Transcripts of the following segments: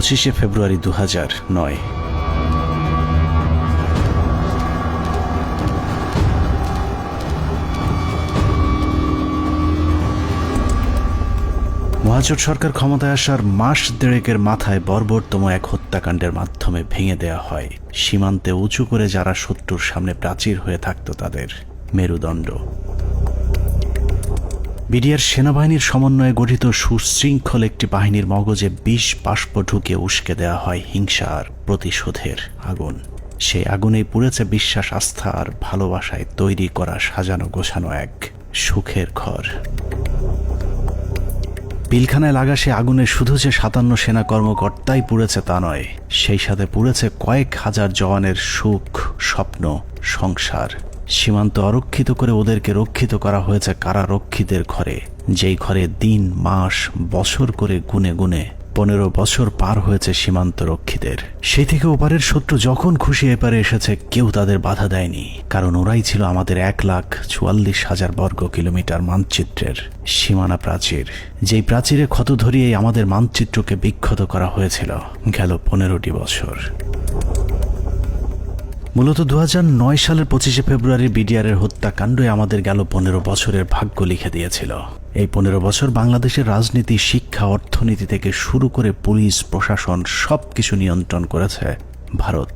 25শে ফেব্রুয়ারি 2009। মহাজোট সরকার ক্ষমতায় আসার মাস দেড়েকের মাথায় বর্বরতম এক হত্যাকাণ্ডের মাধ্যমে ভেঙে দেয়া হয় সীমান্তে উঁচু করে যারা শত্রুর সামনে প্রাচীর হয়ে থাকত তাদের মেরুদণ্ড। বিডিআর সেনাবাহিনীর সমন্বয়ে গঠিত সুশৃঙ্খল একটি বাহিনীর মগজে বিষ বাষ্প ঢুকে উস্কে দেয়া হয় হিংসা আর প্রতিশোধের আগুন। সেই আগুনেই পুড়েছে বিশ্বাস, আস্থা আর ভালোবাসায় তৈরি করা সাজানো গোছানো এক সুখের ঘর। পিলখানায় লাগা সে আগুনে শুধু যে 57 সেনা কর্মকর্তাই পুড়েছে তা নয়, সেই সাথে পুড়েছে কয়েক হাজার জওয়ানের সুখ, স্বপ্ন, সংসার। সীমান্ত অরক্ষিত করে ওদেরকে রক্ষিত করা হয়েছে কারারক্ষীদের ঘরে, যেই ঘরে দিন, মাস, বছর করে গুনে গুনে 15 বছর পার হয়েছে সীমান্ত রক্ষীদের। সেই থেকে ওপারের শত্রু যখন খুশি এপারে এসেছে কেউ তাদের বাধা দেয়নি, কারণ ওরাই ছিল আমাদের 1,44,000 বর্গ কিলোমিটার মানচিত্রের সীমানা প্রাচীর, যেই প্রাচীরে ক্ষত ধরিয়েই আমাদের মানচিত্রকে বিক্ষত করা হয়েছিল গেল 15টি বছর। মূলত 2009 সালের 25শে ফেব্রুয়ারি বিডিআরের হত্যাকাণ্ডই আমাদের গেল 15 বছরের ভাগ্য লিখে দিয়েছিল। এই 15 বছর বাংলাদেশের রাজনীতি, শিক্ষা, অর্থনীতি থেকে শুরু করে পুলিশ, প্রশাসন সবকিছু নিয়ন্ত্রণ করেছে ভারত,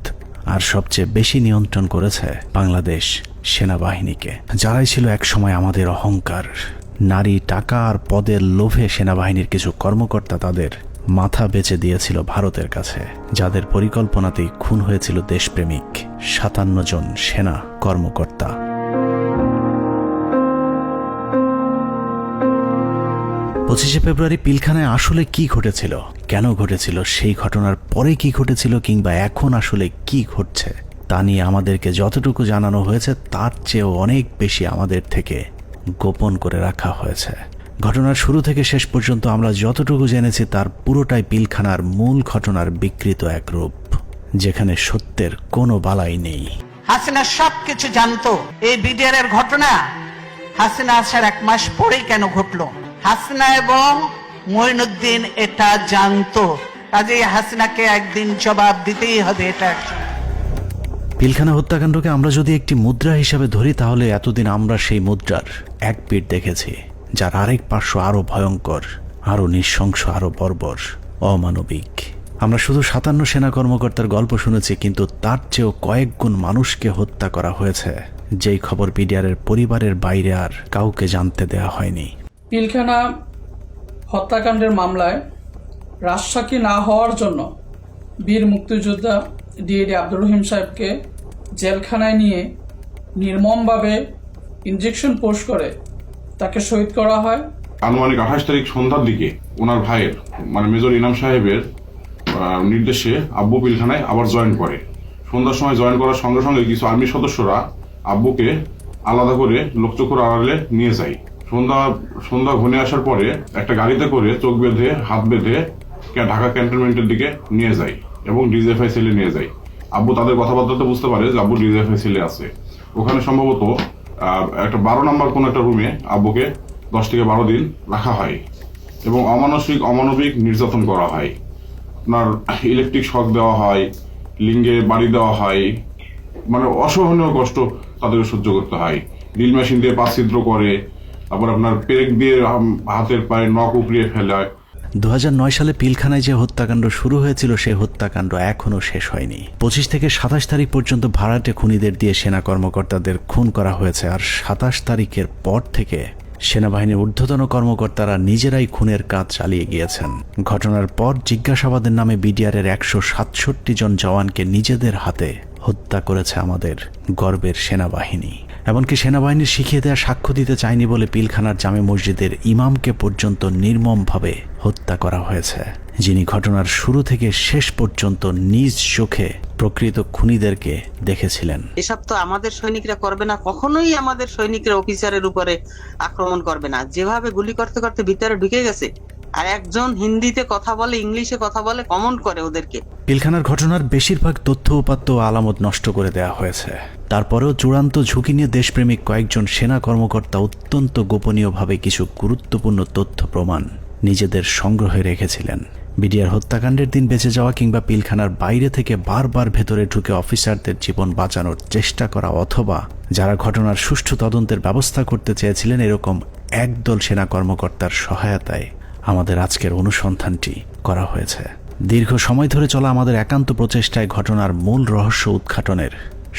আর সবচেয়ে বেশি নিয়ন্ত্রণ করেছে বাংলাদেশ সেনাবাহিনীকে, যারাই ছিল একসময় আমাদের অহংকার। নারী, টাকা আর পদের লোভে সেনাবাহিনীর কিছু কর্মকর্তা তাদের মাথা বেচে দিয়েছিল ভারতের কাছে, যাদের পরিকল্পনাতেই খুন হয়েছিল দেশপ্রেমিক 57 জন সেনা কর্মকর্তা। 25শে ফেব্রুয়ারি পিলখানায় আসলে কি ঘটেছিল, কেন ঘটেছিল, সেই ঘটনার পরে কি ঘটেছিল, কিংবা এখন আসলে কি ঘটছে তা নিয়ে আমাদেরকে যতটুকু জানানো হয়েছে তার চেয়েও অনেক বেশি আমাদের থেকে গোপন করে রাখা হয়েছে। ঘটনার শুরু থেকে শেষ পর্যন্ত আমরা যতটুকু জেনেছি তার পুরোটাই পিলখানার মূল ঘটনার বিকৃত এক রূপ, যেখানে সত্যের কোনো বালাই নেই। হাসিনা সবকিছু জানতো। এই বিডিআর এর ঘটনা হাসিনা আসার 1 মাস পরেই কেন ঘটলো? হাসিনা এবং মঈনুদ্দিন এটা জানতো, কাজেই হাসিনাকে একদিন জবাব দিতেই হবে। এটা পিলখানা হত্যাকাণ্ডকে আমরা যদি একটি মুদ্রা হিসাবে ধরি, তাহলে এতদিন আমরা সেই মুদ্রার এক পিঠ দেখেছি, যার আরেক পার্শ্ব আরো ভয়ঙ্কর, আরো নৃশংস, আরো বর্বর, অমানবিক। আমরা শুধু 57 সেনা কর্মকর্তার গল্প শুনেছি, কিন্তু তার চেয়েও কয়েক গুণ মানুষকে হত্যা করা হয়েছে, যেই খবর বিডিআরের পরিবারের বাইরে আর কাউকে জানতে দেয়া হয়নি। পিলখানা হত্যাকাণ্ডের মামলায় রাজসাক্ষী না হওয়ার জন্য বীর মুক্তিযোদ্ধা ডিএডি আব্দুর রহিম সাহেবকে জেলখানায় নিয়ে নির্মমভাবে ইনজেকশন পোস্ট করে তাকে শহীদ করা হয়। আনুমানিক 28 তারিখ সন্ধ্যার দিকে ওনার ভাইয়ের মেজর ইনাম সাহেবের নির্দেশে আব্বু পিলখানায় আবার জয়েন করে। সন্ধ্যার সময় জয়েন করার সঙ্গে সঙ্গে কিছু আর্মি সদস্যরা আব্বুকে আলাদা করে লোকচক্ষুর আড়ালে নিয়ে যায়। সন্ধ্যা ঘনিয়ে আসার পরে একটা গাড়িতে করে চোখ বেঁধে, হাত বেঁধে ঢাকা ক্যান্টনমেন্টের দিকে নিয়ে যায় এবং ডিজিএফআই সেলে নিয়ে যায়। আব্বু তাদের কথাবার্তাতে বুঝতে পারে যে আব্বু ডিজিএফআই সেলে আছে। ওখানে সম্ভবত একটা 12 নম্বর কোন একটা রুমে আব্বুকে 10 থেকে 12 দিন রাখা হয় এবং অমানবিক নির্যাতন করা হয়। আপনার ইলেকট্রিক শক দেওয়া হয়, লিঙ্গে বাড়ি দেওয়া হয়, অসহনীয় কষ্ট তাদেরকে সহ্য করতে হয়। ড্রিল মেশিন দিয়ে পা ছিদ্র করে, তারপর আপনার পেরেক দিয়ে হাতের পায়ে নখ উপড়িয়ে ফেলায়। 2009 সালে পিলখানায় যে হত্যাকাণ্ড শুরু হয়েছিল সেই হত্যাকাণ্ড এখনো শেষ হয়নি। 25 থেকে 27 তারিখ পর্যন্ত ভাড়াটে খুনিদের দিয়ে সেনা কর্মকর্তাদের খুন করা হয়েছে, আর 27 তারিখের পর থেকে সেনাবাহিনীর ঊর্ধ্বতন কর্মকর্তারা নিজেরাই খুনের কাজ চালিয়ে গিয়েছেন। ঘটনার পর জিজ্ঞাসাবাদের নামে বিডিআরের 167 জন জওয়ানকে নিজেদের হাতে হত্যা করেছে আমাদের গর্বের সেনাবাহিনী। এমনকি সেনাবাহিনীর শিখিয়ে দেওয়া সাক্ষ্য দিতে চায়নি বলে পিলখানার জামে মসজিদের ইমামকে পর্যন্ত নির্মমভাবে হত্যা করা হয়েছে, যিনি ঘটনার শুরু থেকে শেষ পর্যন্ত নিজ চোখে প্রকৃত খুনিদেরকে দেখেছিলেন। এসব তো আমাদের সৈনিকরা করবে না, কখনোই আমাদের সৈনিকরা অফিসারের উপরে আক্রমণ করবে না। যেভাবে গুলি করতে করতে ভিতরে ঢুকে গেছে, আর একজন হিন্দিতে কথা বলে, ইংলিশে কথা বলে, কমেন্ট করে ওদেরকে। পিলখানার ঘটনার বেশিরভাগ তথ্য উপাত্ত ও আলামত নষ্ট করে দেওয়া হয়েছে। তারপরেও চূড়ান্ত ঝুঁকি নিয়ে দেশপ্রেমিক কয়েকজন সেনা কর্মকর্তা অত্যন্ত গোপনীয়ভাবে কিছু গুরুত্বপূর্ণ তথ্য প্রমাণ নিজেদের সংগ্রহে রেখেছিলেন। বিডিআর হত্যাকাণ্ডের দিন বেঁচে যাওয়া কিংবা পিলখানার বাইরে থেকে বারবার ভেতরে ঢুকে অফিসারদের জীবন বাঁচানোর চেষ্টা করা, অথবা যারা ঘটনার সুষ্ঠু তদন্তের ব্যবস্থা করতে চেয়েছিলেন, এরকম একদল সেনা কর্মকর্তার সহায়তায় আমাদের আজকের অনুসন্ধানটি করা হয়েছে। দীর্ঘ সময় ধরে চলা আমাদের একান্ত প্রচেষ্টায় ঘটনার মূল রহস্য উদ্ঘাটনের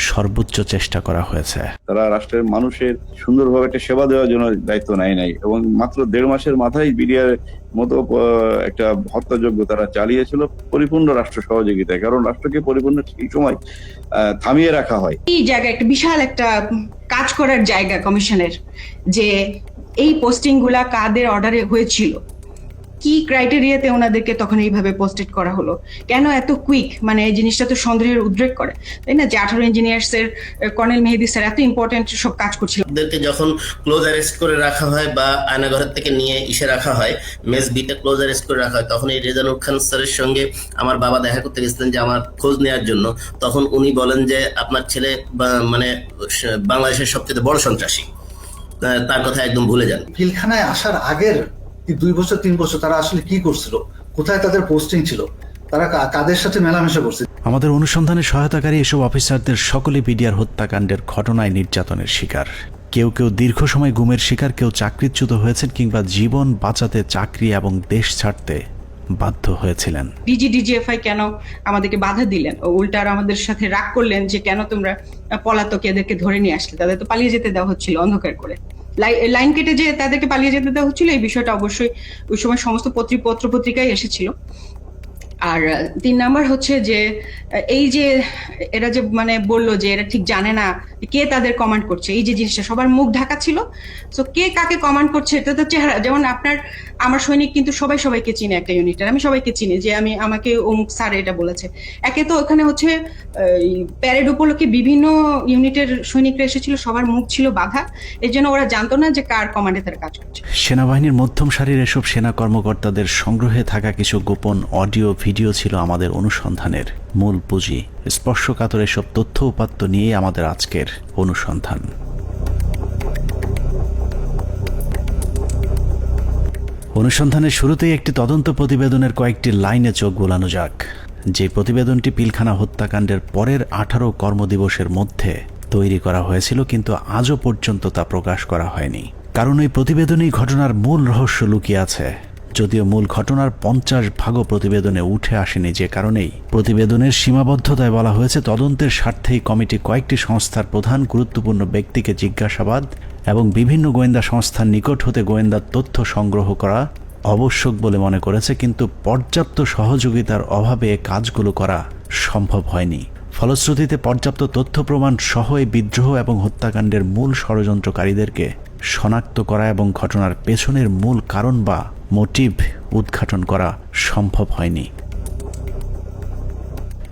সর্বোচ্চ চেষ্টা করা হয়েছে। তারা রাষ্ট্রের মানুষের সুন্দরভাবে একটা সেবা দেওয়ার জন্য দায়িত্ব নেয় নাই এবং মাত্র 1.5 মাসের মাথায় বিডিআর মতো একটা হত্যাযজ্ঞ তারা চালিয়েছিল পরিপূর্ণ রাষ্ট্র সহযোগিতায়। কারণ রাষ্ট্রকে পরিপূর্ণ এই সময় থামিয়ে রাখা হয়। এই জায়গায় একটা বিশাল একটা কাজ করার জায়গা কমিশনের, যে এই পোস্টিং গুলা কাদের অর্ডারে হয়েছিল, কি ক্রাইটেরিয়াতে ওনাদেরকে তখন এইভাবে পোস্টেড করা হলো, কেন এত কুইক, মানে এই জিনিসটা তো সন্দেহের উদ্রেক করে, তাই না? যে 18 ইঞ্জিনিয়ার্স এর কর্নেল মেহেদী স্যার এত ইম্পর্টেন্ট সব কাজ করছিল, ওদেরকে যখন ক্লোজ অ্যারেস্ট করে রাখা হয় বা আয়নাঘরের থেকে নিয়ে রাখা হয়, মেস বিটা ক্লোজ অ্যারেস্ট করে রাখা হয়, তখন এই রেজানুর খান স্যারের সঙ্গে আমার বাবা দেখা করতে গেছিলেন যে আমার খোঁজ নেওয়ার জন্য। তখন উনি বলেন যে আপনার ছেলে মানে বাংলাদেশের সবচেয়ে বড় সন্ত্রাসী, তার কথা একদম ভুলে যান। পিলখানায় আসার আগের 2 বছর 3 বছর তারা আসলে কি করছিল, কোথায় তাদের পোস্টিং ছিল, তারা কাদের সাথে মেলামেশা করছে। আমাদের অনুসন্ধানে সহায়তাকারী এসব অফিসারদের সকলে বিডিআর হত্যাকাণ্ডের ঘটনায় নির্যাতনের শিকার। কেউ কেউ দীর্ঘ সময় গুমের শিকার, কেউ চাকরিচ্যুত হয়েছেন কিংবা জীবন বাঁচাতে চাকরি এবং দেশ ছাড়তে বাধ্য হয়েছিলেন। ডিজিএফআই কেন আমাদেরকে বাধা দিলেন, ও উল্টা আর আমাদের সাথে রাগ করলেন যে কেন তোমরা পলাতক এদেরকে ধরে নিয়ে আসলে, তাদের তো পালিয়ে যেতে দেওয়া হচ্ছিল অন্ধকার করে, লাইন কেটে যে তাদেরকে পালিয়ে যেতে দেওয়া হচ্ছিল। এই বিষয়টা অবশ্যই ওই সময় সমস্ত পত্র পত্রিকায় এসেছিল। আর 3 নাম্বার হচ্ছে যে এই যে এরা যে মানে বললো যে এরা ঠিক জানে না কে তাদের কমান্ড করছে, এই যে জিনিসটা সবার মুখ ঢাকা ছিল। সো কে কাকে কমান্ড করছে এটা তো চেহারা, যেমন আমার সৈনিক কিন্তু সবাইকে চিনে একটা ইউনিটের, আমি সবাইকে চিনি যে আমাকে অমুক স্যার এটা বলেছে। একে তো ওখানে হচ্ছে প্যারেড উপলক্ষে বিভিন্ন ইউনিটের সৈনিকরা এসেছিল, সবার মুখ ছিল বাধা, এর জন্য ওরা জানতো না যে কার কমান্ডে তারা কাজ করছে। সেনাবাহিনীর মধ্যম সারির এসব সেনা কর্মকর্তাদের সংগ্রহে থাকা কিছু গোপন অডিও ভিডিও ছিল আমাদের অনুসন্ধানের মূল পুঁজি। স্পর্শকাতর এসব তথ্য উপাত্ত নিয়ে আমাদের আজকের অনুসন্ধান। অনুসন্ধানের শুরুতেই একটি তদন্ত প্রতিবেদনের কয়েকটি লাইনে চোখ বোলানো যাক। যে প্রতিবেদনটি পিলখানা হত্যাকাণ্ডের পরের 18 কর্মদিবসের মধ্যে তৈরি করা হয়েছিল, কিন্তু আজও পর্যন্ত তা প্রকাশ করা হয়নি। কারণ এই প্রতিবেদনেই ঘটনার মূল রহস্য লুকিয়ে আছে। যদিও মূল ঘটনার 50 ভাগও প্রতিবেদনে উঠে আসেনি, যে কারণেই প্রতিবেদনের সীমাবদ্ধতায় বলা হয়েছে তদন্তের স্বার্থেই কমিটি কয়েকটি সংস্থার প্রধান গুরুত্বপূর্ণ ব্যক্তিকে জিজ্ঞাসাবাদ এবং বিভিন্ন গোয়েন্দা সংস্থার নিকট হতে গোয়েন্দা তথ্য সংগ্রহ করা আবশ্যক বলে মনে করেছে, কিন্তু পর্যাপ্ত সহযোগিতার অভাবে এ কাজগুলো করা সম্ভব হয়নি। ফলশ্রুতিতে পর্যাপ্ত তথ্য প্রমাণ সহ এই বিদ্রোহ এবং হত্যাকাণ্ডের মূল ষড়যন্ত্রকারীদেরকে শনাক্ত করা এবং ঘটনার পেছনের মূল কারণ বা মোটিভ উদ্ঘাটন করা সম্ভব হয়নি।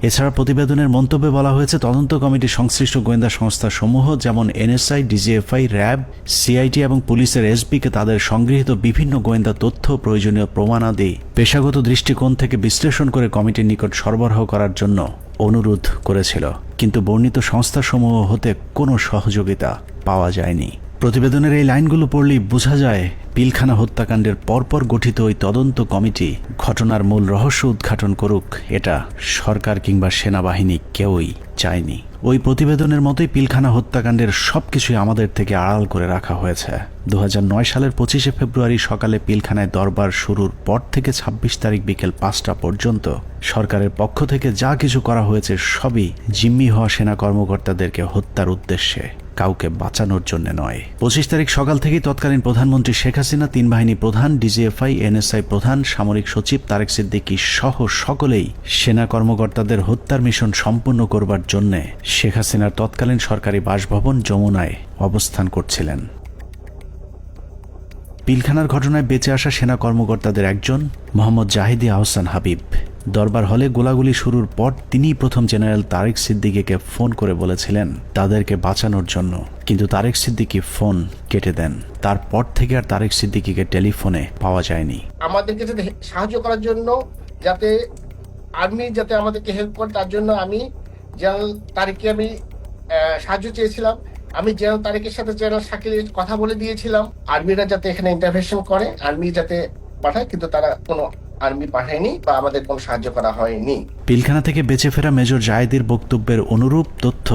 এছাড়া প্রতিবেদনের মন্তব্যে বলা হয়েছে তদন্ত কমিটি সংশ্লিষ্ট গোয়েন্দা সংস্থা সমূহ যেমন এনএসআই, ডিজিএফআই, র্যাব, সিআইটি এবং পুলিশের এসপিকে তাদের সংগৃহীত বিভিন্ন গোয়েন্দা তথ্য, প্রয়োজনীয় প্রমাণাদি পেশাগত দৃষ্টিকোণ থেকে বিশ্লেষণ করে কমিটির নিকট সরবরাহ করার জন্য অনুরোধ করেছিল, কিন্তু বর্ণিত সংস্থাসমূহ হতে কোনো সহযোগিতা পাওয়া যায়নি। প্রতিবেদনের এই লাইনগুলো পড়লেই বোঝা যায় পিলখানা হত্যাকাণ্ডের পরপর গঠিত ওই তদন্ত কমিটি ঘটনার মূল রহস্য উদ্ঘাটন করুক, এটা সরকার কিংবা সেনাবাহিনী কেউই চায়নি। ওই প্রতিবেদনের মতোই পিলখানা হত্যাকাণ্ডের সবকিছুই আমাদের থেকে আড়াল করে রাখা হয়েছে। 2009 সালের 25 ফেব্রুয়ারি সকালে পিলখানায় দরবার শুরুর পর থেকে 26 তারিখ বিকেল 5টা পর্যন্ত সরকারের পক্ষ থেকে যা কিছু করা হয়েছে সবই জিম্মি হওয়া সেনা কর্মকর্তাদেরকে হত্যার উদ্দেশ্যে, কাউকে বাঁচানোর জন্য নয়। 25 তারিখ সকাল থেকেই তৎকালীন প্রধানমন্ত্রী শেখ হাসিনা, 3 বাহিনী প্রধান, ডিজিএফআই, এনএসআই প্রধান, সামরিক সচিব তারেক সিদ্দিকী সহ সকলেই সেনা কর্মকর্তাদের হত্যার মিশন সম্পূর্ণ করবার জন্য শেখ হাসিনার তৎকালীন সরকারি বাসভবন যমুনায় অবস্থান করছিলেন। পিলখানার ঘটনায় বেঁচে আসা সেনা কর্মকর্তাদের একজন মোহাম্মদ জাহিদি আহসান হাবিব দরবার হলে গোলাগুলি শুরুর পর তিনিই প্রথম জেনারেল তারেক সিদ্দিকীকে ফোন করে বলেছিলেন তাদেরকে বাঁচানোর জন্য, কিন্তু তারেক সিদ্দিকী ফোন কেটে দেন। তারপর থেকে আর তারেক সিদ্দিকীকে টেলিফোনে পাওয়া যায়নি। আমাদেরকে যাতে সাহায্য করার জন্য, যাতে আর্মি যাতে আমাদেরকে হেল্প করে, তার জন্য আমি জেনারেল তারেককে আমি সাহায্য চেয়েছিলাম। আমি জেনারেল তারেকের সাথে জেনারেল শাকিলের কথা বলে দিয়েছিলাম আর্মিরা যাতে এখানে ইন্টারভেনশন করে, আর্মি যাতে পাঠায়, কিন্তু তারা কোনো আর্মি পাঠায়নি বা আমাদের কোনো সাহায্য করা হয়নি। পিলখানা থেকে বেঁচে ফেরা মেজর জায়েদের বক্তব্যের অনুরূপ তথ্য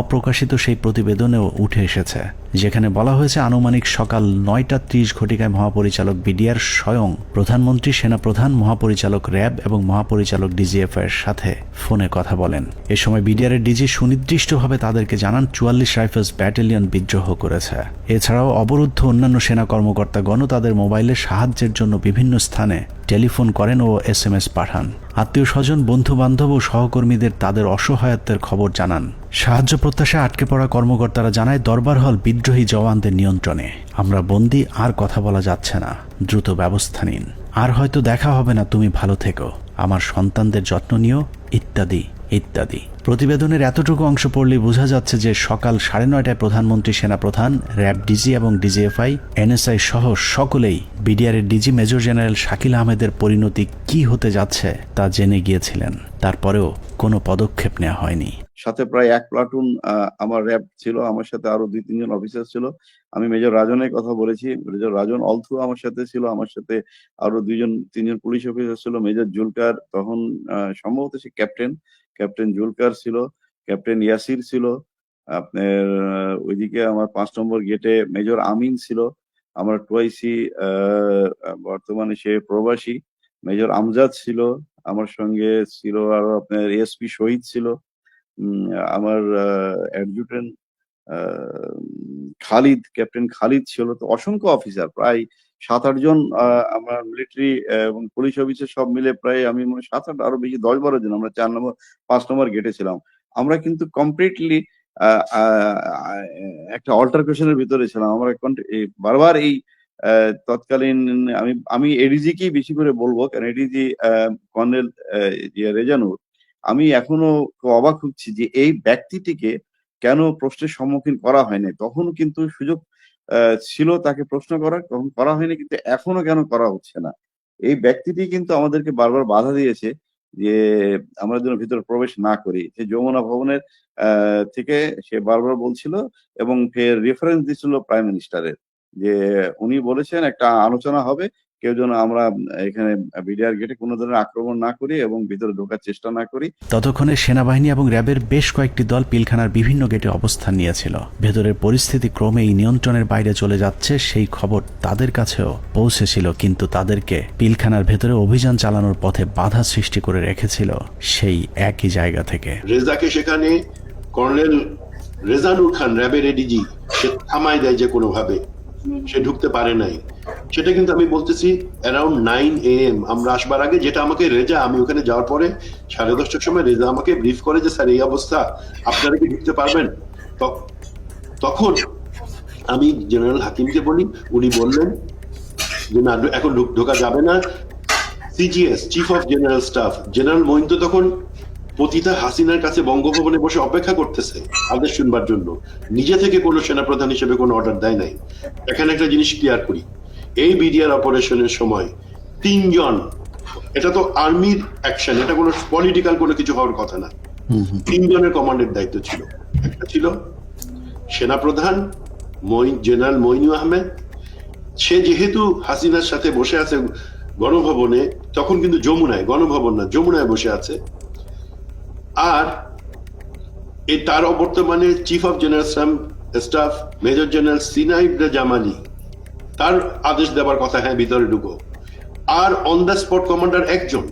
অপ্রকাশিত সেই প্রতিবেদনেও উঠে এসেছে, যেখানে বলা হয়েছে আনুমানিক সকাল 9:30 ঘটিকায় মহাপরিচালক বিডিআর স্বয়ং প্রধানমন্ত্রী, সেনাপ্রধান, মহাপরিচালক র্যাব এবং মহাপরিচালক ডিজিএফ এর সাথে ফোনে কথা বলেন। এ সময় বিডিআর এর ডিজি সুনির্দিষ্টভাবে তাদেরকে জানান 44 রাইফেলস ব্যাটালিয়ন বিদ্রোহ করেছে। এছাড়াও অবরুদ্ধ অন্যান্য সেনা কর্মকর্তাগণও তাদের মোবাইলে সাহায্যের জন্য বিভিন্ন স্থানে টেলিফোন করেন ও SMS পাঠান। আত্মীয় স্বজন, বন্ধু বান্ধব ও সহকর্মীদের তাদের অসহায়ত্বের খবর জানান। সাহায্য প্রত্যাশায় আটকে পড়া কর্মকর্তারা জানায় দরবার হল বিদ্রোহী জওয়ানদের নিয়ন্ত্রণে, আমরা বন্দী, আর কথা বলা যাচ্ছে না, দ্রুত ব্যবস্থা নিন, আর হয়তো দেখা হবে না, তুমি ভালো থেকো, আমার সন্তানদের যত্ন নিও, ইত্যাদি ইত্যাদি। প্রতিবেদনের এতটুকু অংশ পড়লেই বোঝা যাচ্ছে যে সকাল 9:30টায় প্রধানমন্ত্রী, সেনাপ্রধান, র্যাব ডিজি এবং ডিজিএফআই, NSI সহ সকলেই বিডিআর এর ডিজি মেজর জেনারেল শাকিল আহমেদের পরিণতি কি হতে যাচ্ছে তা জেনে গিয়েছিলেন। তারপরেও কোনো পদক্ষেপ নেওয়া হয়নি। সাথে প্রায় 1 প্লাটুন আমার র্যাব ছিল, আমার সাথে আরো 2-3 জন অফিসার ছিল। আমি মেজর রাজনের কথা বলেছি, মেজর রাজন অলথ্রু আমার সাথে ছিল, আমার সাথে আরো 2-3 জন পুলিশ অফিসার ছিল। মেজর জুলকার তখন সম্ভবত সে ক্যাপ্টেন জুলকার ছিল, ক্যাপ্টেন ইয়াসির ছিল, আপনার ওইদিকে আমার 5 নম্বর গেটে মেজর আমিন ছিল, আমার টুয়াইসি বর্তমানে সে প্রবাসী মেজর আমজাদ ছিল, আমার সঙ্গে ছিল আরো আপনার এসপি শহীদ ছিল, আমার অ্যাডজুটেন্ট খালিদ, ক্যাপ্টেন খালিদ ছিল। তো অসংখ্য অফিসার, প্রায় 7-8 জন আমার মিলিটারি এবং পুলিশ অফিসার সব মিলে প্রায় আমি মনে 7-8 আরো বেশি 10-12 জন আমরা 4 নম্বর 5 নম্বর গেটে ছিলাম। আমরা কিন্তু কমপ্লিটলি একটা অল্টারকেশনের ভিতরে ছিলাম। আমরা বারবার এই তৎকালীন আমি এডিজি কেই বেশি করে বলবো, কারণ এডিজি কর্নেল রেজানুর, আমি এখনো অবাক হচ্ছি যে এই ব্যক্তিটিকে কেন প্রশ্নের সম্মুখীন করা হয়নি। তখনও কিন্তু সুযোগ ছিল তাকে প্রশ্ন করার, তখন করা হয়নি, কিন্তু এখনো কেন করা হচ্ছে না। এই ব্যক্তিটি কিন্তু আমাদেরকে বারবার বাধা দিয়েছে যে আমরা যেন ভিতরে প্রবেশ না করি। সে যমুনা ভবনের থেকে সে বারবার বলছিল এবং ফের রেফারেন্স দিচ্ছিল প্রাইম মিনিস্টারের, যে উনি বলেছেন একটা আলোচনা হবে, কেউ যেন আমরা এখানে বিডিআর গেটে কোনো ধরনের আক্রমণ না করি এবং ভিতরে ঢোকার চেষ্টা না করি। ততক্ষণে সেনাবাহিনী এবং র্যাবের বেশ কয়েকটি দল পিলখানার বিভিন্ন গেটে অবস্থান নিয়েছিল। ভেতরের পরিস্থিতি ক্রমেই নিয়ন্ত্রণের বাইরে চলে যাচ্ছে সেই খবর তাদের কাছেও পৌঁছেছিল, কিন্তু তাদেরকে পিলখানার ভেতরে অভিযান চালানোর পথে বাধা সৃষ্টি করে রেখেছিল সেই একই জায়গা থেকে। রেজাকে সেখানে কর্নেল রেজানুর খান, র্যাবের এডিজি, সে থামায় দেয় যে কোনোভাবে, সে ঢুকতে পারে নাই। সেটা কিন্তু আমি বলতেছি অ্যারাউন্ড 9 AM আমরা আসবার আগে, যেটা আমাকে রেজা, আমি ওখানে যাওয়ার পরে 10:30টার সময় রেজা আমাকে ব্রিফ করে যে স্যার এই অবস্থা, আপনারা কি ঢুকতে পারবেন? তখন আমি জেনারেল হাকিমকে বলি, উনি বললেন যে না, এখন ঢোকা যাবে না। CGS, chief of general staff, general Moin তো তখন পতিতা হাসিনার কাছে বঙ্গভবনে বসে অপেক্ষা করতেছে আদেশ শুনবার জন্য, নিজে থেকে কোনো সেনাপ্রধান হিসেবে কোনো অর্ডার দেয় নাই। এখানে একটা জিনিস ক্লিয়ার করি, এই বিডিআর অপারেশনের সময় 3 জন, এটা তো আর্মির অ্যাকশন, এটা কোনো পলিটিক্যাল কোনো কিছু হওয়ার কথা না, 3 জনের কমান্ডের দায়িত্ব ছিল। একটা ছিল সেনাপ্রধান জেনারেল মইনু আহমেদ, সে যেহেতু হাসিনার সাথে বসে আছে গণভবনে, তখন কিন্তু যমুনায়, গণভবন না যমুনায় বসে আছে। আর এই তার বর্তমানে chief of general staff major general Sinaib Jamali, তার আদেশ দেওয়ার কথা, হ্যাঁ ভিতরে ঢুকো। আর অন দ্য স্পট কমান্ডার একজন।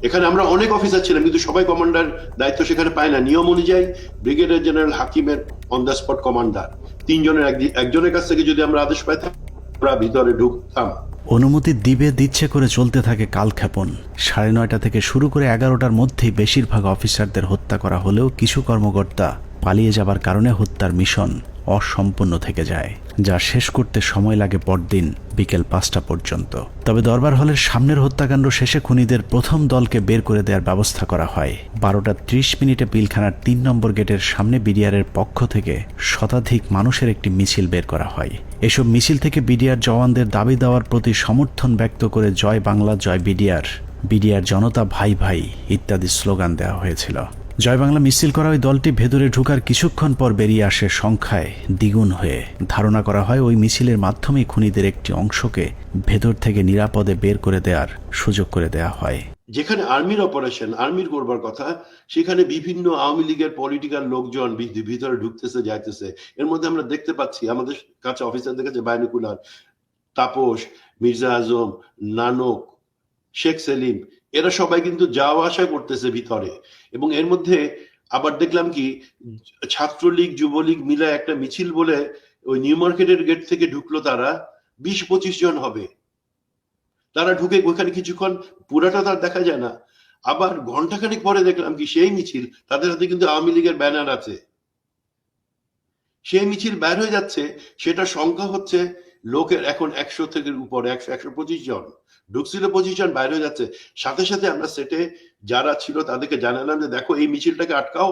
এখানে আমরা অনেক অফিসার ছিলাম, কিন্তু সবাই কমান্ডার দায়িত্ব সেখানে পায় না। নিয়ম অনুযায়ী ব্রিগেডিয়ার জেনারেল হাকিমের অন দ্য স্পট কমান্ডার, 3 জনের একজনের কাছ থেকে যদি আমরা আদেশ পাইতাম, আমরা ভিতরে ঢুকতাম। অনুমতি দিচ্ছে করে চলতে থাকে কালক্ষেপণ। 9:30 থেকে শুরু করে 11টার মধ্যেই বেশিরভাগ অফিসারদের হত্যা করা হলেও কিছু কর্মকর্তা পালিয়ে যাবার কারণে হত্যার মিশন অসম্পূর্ণ থেকে যায়, যা শেষ করতে সময় লাগে পরদিন বিকেল 5টা পর্যন্ত। তবে দরবার হলের সামনের হত্যাকাণ্ড শেষে খুনিদের প্রথম দলকে বের করে দেওয়ার ব্যবস্থা করা হয়। 12:30 পিলখানার 3 নম্বর গেটের সামনে বিডিআরের পক্ষ থেকে শতাধিক মানুষের একটি মিছিল বের করা হয়। এসব মিছিল থেকে বিডিআর জওয়ানদের দাবি দেওয়ার প্রতি সমর্থন ব্যক্ত করে জয় বাংলা, জয় বিডিআর, বিডিআর জনতা ভাই ভাই ইত্যাদি স্লোগান দেওয়া হয়েছিল। জয় বাংলা মিছিল করা ওই দলটি ভেতরে ঢোকার কিছুক্ষণ পর বেরিয়ে আসে সংখ্যায় দ্বিগুণ হয়ে। ধারণা করা হয় ওই মিছিলের মাধ্যমেই খুনিদের একটি অংশকে ভেতর থেকে নিরাপদে বের করে দেওয়ার সুযোগ করে দেওয়া হয়। যেখানে আর্মির অপারেশন, আর্মির করবার কথা, সেখানে বিভিন্ন আওয়ামী লীগের পলিটিক্যাল লোকজন ভিতরে ঢুকতেছে যাইতেছে। এর মধ্যে আমরা দেখতে পাচ্ছি আমাদের কাছে অফিসারদের কাছে বাইনকুলার, তাপস, মির্জা আজম, নানক, শেখ সেলিম, এরা সবাই কিন্তু যাওয়া আসা করতেছে ভিতরে। এবং এর মধ্যে আবার দেখলাম কি ছাত্রলীগ যুবলীগ মিলে একটা মিছিল বলে ওই নিউ মার্কেটের গেট থেকে ঢুকলো, তারা 20-25 জন হবে। তারা ঢুকে ওখানে কিছুক্ষণ, পুরাটা তার দেখা যায় না। আবার ঘন্টাখানেক পরে দেখলাম কি সেই মিছিল, তাদের হাতে কিন্তু আওয়ামী লীগের ব্যানার আছে। সেই মিছিল বের হয়ে যাচ্ছে, সেটা সংখ্যা হচ্ছে লোকের এখন 100 থেকে উপরে, 100-125 জন ঢুকছিল, 25 জন বাইরে হয়ে যাচ্ছে। সাথে সাথে আমরা সেটে যারা ছিল তাদেরকে জানালাম যে দেখো এই মিছিলটাকে আটকাও,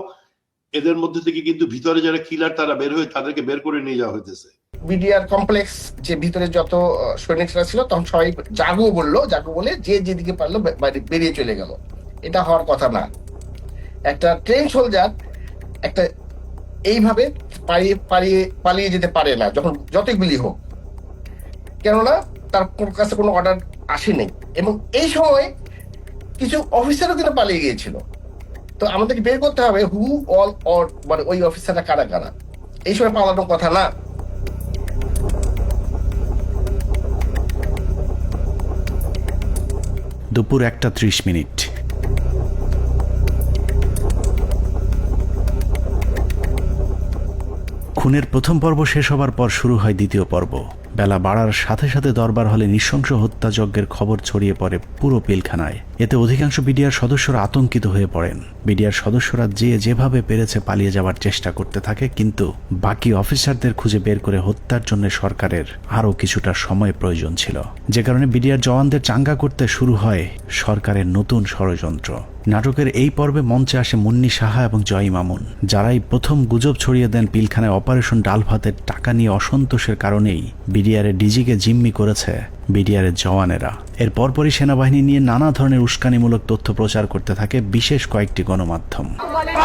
এদের মধ্যে থেকে কিন্তু ভিতরে যারা কিলার তারা বের হয়ে তাদেরকে বের করে নিয়ে যাওয়া হইতেছে। বিডিআর কমপ্লেক্স যে ভিতরে যত সৈনিকরা ছিল তখন সবাই জাগো বললো, জাগো বলে যে যেদিকে পারলো বেরিয়ে চলে গেল। এটা হওয়ার কথা না। একটা ট্রেন সোলজার একটা এইভাবে পালিয়ে যেতে পারে না, যখন যতই গুলি হোক, কেননা তার কাছে কোনো অর্ডার আসেনি। এবং এই সময় কিছু অফিসারও কিন্তু পালিয়ে গিয়েছিল। তো আমাদেরকে বের করতে হবে হু অল অর, মানে ওই অফিসাররা কারা কারা। এই সময় পালানোর কথা না। দুপুর 1:30। খুনের প্রথম পর্ব শেষ হবার পর শুরু হয় দ্বিতীয় পর্ব। বেলা বাড়ার সাথে সাথে দরবার হলে নৃশংস হত্যাযজ্ঞের খবর ছড়িয়ে পড়ে পুরো পিলখানায়। এতে অধিকাংশ বিডিআর সদস্যরা আতঙ্কিত হয়ে পড়েন। বিডিআর সদস্যরা যেভাবে পেরেছে পালিয়ে যাওয়ার চেষ্টা করতে থাকে, কিন্তু বাকি অফিসারদের খুঁজে বের করে হত্যার জন্য সরকারের আরও কিছুটা সময় প্রয়োজন ছিল, যে কারণে বিডিআর জওয়ানদের চাঙ্গা করতে শুরু হয় সরকারের নতুন ষড়যন্ত্র। নাটকের এই পর্বে মঞ্চে আসে মুন্নি সাহা এবং জয় মামুন, যারাই প্রথম গুজব ছড়িয়ে দেন পিলখানায় অপারেশন ডাল ভাতের টাকা নিয়ে অসন্তোষের কারণেই বিডিআরের ডিজিকে জিম্মি করেছে বিডিআরের জওয়ানেরা। এর পরপরই সেনাবাহিনী নিয়ে নানা ধরনের উস্কানিমূলক তথ্য প্রচার করতে থাকে বিশেষ কয়েকটি গণমাধ্যম।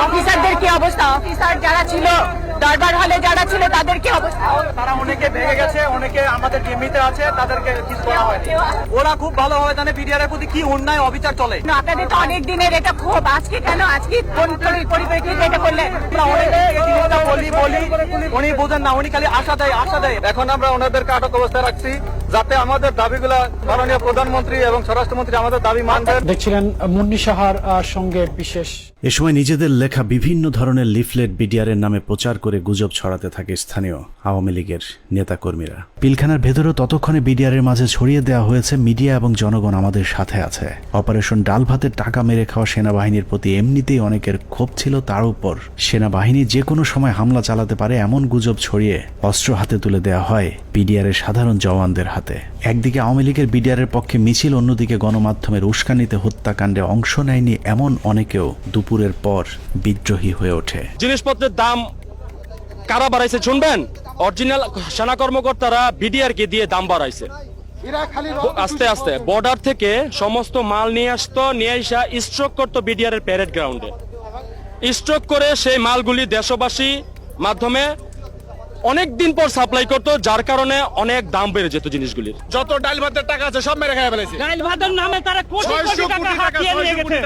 অফিসারদের কি অবস্থা? অফিসার যারা ছিল দরবার হলে যারা ছিল তাদের কি অবস্থা? তারা অনেকে ভেঙে গেছে, অনেকে আমাদের জিম্মিতে আছে, তাদেরকে কিছু করা হয়নি। ওরা খুব ভালোভাবে জানে বিডিআর এর প্রতি কি অন্যায় অবিচার চলে। আপনাদের তো অনেক দিনের এটা ক্ষোভ, আজকে কেন, আজকে কোন পরিপ্রেক্ষিতে এটা করলেন? উনি বোঝেন না, উনি খালি আশা দেয়। এখন আমরা ওনাদেরকে আটক অবস্থায় রাখছি যাতে আমাদের দাবিগুলা মাননীয় প্রধানমন্ত্রী এবং স্বরাষ্ট্রমন্ত্রী আমাদের দাবি মানবেন। দেখছিলেন মুন্নি সাহার সঙ্গে বিশেষ। এ সময় নিজেদের লেখা বিভিন্ন ধরনের লিফলেট বিডিআরের নামে প্রচার করে গুজব ছড়াতে থাকে স্থানীয় আওয়ামী লীগের নেতাকর্মীরা। পিলখানার ভেতরেও ততক্ষণে বিডিআরের মাঝে ছড়িয়ে দেওয়া হয়েছে মিডিয়া এবং জনগণ আমাদের সাথে আছে। অপারেশন ডাল ভাতের টাকা মেরে খাওয়া সেনাবাহিনীর প্রতি এমনিতেই অনেকের ক্ষোভ ছিল, তার উপর সেনাবাহিনী যে কোনো সময় হামলা চালাতে পারে এমন গুজব ছড়িয়ে অস্ত্র হাতে তুলে দেওয়া হয় বিডিআরের সাধারণ জওয়ানদের হাতে। একদিকে আওয়ামী লীগের বিডিআরের পক্ষে মিছিল, অন্যদিকে গণমাধ্যমের উস্কানিতে হত্যাকাণ্ডে অংশ নেয়নি এমন অনেকেও দুপুরের পর বিদ্রোহী হয়ে ওঠে। জিনিসপত্রের দাম কারা বাড়াইছে শুনবেন? অরিজিনাল সেনা কর্মকর্তারা বিডিআর কে দিয়ে দাম বাড়াইছে। আস্তে আস্তে বর্ডার থেকে সমস্ত মাল নিয়ে আসতো, নিয়ে আসা স্ট্রোক করতো বিডিআর এর প্যারেড গ্রাউন্ডে। স্ট্রোক করে সেই মালগুলি দেশবাসী মাধ্যমে অনেক দিন পর সাপ্লাই করতো, যার কারণে অনেক দাম বেড়ে যেত জিনিসগুলির। যত ডাল ভাতের টাকা আছে সব মেরে খেয়ে ফেলেছে। ডাল ভাতের নামে তারা কোটি টাকা হাতিয়ে নিয়ে গেছে,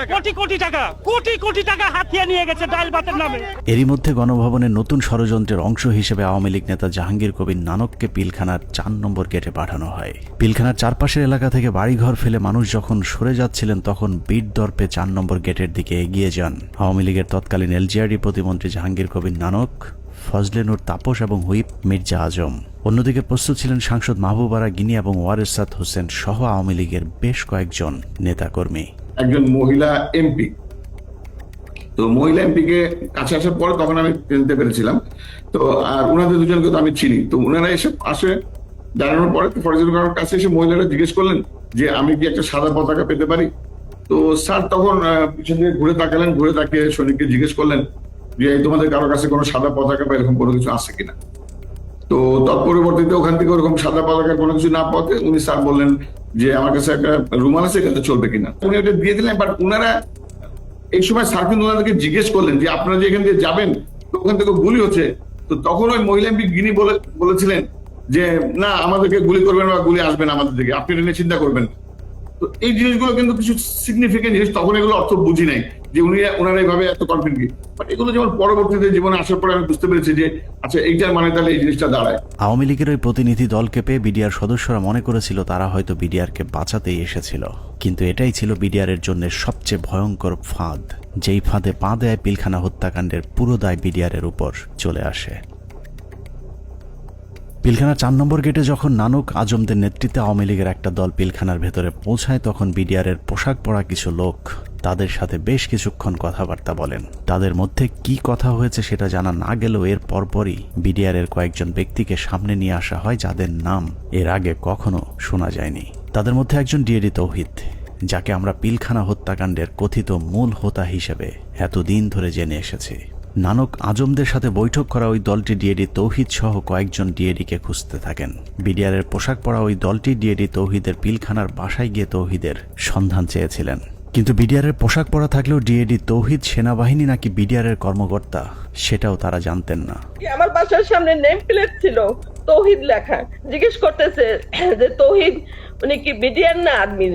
কোটি টাকা হাতিয়ে নিয়ে গেছে ডাল ভাতের নামে। এরই মধ্যে গণভবনের নতুন ষড়যন্ত্রের অংশ হিসেবে আওয়ামী লীগ নেতা জাহাঙ্গীর কবির নানককে পিলখানার 4 নম্বর গেটে পাঠানো হয়। পিলখানার চারপাশের এলাকা থেকে বাড়িঘর ফেলে মানুষ যখন সরে যাচ্ছিলেন, তখন বীর দর্পে 4 নম্বর গেটের দিকে এগিয়ে যান আওয়ামী লীগের তৎকালীন এলজিআরডি প্রতিমন্ত্রী জাহাঙ্গীর কবির নানক, ফজলে নূর তাপস এবং হুইপ মির্জা আজম। অন্যদিকে প্রস্তুত ছিলেন সাংসদ মাহবুবারা গিনি এবং ওয়ারেসাত হোসেন সহ আওয়ামী লীগের বেশ কয়েকজন নেতাকর্মী। একজন মহিলা এমপি, তো মহিলা এমপিকে কাছে আসার পরে তখন আমি চিনতে পেরেছিলাম। তো আর ওনাদের দুজনকে তো আমি চিনি। তো ওনারা এসে আসে জানানোর পরে ফরেস্ট গার্ডের কাছে এসে মহিলারা জিজ্ঞেস করলেন যে আমি কি একটা সাদা পতাকা পেতে পারি। তো স্যার তখন পিছন দিকে ঘুরে তাকালেন, ঘুরে তাকিয়ে সৈনিককে জিজ্ঞেস করলেন যে তোমাদের কারো কাছে কোনো সাদা পতাকা বা এরকম কোনো কিছু আছে কিনা। তো তৎপরবর্তীতে ওখান থেকে ওরকম সাদা পতাকার কোনো কিছু না পাওয়াতে উনি স্যার বললেন যে আমার কাছে একটা রুমাল আছে, এটাতে চলবে কিনা। উনি ওটা দিয়ে দিলেন, বাট ওনারা এই সময় স্যার কিন্তু ওনাদেরকে জিজ্ঞেস করলেন যে আপনারা যে এখান দিয়ে যাবেন তো ওখান থেকে গুলি হচ্ছে, তো তখন ওই মহিলা এমপি গিনি বলেছিলেন যে না আমাদেরকে গুলি করবেন বা গুলি আসবে না আমাদের দিকে, আপনি এটা নিয়ে চিন্তা করবেন। তো এই জিনিসগুলো কিন্তু কিছু সিগনিফিকেন্ট জিনিস, তখন এগুলো অর্থ বুঝি নাই যে ওনারা এইভাবে এত কনফিডেন্ট, বাট এগুলো যেমন পরবর্তীতে জীবনে আসার পরে আমি বুঝতে পেরেছি যে আচ্ছা এইটার মানে তাহলে এই জিনিসটা দাঁড়ায়। আওয়ামী লীগের ওই প্রতিনিধি দলকে পেয়ে বিডিআর সদস্যরা মনে করেছিল তারা হয়তো বিডিআরকে বাঁচাতেই এসেছিল, কিন্তু এটাই ছিল বিডিআরের জন্য সবচেয়ে ভয়ঙ্কর ফাঁদ, যেই ফাঁদে পা দেয় পিলখানা হত্যাকাণ্ডের পুরো দায় বিডিআরের উপর চলে আসে। পিলখানা 4 নম্বর গেটে যখন নানক আজমদের নেতৃত্বে আওয়ামী লীগের একটা দল পিলখানার ভেতরে পৌঁছায়, তখন বিডিআরের পোশাক পরা কিছু লোক তাদের সাথে বেশ কিছুক্ষণ কথাবার্তা বলেন। তাদের মধ্যে কি কথা হয়েছে সেটা জানা না গেলেও এর পরপরই বিডিআরের কয়েকজন ব্যক্তিকে সামনে নিয়ে আসা হয় যাদের নাম এর আগে কখনো শোনা যায়নি। তাদের মধ্যে একজন ডিএডি তৌহিদ, যাকে আমরা পিলখানা হত্যাকাণ্ডের কথিত মূল হোতা হিসেবে এতদিন ধরে জেনে এসেছি। নানক আজমদের সাথে বৈঠক করা ওই দলটি ডিএডি তৌহিদ সহ কয়েকজন ডিএডিকে খুঁজতে থাকেন। বিডিআরের পোশাক পরা ওই দলটি ডিএডি তৌহিদের পিলখানার বাসায় গিয়ে তৌহিদের সন্ধান চেয়েছিলেন, কিন্তু বিডিআরের পোশাক পরা থাকলেও ডিএডি তৌহিদ সেনাবাহিনী নাকি বিডিআরের কর্মকর্তা সেটাও তারা জানতেন না। আমার বাসার সামনে নেম প্লেট ছিল তৌহিদ লেখা, জিজ্ঞেস করতেছে যে তৌহিদ উনি কি বিডিআর না আর্মি?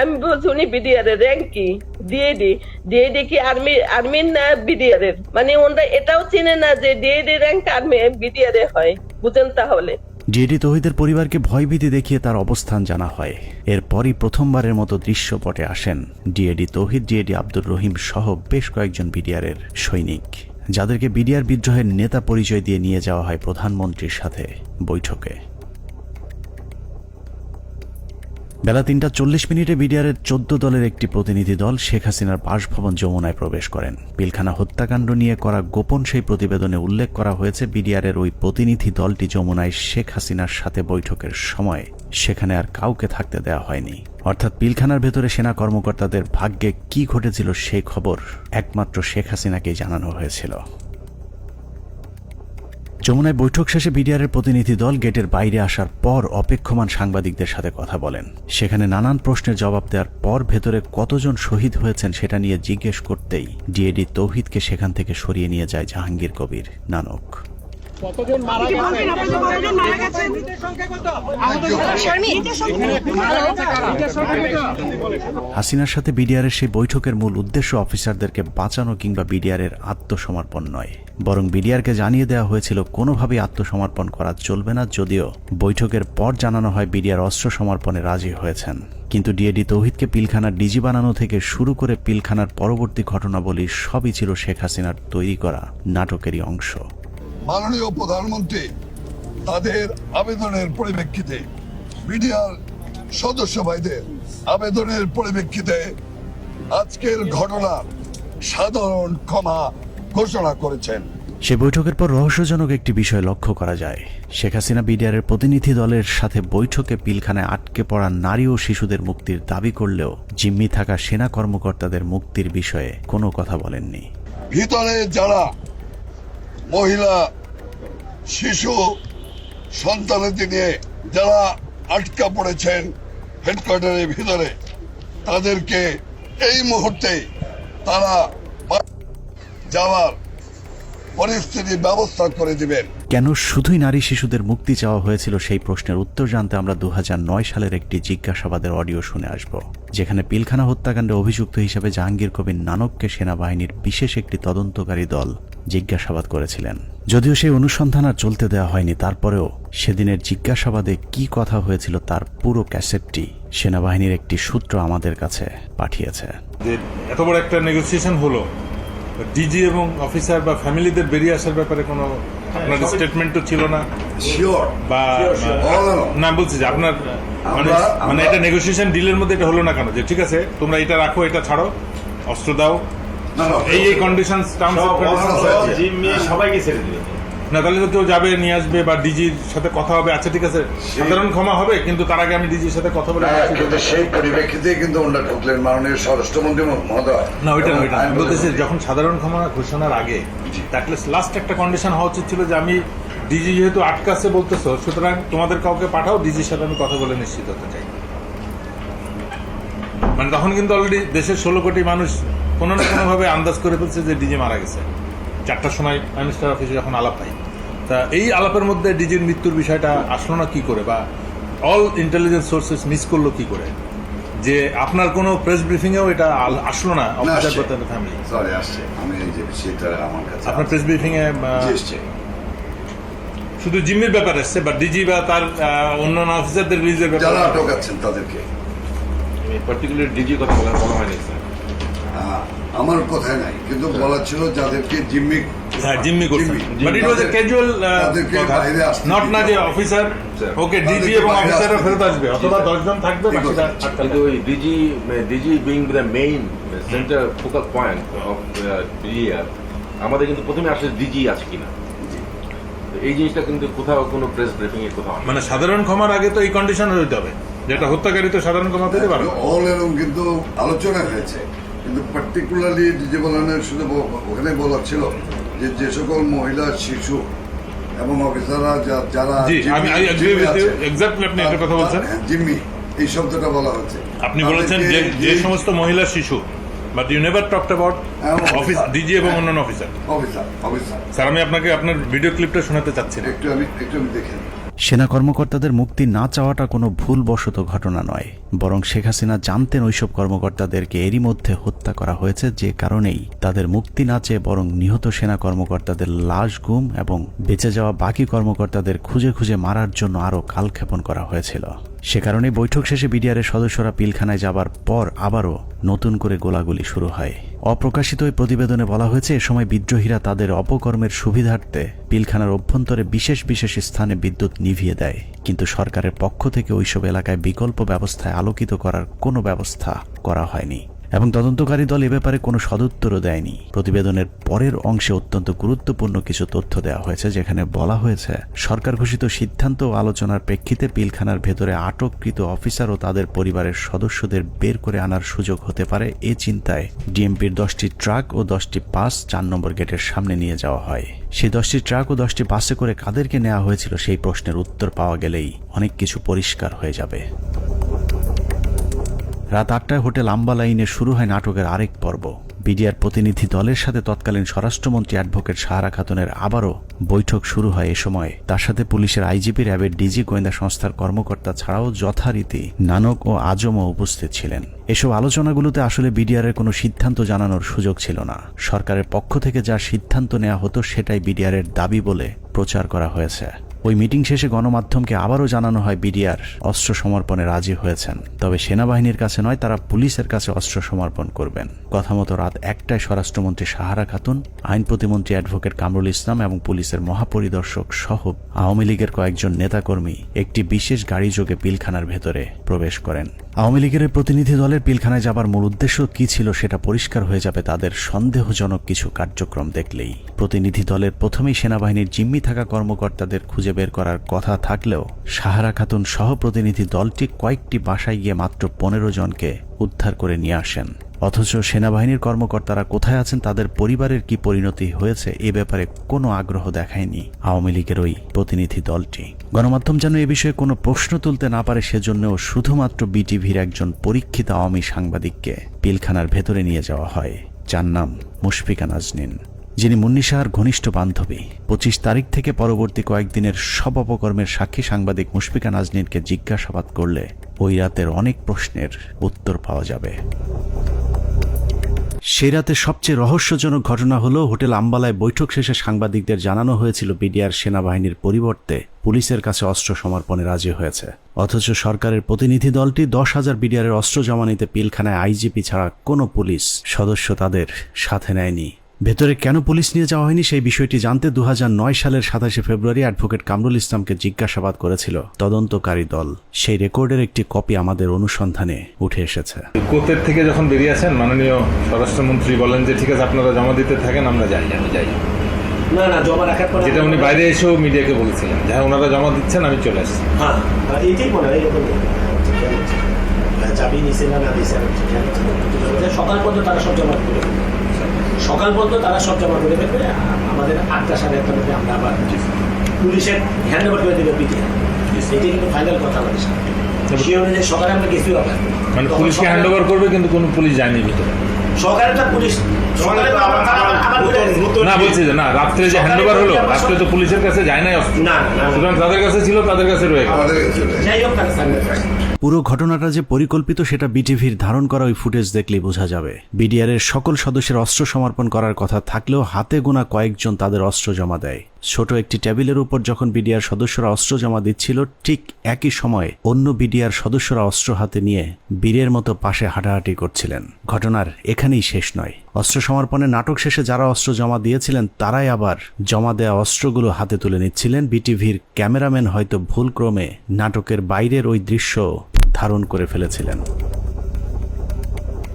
আমি বলছি উনি বিডিআর এর র্যাঙ্ক কি? ডিএডি কি আর্মির না বিডিআর এর? মানে ওনারা এটাও চিনে না যে ডিএডি র্যাঙ্ক আর্মি বিডিআর এ হয়, বুঝেন? তাহলে ডিএডি তৌহিদের পরিবারকে ভয়ভীতি দেখিয়ে তার অবস্থান জানা হয়। এরপরই প্রথমবারের মতো দৃশ্যপটে আসেন ডিএডি তৌহিদ, ডিএডি আব্দুর রহিম সহ বেশ কয়েকজন বিডিআরের সৈনিক, যাদেরকে বিডিআর বিদ্রোহের নেতা পরিচয় দিয়ে নিয়ে যাওয়া হয় প্রধানমন্ত্রীর সাথে বৈঠকে। বেলা 3:40 বিডিআরের 14 দলের একটি প্রতিনিধি দল শেখ হাসিনার বাসভবন যমুনায় প্রবেশ করেন। পিলখানা হত্যাকাণ্ড নিয়ে করা গোপন সেই প্রতিবেদনে উল্লেখ করা হয়েছে, বিডিআরের ওই প্রতিনিধি দলটি যমুনায় শেখ হাসিনার সাথে বৈঠকের সময় সেখানে আর কাউকে থাকতে দেওয়া হয়নি। অর্থাৎ পিলখানার ভেতরে সেনা কর্মকর্তাদের ভাগ্যে কি ঘটেছিল সেই খবর একমাত্র শেখ হাসিনাকেই জানানো হয়েছিল। যমুনায় বৈঠক শেষে বিডিআরের প্রতিনিধি দল গেটের বাইরে আসার পর অপেক্ষমান সাংবাদিকদের সাথে কথা বলেন। সেখানে নানান প্রশ্নের জবাব দেওয়ার পর ভেতরে কতজন শহীদ হয়েছেন সেটা নিয়ে জিজ্ঞেস করতেই ডিএডি তৌহিদকে সেখান থেকে সরিয়ে নিয়ে যায় জাহাঙ্গীর কবির নানক। হাসিনার সাথে বিডিআরের সেই বৈঠকের মূল উদ্দেশ্য অফিসারদেরকে বাঁচানো কিংবা বিডিআরের আত্মসমর্পণ নয়, বরং বিডিআরকে জানিয়ে দেওয়া হয়েছিল কোনোভাবেই আত্মসমর্পণ করা চলবে না। যদিও বৈঠকের পর জানানো হয় বিডিআর অস্ত্র সমর্পণে রাজি হয়েছেন, কিন্তু ডিএডি তৌহিদকে পিলখানার ডিজি বানানো থেকে শুরু করে পিলখানার পরবর্তী ঘটনাবলী সবই ছিল শেখ হাসিনার তৈরি করা নাটকেরই অংশ। মাননীয় প্রধানমন্ত্রী তাদের আবেদনের পরিপ্রেক্ষিতে, বিডিআর সদস্য ভাইদের আবেদনের পরিপ্রেক্ষিতে আজকের ঘটনার সাধারণ ক্ষমা ঘোষণা করেছেন। সে বৈঠকের পর রহস্যজনক একটি বিষয় লক্ষ্য করা যায়। শেখ হাসিনা বিডিআরের প্রতিনিধি দলের সাথে বৈঠকে পিলখানায় আটকে পড়া নারী ও শিশুদের মুক্তির দাবি করলেও জিম্মি থাকা সেনা কর্মকর্তাদের মুক্তির বিষয়ে কোনো কথা বলেননি। ভিতরে যারা মহিলা, শিশু, সন্তানদের নিয়ে যারা আটকা পড়েছেন হেডকোয়ার্টারের ভিতরে, তাদেরকে এই মুহূর্তে তারা যাওয়ার পরিস্থিতি ব্যবস্থা করে দিবেন। কেন শুধুই নারী শিশুদের মুক্তি চাওয়া হয়েছিল সেই প্রশ্নের উত্তর জানতে আমরা 2009 সালের একটি জিজ্ঞাসাবাদের অডিও শুনে আসব, যেখানে পিলখানা হত্যাকাণ্ডে অভিযুক্ত হিসেবে জাহাঙ্গীর কবির নানককে সেনাবাহিনীর বিশেষ একটি তদন্তকারী দল জিজ্ঞাসাবাদ করেছিলেন। যদিও সেই অনুসন্ধান আর চলতে দেওয়া হয়নি, তারপরেও সেদিনের জিজ্ঞাসাবাদে কি কথা হয়েছিল তার পুরো ক্যাসেটটি সেনাবাহিনীর একটি সূত্র আমাদের কাছে পাঠিয়েছে। এত বড় একটা নেগোসিয়েশন হলো, ডিজি এবং অফিসার বা ফ্যামিলিদের বেরিয়ে আসার ব্যাপারে কোনো আপনার স্টেটমেন্ট তো ছিল না, বা না বলছি যে আপনার মানে এটা নেগোসিয়েশন ডিলের মধ্যে এটা হলো না কেন যে ঠিক আছে তোমরা এটা রাখো, এটা ছাড়ো, অস্ত্র দাও, এই কন্ডিশন সবাইকে ছেড়ে দিবে না, তাহলে তো কেউ যাবে নিয়ে আসবে বা ডিজির সাথে কথা হবে, আচ্ছা ঠিক আছে সাধারণ ক্ষমা হবে, কিন্তু তার আগে আমি ডিজির সাথে কথা বলে সেই পরিপ্রেক্ষিতে কিন্তু ওনারা ঢুকলেন মাননীয় স্বরাষ্ট্রমন্ত্রী মহোদয়। না ওইটা আমি বলতেছি যখন সাধারণ ক্ষমা ঘোষণার আগে লাস্ট একটা কন্ডিশন হওয়া উচিত ছিল যে আমি ডিজি যেহেতু আটকাছে বলতেছো, সুতরাং তোমাদের কাউকে পাঠাও, ডিজির সাথে আমি কথা বলে নিশ্চিত হতে চাই। মানে তখন কিন্তু অলরেডি দেশের 16 কোটি মানুষ কোনো না কোনোভাবে আন্দাজ করে ফেলছে যে ডিজি মারা গেছে। 4টার সময় প্রাইম মিনিস্টার অফিসে যখন আলাপ হয়, তা এই আলাপের মধ্যে ডিজির মৃত্যুর বিষয়টা আসলো না কি করে, বা অল ইন্টেলিজেন্স সোর্সেস মিস করলো কি করে, যে আপনার কোনো প্রেস ব্রিফিংয়েও এটা আসলো না? ফ্যামিলি সরি আসছে, আমি এই যে বিষয়টা আমার কাছে আপনার প্রেস ব্রিফিংয়ে শুধু জিম্মির ব্যাপার আসছে, বা ডিজি বা তার অন্যান্য অফিসারদের রিলিজের ব্যাপারে যারা আটক আছেন তাদেরকে পার্টিকুলার ডিজি কথা বলা হয়নি স্যার। আমার কথাই নাই, কিন্তু বলা ছিল যাদেরকে জিম্মি জিম্মি করছে, but it was A casual not না যে অফিসার ওকে ডিজি এবং অফিসাররা ফেরত আসবে অথবা 10 জন থাকবে বাকিটা কিন্তু ওই DG being the main centre focal point of BDR, আমাদের কিন্তু প্রথমে আসলে ডিজি আছে কিনা এই জিনিসটা কিন্তু কোথাও কোনো প্রেস ব্রিফিং এ কোথাও মানে সাধারণ ক্ষমার আগে তো এই কন্ডিশন হইতে হবে, যেটা হত্যাকারী তো সাধারণ ক্ষমা পেতে পারে। অল এরকম কিন্তু আলোচনা হয়েছে, কিন্তু পার্টিকুলারলি ডিজি বলানের শুধু ওখানে বলা ছিল যে সকল মহিলা, শিশু এবং অফিসাররা যারা জিম্মি, এই শব্দটা বলা হচ্ছে। আপনি বলেছেন যে সমস্ত মহিলা, শিশু, but you never talked about office DG এবং অন্যান্য অফিসার। স্যার আমি আপনাকে আপনার ভিডিও ক্লিপটা শোনাতে চাচ্ছি, একটু আমি দেখে। সেনা কর্মকর্তাদের মুক্তি না চাওয়াটা কোনো ভুলবশত ঘটনা নয়, বরং শেখ হাসিনা জানতেন ওইসব কর্মকর্তাদেরকে এরই মধ্যে হত্যা করা হয়েছে, যে কারণেই তাদের মুক্তি না চেয়ে বরং নিহত সেনা কর্মকর্তাদের লাশ গুম এবং বেঁচে যাওয়া বাকি কর্মকর্তাদের খুঁজে খুঁজে মারার জন্য আরও কালক্ষেপণ করা হয়েছিল। সে কারণে বৈঠক শেষে বিডিআরের সদস্যরা পিলখানায় যাবার পর আবারও নতুন করে গোলাগুলি শুরু হয়। অপ্রকাশিত ওই প্রতিবেদনে বলা হয়েছে, এ সময় বিদ্রোহীরা তাদের অপকর্মের সুবিধার্থে পিলখানার অভ্যন্তরে বিশেষ বিশেষ স্থানে বিদ্যুৎ নিভিয়ে দেয়, কিন্তু সরকারের পক্ষ থেকে ওইসব এলাকায় বিকল্প ব্যবস্থায় আলোকিত করার কোনো ব্যবস্থা করা হয়নি এবং তদন্তকারী দল এ ব্যাপারে কোনো সদুত্তরও দেয়নি। প্রতিবেদনের পরের অংশে অত্যন্ত গুরুত্বপূর্ণ কিছু তথ্য দেওয়া হয়েছে, যেখানে বলা হয়েছে সরকার ঘোষিত সিদ্ধান্ত ও আলোচনার প্রেক্ষিতে পিলখানার ভেতরে আটককৃত অফিসার ও তাদের পরিবারের সদস্যদের বের করে আনার সুযোগ হতে পারে, এ চিন্তায় ডিএমপির 10টি ট্রাক ও 10টি বাস 4 নম্বর গেটের সামনে নিয়ে যাওয়া হয়। সেই 10টি ট্রাক ও 10টি বাসে করে কাদেরকে নেওয়া হয়েছিল সেই প্রশ্নের উত্তর পাওয়া গেলেই অনেক কিছু পরিষ্কার হয়ে যাবে। রাত 8টায় হোটেল আম্বালাইনে শুরু হয় নাটকের আরেক পর্ব। বিডিআর প্রতিনিধি দলের সাথে তৎকালীন স্বরাষ্ট্রমন্ত্রী অ্যাডভোকেট সাহারা খাতুনের আবারও বৈঠক শুরু হয়। এ সময় তার সাথে পুলিশের আইজিপি, র্যাবের ডিজি, গোয়েন্দা সংস্থার কর্মকর্তা ছাড়াও যথারীতি নানক ও আজমও উপস্থিত ছিলেন। এসব আলোচনাগুলোতে আসলে বিডিআরের কোনো সিদ্ধান্ত জানানোর সুযোগ ছিল না। সরকারের পক্ষ থেকে যা সিদ্ধান্ত নেওয়া হতো সেটাই বিডিআরের দাবি বলে প্রচার করা হয়েছে। ওই মিটিং শেষে গণমাধ্যমকে আবারও জানানো হয় বিডিআর অস্ত্র সমর্পণে রাজি হয়েছেন, তবে সেনাবাহিনীর কাছে নয়, তারা পুলিশের কাছে অস্ত্র সমর্পণ করবেন। কথা মতো রাত 1টায় স্বরাষ্ট্রমন্ত্রী সাহারা খাতুন, আইন প্রতিমন্ত্রী অ্যাডভোকেট কামরুল ইসলাম এবং পুলিশের মহাপরিদর্শক সহ আওয়ামী লীগের কয়েকজন নেতাকর্মী একটি বিশেষ গাড়ি যোগে পিলখানার ভেতরে প্রবেশ করেন। আওয়ামী লীগের প্রতিনিধি দলের পিলখানায় যাবার মূল উদ্দেশ্য কি ছিল সেটা পরিষ্কার হয়ে যাবে তাদের সন্দেহজনক কিছু কার্যক্রম দেখলেই। প্রতিনিধি দলের প্রথমেই সেনাবাহিনীর জিম্মি থাকা কর্মকর্তাদের খুঁজে বের করার কথা থাকলেও সাহারা খাতুন সহ প্রতিনিধি দলটি কয়েকটি বাসায় গিয়ে মাত্র 15 জনকে উদ্ধার করে নিয়ে আসেন। অথচ সেনাবাহিনীর কর্মকর্তারা কোথায় আছেন, তাদের পরিবারের কি পরিণতি হয়েছে, এ ব্যাপারে কোনো আগ্রহ দেখায়নি আওয়ামী লীগের ওই প্রতিনিধি দলটি। গণমাধ্যম যেন এ বিষয়ে কোনো প্রশ্ন তুলতে না পারে সেজন্যও শুধুমাত্র বিটিভির একজন পরীক্ষিত আওয়ামী সাংবাদিককে পিলখানার ভেতরে নিয়ে যাওয়া হয়, যার নাম মুশফিকা নাজনীন, যিনি মুন্নী শাহর ঘনিষ্ঠ বান্ধবী। 25 তারিখ থেকে পরবর্তী কয়েকদিনের সব অপকর্মের সাক্ষী সাংবাদিক মুশফিকা নাজনীনকে জিজ্ঞাসাবাদ করলে ওই রাতের অনেক প্রশ্নের উত্তর পাওয়া যাবে। সেই রাতে সবচেয়ে রহস্যজনক ঘটনা হলো, হোটেল আম্বালায় বৈঠক শেষে সাংবাদিকদের জানানো হয়েছিল বিডিআর সেনাবাহিনীর পরিবর্তে পুলিশের কাছে অস্ত্র সমর্পণে রাজি হয়েছে। অথচ সরকারের প্রতিনিধি দলটি 10,000 বিডিআরের অস্ত্র জমা নিতে পিলখানায় আইজিপি ছাড়া কোনো পুলিশ সদস্য তাদের সাথে নেয়নি। ভেতরে কেন পুলিশ নিয়ে যাওয়া হয়নি সেই বিষয়টি জানতে 2009 সালের 27 ফেব্রুয়ারি অ্যাডভোকেট কামরুল ইসলামকে জিজ্ঞাসাবাদ করেছিল তদন্তকারী দল। সেই রেকর্ডের একটি কপি আমাদের অনুসন্ধানে উঠে এসেছে। কোর্টের থেকে যখন বেরিয়েছেন মাননীয় স্বরাষ্ট্রমন্ত্রী বলেন যে ঠিক আছে আপনারা জমা দিতে থাকেন, আমরা যাই। না জমা রাখার পর যেটা উনি বাইরে এসেও মিডিয়াকে বলেছিলেন, হ্যাঁ ওনারা জমা দিচ্ছেন, আমি চলে আসছি। হ্যাঁ এইটাই মনে হয় এরকম চাবি নিছে না দিছে, সকাল পর্যন্ত তারা সব জমা করে ফেলবে। আমাদের 8টা সাড়ে 8টার মধ্যে আমরা আবার পুলিশের হ্যান্ড ওভার করে দেবে পিটিআই। এটাই কিন্তু ফাইনাল কথা আমাদের সাথে। সেই অনুযায়ী সকালে আমরা গেছি ওখানে। মানে পুলিশকে হ্যান্ড ওভার করবে, কিন্তু কোনো পুলিশ যায়নি ভিতরে। সকালে তো পুলিশ সকালে তো আবার না বলছি যে না, রাত্রে যে হ্যান্ড ওভার হলো, রাত্রে তো পুলিশের কাছে যায় নাই অস্ত্র, সুতরাং তাদের কাছে ছিল, তাদের কাছে রয়ে গেল। যাই হোক পুরো ঘটনাটা যে পরিকল্পিত সেটা বিটিভির ধারণ করা ওই ফুটেজ দেখলেই বোঝা যাবে। বিডিআর এর সকল সদস্যের অস্ত্র সমর্পণ করার কথা থাকলেও হাতে গোনা কয়েকজন তাদের অস্ত্র জমা দেয়। ছোট একটি টেবিলের উপর যখন বিডিআর সদস্যরা অস্ত্র জমা দিচ্ছিল, ঠিক একই সময়ে অন্য বিডিআর সদস্যরা অস্ত্র হাতে নিয়ে বীরের মতো পাশে হাঁটাহাঁটি করছিলেন। ঘটনার এখানেই শেষ নয়। অস্ত্র সমর্পণের নাটক শেষে যারা অস্ত্র জমা দিয়েছিলেন তারাই আবার জমা দেওয়া অস্ত্রগুলো হাতে তুলে নিচ্ছিলেন। বিটিভির ক্যামেরাম্যান হয়তো ভুলক্রমে নাটকের বাইরের ওই দৃশ্য ধারণ করে ফেলেছিলেন।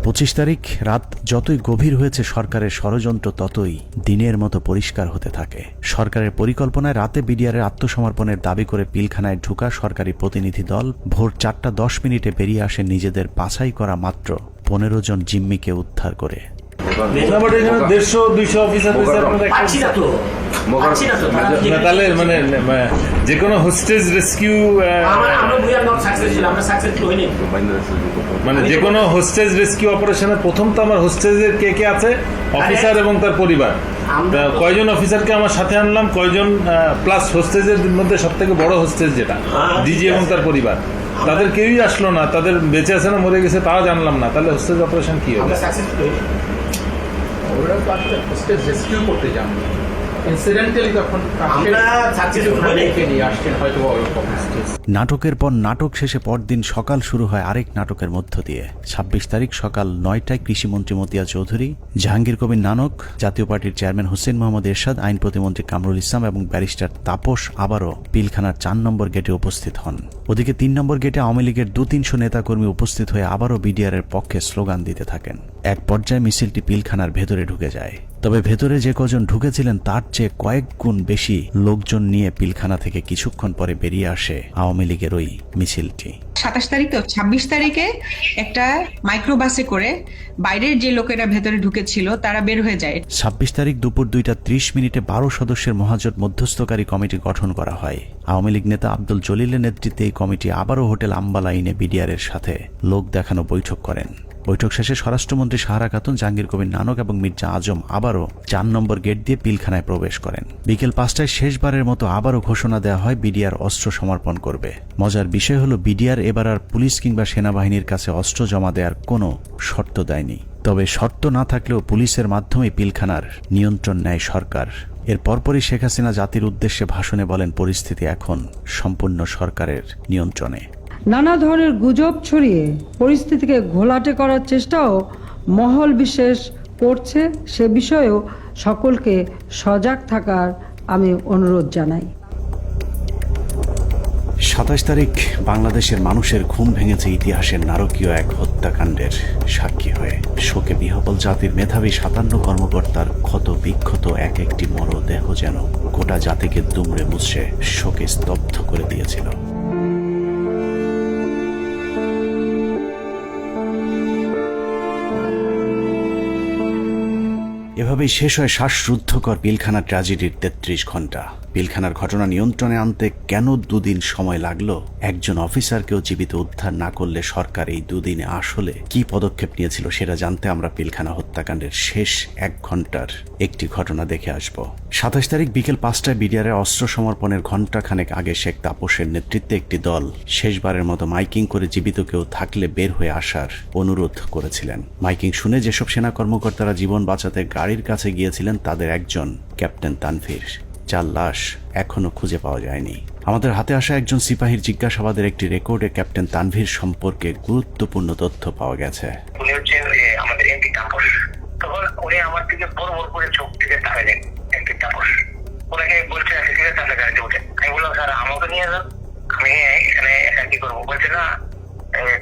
25 তারিখ রাত যতই গভীর হয়েছে, সরকারের ষড়যন্ত্র ততই দিনের মতো পরিষ্কার হতে থাকে। সরকারের পরিকল্পনায় রাতে বিডিআরের আত্মসমর্পণের দাবি করে পিলখানায় ঢুকা সরকারি প্রতিনিধি দল ভোর 4:10 বেরিয়ে আসে নিজেদের বাছাই করা মাত্র 15 জন জিম্মিকে উদ্ধার করে। তাহলে মানে যে কোনো হোস্টেজ রেস্কিউ, মানে যে কোনো হোস্টেজ রেস্কিউ অপারেশনের প্রথম তো আমার হোস্টেজের কে কে আছে, অফিসার এবং তার পরিবার। কয়জন অফিসারকে আমার সাথে আনলাম, কয়জন প্লাস হোস্টেজের মধ্যে সব থেকে বড় হোস্টেজ যেটা ডিজি এবং তার পরিবার, তাদের কেউই আসলো না। তাদের বেঁচে আছে না মরে গেছে তাও জানলাম না। তাহলে হোস্টেজ অপারেশন কি হবে? ওরা তো আসলে হোস্টেজ রেস্কিউ করতে যান, ইনসিডেন্টালি তখন নাটকের পর নাটক শেষে পরদিন সকাল শুরু হয় আরেক নাটকের মধ্য দিয়ে। 26 তারিখ সকাল 9টায় কৃষিমন্ত্রী মতিয়া চৌধুরী, জাহাঙ্গীর কবির নানক, জাতীয় পার্টির চেয়ারম্যান হোসেন মোহাম্মদ এরশাদ, আইন প্রতিমন্ত্রী কামরুল ইসলাম এবং ব্যারিস্টার তাপস আবারও পিলখানার 4 নম্বর গেটে উপস্থিত হন। ওদিকে 3 নম্বর গেটে আওয়ামী লীগের 200-300 নেতাকর্মী উপস্থিত হয়ে আবারও বিডিআর এর পক্ষে স্লোগান দিতে থাকেন। এক পর্যায়ে মিছিলটি পিলখানার ভেতরে ঢুকে যায়। তবে ভেতরে যে কজন ঢুকেছিলেন তার চেয়ে কয়েক গুণ বেশি লোকজন নিয়ে পিলখানা থেকে কিছুক্ষণ পরে বেরিয়ে আসে আওয়ামী লীগের ওই মিছিলটি। 27 তারিখ তো 26 তারিখে একটা মাইক্রোবাসে করে বাইরের যে লোকেরা ভেতরে ঢুকেছিল তারা বের হয়ে যায়। 26 তারিখ দুপুর 2:30 12 সদস্যের মহাজোট মধ্যস্থকারী কমিটি গঠন করা হয়। আওয়ামী লীগ নেতা আব্দুল জলিলের নেতৃত্বে এই কমিটি আবারও হোটেল আম্বালাইনে বিডিআর এর সাথে লোক দেখানো বৈঠক করেন। বৈঠক শেষে স্বরাষ্ট্রমন্ত্রী সাহারা খাতুন, জাহাঙ্গীর কবির নানক এবং মির্জা আজম আবারও 4 নম্বর গেট দিয়ে পিলখানায় প্রবেশ করেন। বিকেল 5টায় শেষবারের মতো আবারও ঘোষণা দেওয়া হয় বিডিআর অস্ত্র সমর্পণ করবে। মজার বিষয় হলো বিডিআর এবার আর পুলিশ কিংবা সেনাবাহিনীর কাছে অস্ত্র জমা দেওয়ার কোনো শর্ত দেয়নি। তবে শর্ত না থাকলেও পুলিশের মাধ্যমে পিলখানার নিয়ন্ত্রণ নেয় সরকার। এর পরপরই শেখ হাসিনা জাতির উদ্দেশ্যে ভাষণে বলেন, পরিস্থিতি এখন সম্পূর্ণ সরকারের নিয়ন্ত্রণে। নানা ধরনের গুজব ছড়িয়ে পরিস্থিতিকে ঘোলাটে করার চেষ্টাও মহল বিশেষ করছে, সে বিষয়েও সকলকে সজাগ থাকার আমি অনুরোধ জানাই। 27 তারিখ বাংলাদেশের মানুষের ঘুম ভেঙেছে ইতিহাসের নারকীয় এক হত্যাকাণ্ডের সাক্ষী হয়ে। শোকে বিহ্বল জাতির মেধাবী 57 কর্মকর্তার ক্ষত বিক্ষত এক একটি মরদেহ যেন গোটা জাতিকে দুমড়ে মুচড়ে শোকে স্তব্ধ করে দিয়েছিল। এভাবেই শেষ হয় শ্বাসরুদ্ধকর পিলখানা ট্র্যাজেডির 33 ঘন্টা। পিলখানার ঘটনা নিয়ন্ত্রণে আনতে কেন 2 দিন সময় লাগলো? একজন অফিসারকেও জীবিত উদ্ধার না করলে সরকার এই 2 দিনে আসলে কি পদক্ষেপ নিয়েছিল সেটা জানতে আমরা পিলখানা হত্যাকাণ্ডের শেষ 1 ঘন্টার একটি ঘটনা দেখে আসব। 27 তারিখ বিকেল 5টায় বিডিআরের অস্ত্র সমর্পণের ঘণ্টাখানেক আগে শেখ তাপসের নেতৃত্বে একটি দল শেষবারের মতো মাইকিং করে জীবিত কেউ থাকলে বের হয়ে আসার অনুরোধ করেছিলেন। মাইকিং শুনে যেসব সেনা কর্মকর্তারা জীবন বাঁচাতে গাড়ির কাছে গিয়েছিলেন তাদের একজন ক্যাপ্টেন তানভীর, যার লাশ এখনো খুঁজে পাওয়া যায়নি। আমাদের হাতে আসা একজন সিপাহীর জিজ্ঞাসাবাদের একটি রেকর্ডে ক্যাপ্টেন তানভীর সম্পর্কে গুরুত্বপূর্ণ তথ্য পাওয়া গেছে। উনি হচ্ছে আমাদের এমপি তাপস। তখন উনি আমার দিকে বড় বড় করে চোখ থেকে তাকালেন, এমপি তাপস। ওনাকে বলছে ঠিক আছে তাহলে গাড়িতে উঠে। আমি বললাম স্যার আমাকে নিয়ে যান, আমি এখানে একা কি করবো? বলছে না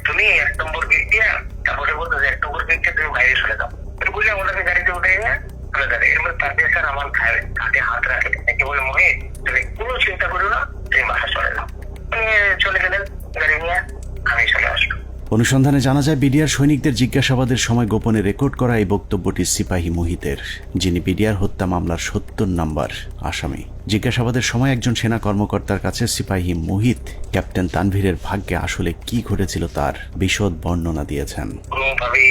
তুমি 1 নম্বর গেট দিয়ে, তারপরে বলতো 1 নম্বর গেট দিয়ে তুমি বাইরে চলে যাও। বুঝলাম ওনাকে গাড়িতে উঠে চলে যাবে। এর মধ্যে তারপরে স্যার আমার হাতে হাত রাখে একে বলে, মহিত তুমি কোনো চিন্তা করো না, তুমি বাসা চলে যাও। চলে গেলেন গাড়ি নিয়ে, আমি চলে আসলো। অনুসন্ধানে জানা যায় বিডিআর সৈনিকদের জিজ্ঞাসাবাদের সময় গোপনে রেকর্ড করা এই বক্তব্যটি সিপাহী মুহিতের, যিনি বিডিআর হত্যা মামলার ৭০ নম্বর আসামি। জিজ্ঞাসাবাদের সময় একজন সেনা কর্মকর্তার কাছে সিপাহী মুহিত ক্যাপ্টেন তানভীরের ভাগ্যে আসলে কি ঘটেছিল তার বিশদ বর্ণনা দিয়েছেন। কোনোভাবেই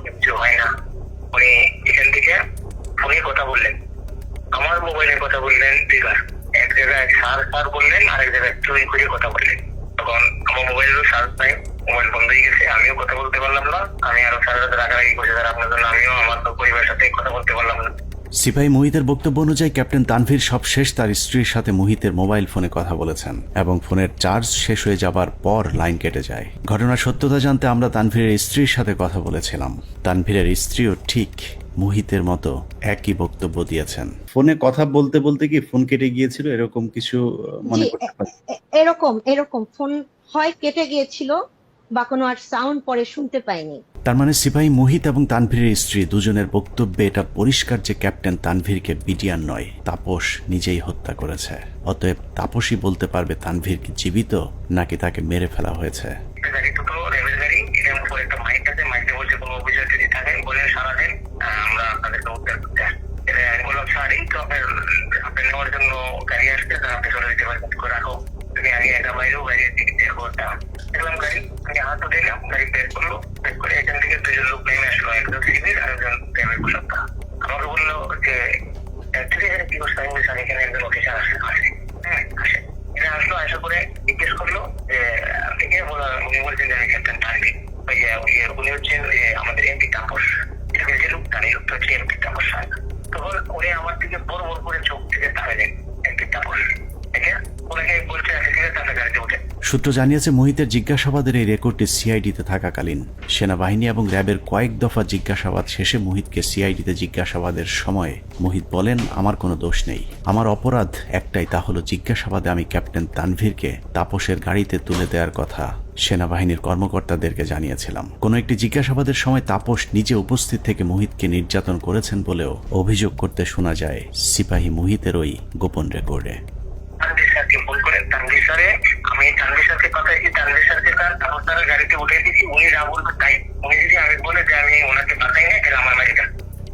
কিছু হয় না। উনি এখান থেকে ফোনে কথা বললেন, আমার মোবাইলে কথা বললেন দুইবার। এক জায়গায় স্যার বললেন, আরেক জায়গায় চুরি করে কথা বললেন। তখন আমার মোবাইলেরও চার্জ নাই, মোবাইল বন্ধ হয়ে গেছে, আমিও কথা বলতে পারলাম না। আমি আরো স্যারের সাথে রাগারাগি করছি, স্যার আপনার জন্য আমিও আমার পরিবারের সাথে কথা বলতে পারলাম না। সিপাহী মুহিতের বক্তব্য অনুযায়ী ক্যাপ্টেন তানভীর সবশেষ তার স্ত্রীর সাথে মুহিতের মোবাইল ফোনে কথা বলেছেন এবং ফোনের চার্জ শেষ হয়ে যাবার পর লাইন কেটে যায়। ঘটনার সত্যতা জানতে আমরা তানভীরের স্ত্রীর সাথে কথা বলেছিলাম। তানভীরের স্ত্রীও ঠিক মুহিতের মতো একই বক্তব্য দিয়েছেন। ফোনে কথা বলতে বলতে কি ফোন কেটে গিয়েছিল, এরকম কিছু মনে করতে পারেন? এরকম ফোন হয় কেটে গিয়েছিল বা কোনো আর সাউন্ড পরে শুনতে পাইনি। তার মানে সিপাহী মুহিত এবং তানভীরের স্ত্রী দুজনের বক্তব্যে এটা পরিষ্কার যে ক্যাপ্টেন তানভীরকে বিডিআর নয়, তাপস নিজেই হত্যা করেছে। অতএব তাপসই বলতে পারবে তানভীর কি জীবিত নাকি তাকে মেরে ফেলা হয়েছে। আমরা আপনাদেরকে উদ্ধার করতে আসছি। আমি বললাম স্যার এই তো আপনার নেওয়ার জন্য গাড়ি আসছে, আপনি চলে যেতে পারবেন, রাখো তুমি আগে একা বাইরেও গাড়ির দিকে দেখো। দেখলাম গাড়ি, আমি হাতও দিলাম, গাড়ি প্যাক করলো, প্যাক করে এখান থেকে দুজন লোক নেমে আসলো, একজন সিভিল আর একজন প্রাইভেট পোশাকটা। আমাকে বললো যে ঠিক আছে কি করছে, আমি স্যার এখানে একজন অফিসার আসে। হ্যাঁ আসে, এখানে আসলো, আসার পরে জিজ্ঞেস করলো যে আপনি কে? উনি বলছেন যে আমি ক্যাপ্টেন তানভীর। উনি হচ্ছেন আমাদের এমপি তাপস। তখন উনি আমার দিকে বড় বড় করে চোখ থেকে তাকালেন, এমপি তাপস। ওনাকে বলছে তাদের গাড়িতে উঠে। সূত্র জানিয়েছে মুহিতের জিজ্ঞাসাবাদের এই রেকর্ডটি সিআইডিতে থাকাকালীন সেনাবাহিনী এবং র্যাবের কয়েক দফা জিজ্ঞাসাবাদ শেষে মুহিতকে সিআইডিতে জিজ্ঞাসাবাদের সময় মুহিত বলেন, আমার কোনো দোষ নেই, আমার অপরাধ একটাই, তা হলো জিজ্ঞাসাবাদে আমি ক্যাপ্টেন তানভীরকে তাপসের গাড়িতে তুলে দেওয়ার কথা সেনাবাহিনীর কর্মকর্তাদেরকে জানিয়েছিলাম। কোনো একটি জিজ্ঞাসাবাদের সময় তাপস নিজে উপস্থিত থেকে মুহিতকে নির্যাতন করেছেন বলেও অভিযোগ করতে শোনা যায় সিপাহী মুহিতের ওই গোপন রেকর্ডে। তানভীর স্যারকে ফোন করেন, তানভীর স্যারে আমি তানভীর স্যারকে কথা দিয়েছি, তানভীর স্যারকে তাপস স্যারের গাড়িতে উঠে দিচ্ছি। উনি যা বলবে তাই। উনি যদি আমি বলে যে আমি ওনাকে পাঠাই না, তাহলে আমার বাড়িটা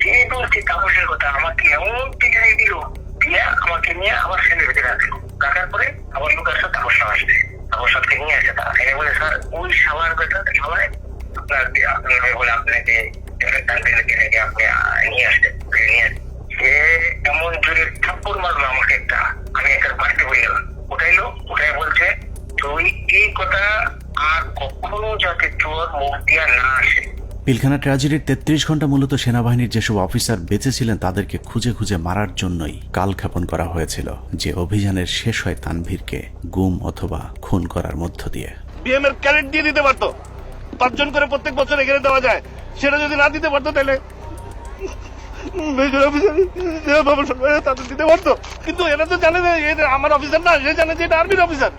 তিনি বলছি তাপসের কথা আমাকে এমন পিছনে দিল, দিয়ে আমাকে নিয়ে আবার সেনের ভিতরে রাখলো। রাখার পরে আবার লোকের সাথে তাপস আসছে, তাপস সাথে নিয়ে আসে। তারা এনে বলে স্যার ওই সাবার বেটা সবাই আপনার বলে আপনাকে তানভীরকে নাকি আপনি নিয়ে আসতে নিয়ে আসে। সে এমন জোরে থাপ্পড় মারলো আমাকে একটা, আমি একটা বাড়িতে বলে গেলাম। ওটাই বলছে তুই এই কথা আর কখনো যাতে তোর মুখ দিয়া না আসে। পিলখানা ট্র্যাজেডির ৩৩ ঘন্টা মূলত সেনাবাহিনীর যেসব অফিসার বেঁচে ছিলেন তাদেরকে খুঁজে খুঁজে মারার জন্যই কালক্ষেপণ করা হয়েছিল, যে অভিযানের শেষ হয় তানভীরকে গুম অথবা খুন করার মধ্য দিয়ে। বিএম এর ক্যারেট দিয়ে দিতে পারতো, 5 জন করে প্রত্যেক বছর এখানে দেওয়া যায়, সেটা যদি না দিতে পারতো তাহলে মেজর অফিসার তাদের দিতে পারতো। কিন্তু এরা তো জানে যে আমার অফিসার না, সে জানে যে এটা আর্মির অফিসার।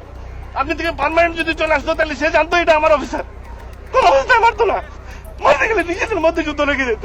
আর্মি থেকে পার্মানেন্ট যদি চলে আসতো তাহলে সে জানতো এটা আমার অফিসার। কোন অবস্থায় মারতো না, মারতে গেলে নিজেদের মধ্যে যুদ্ধ লেগে যেত।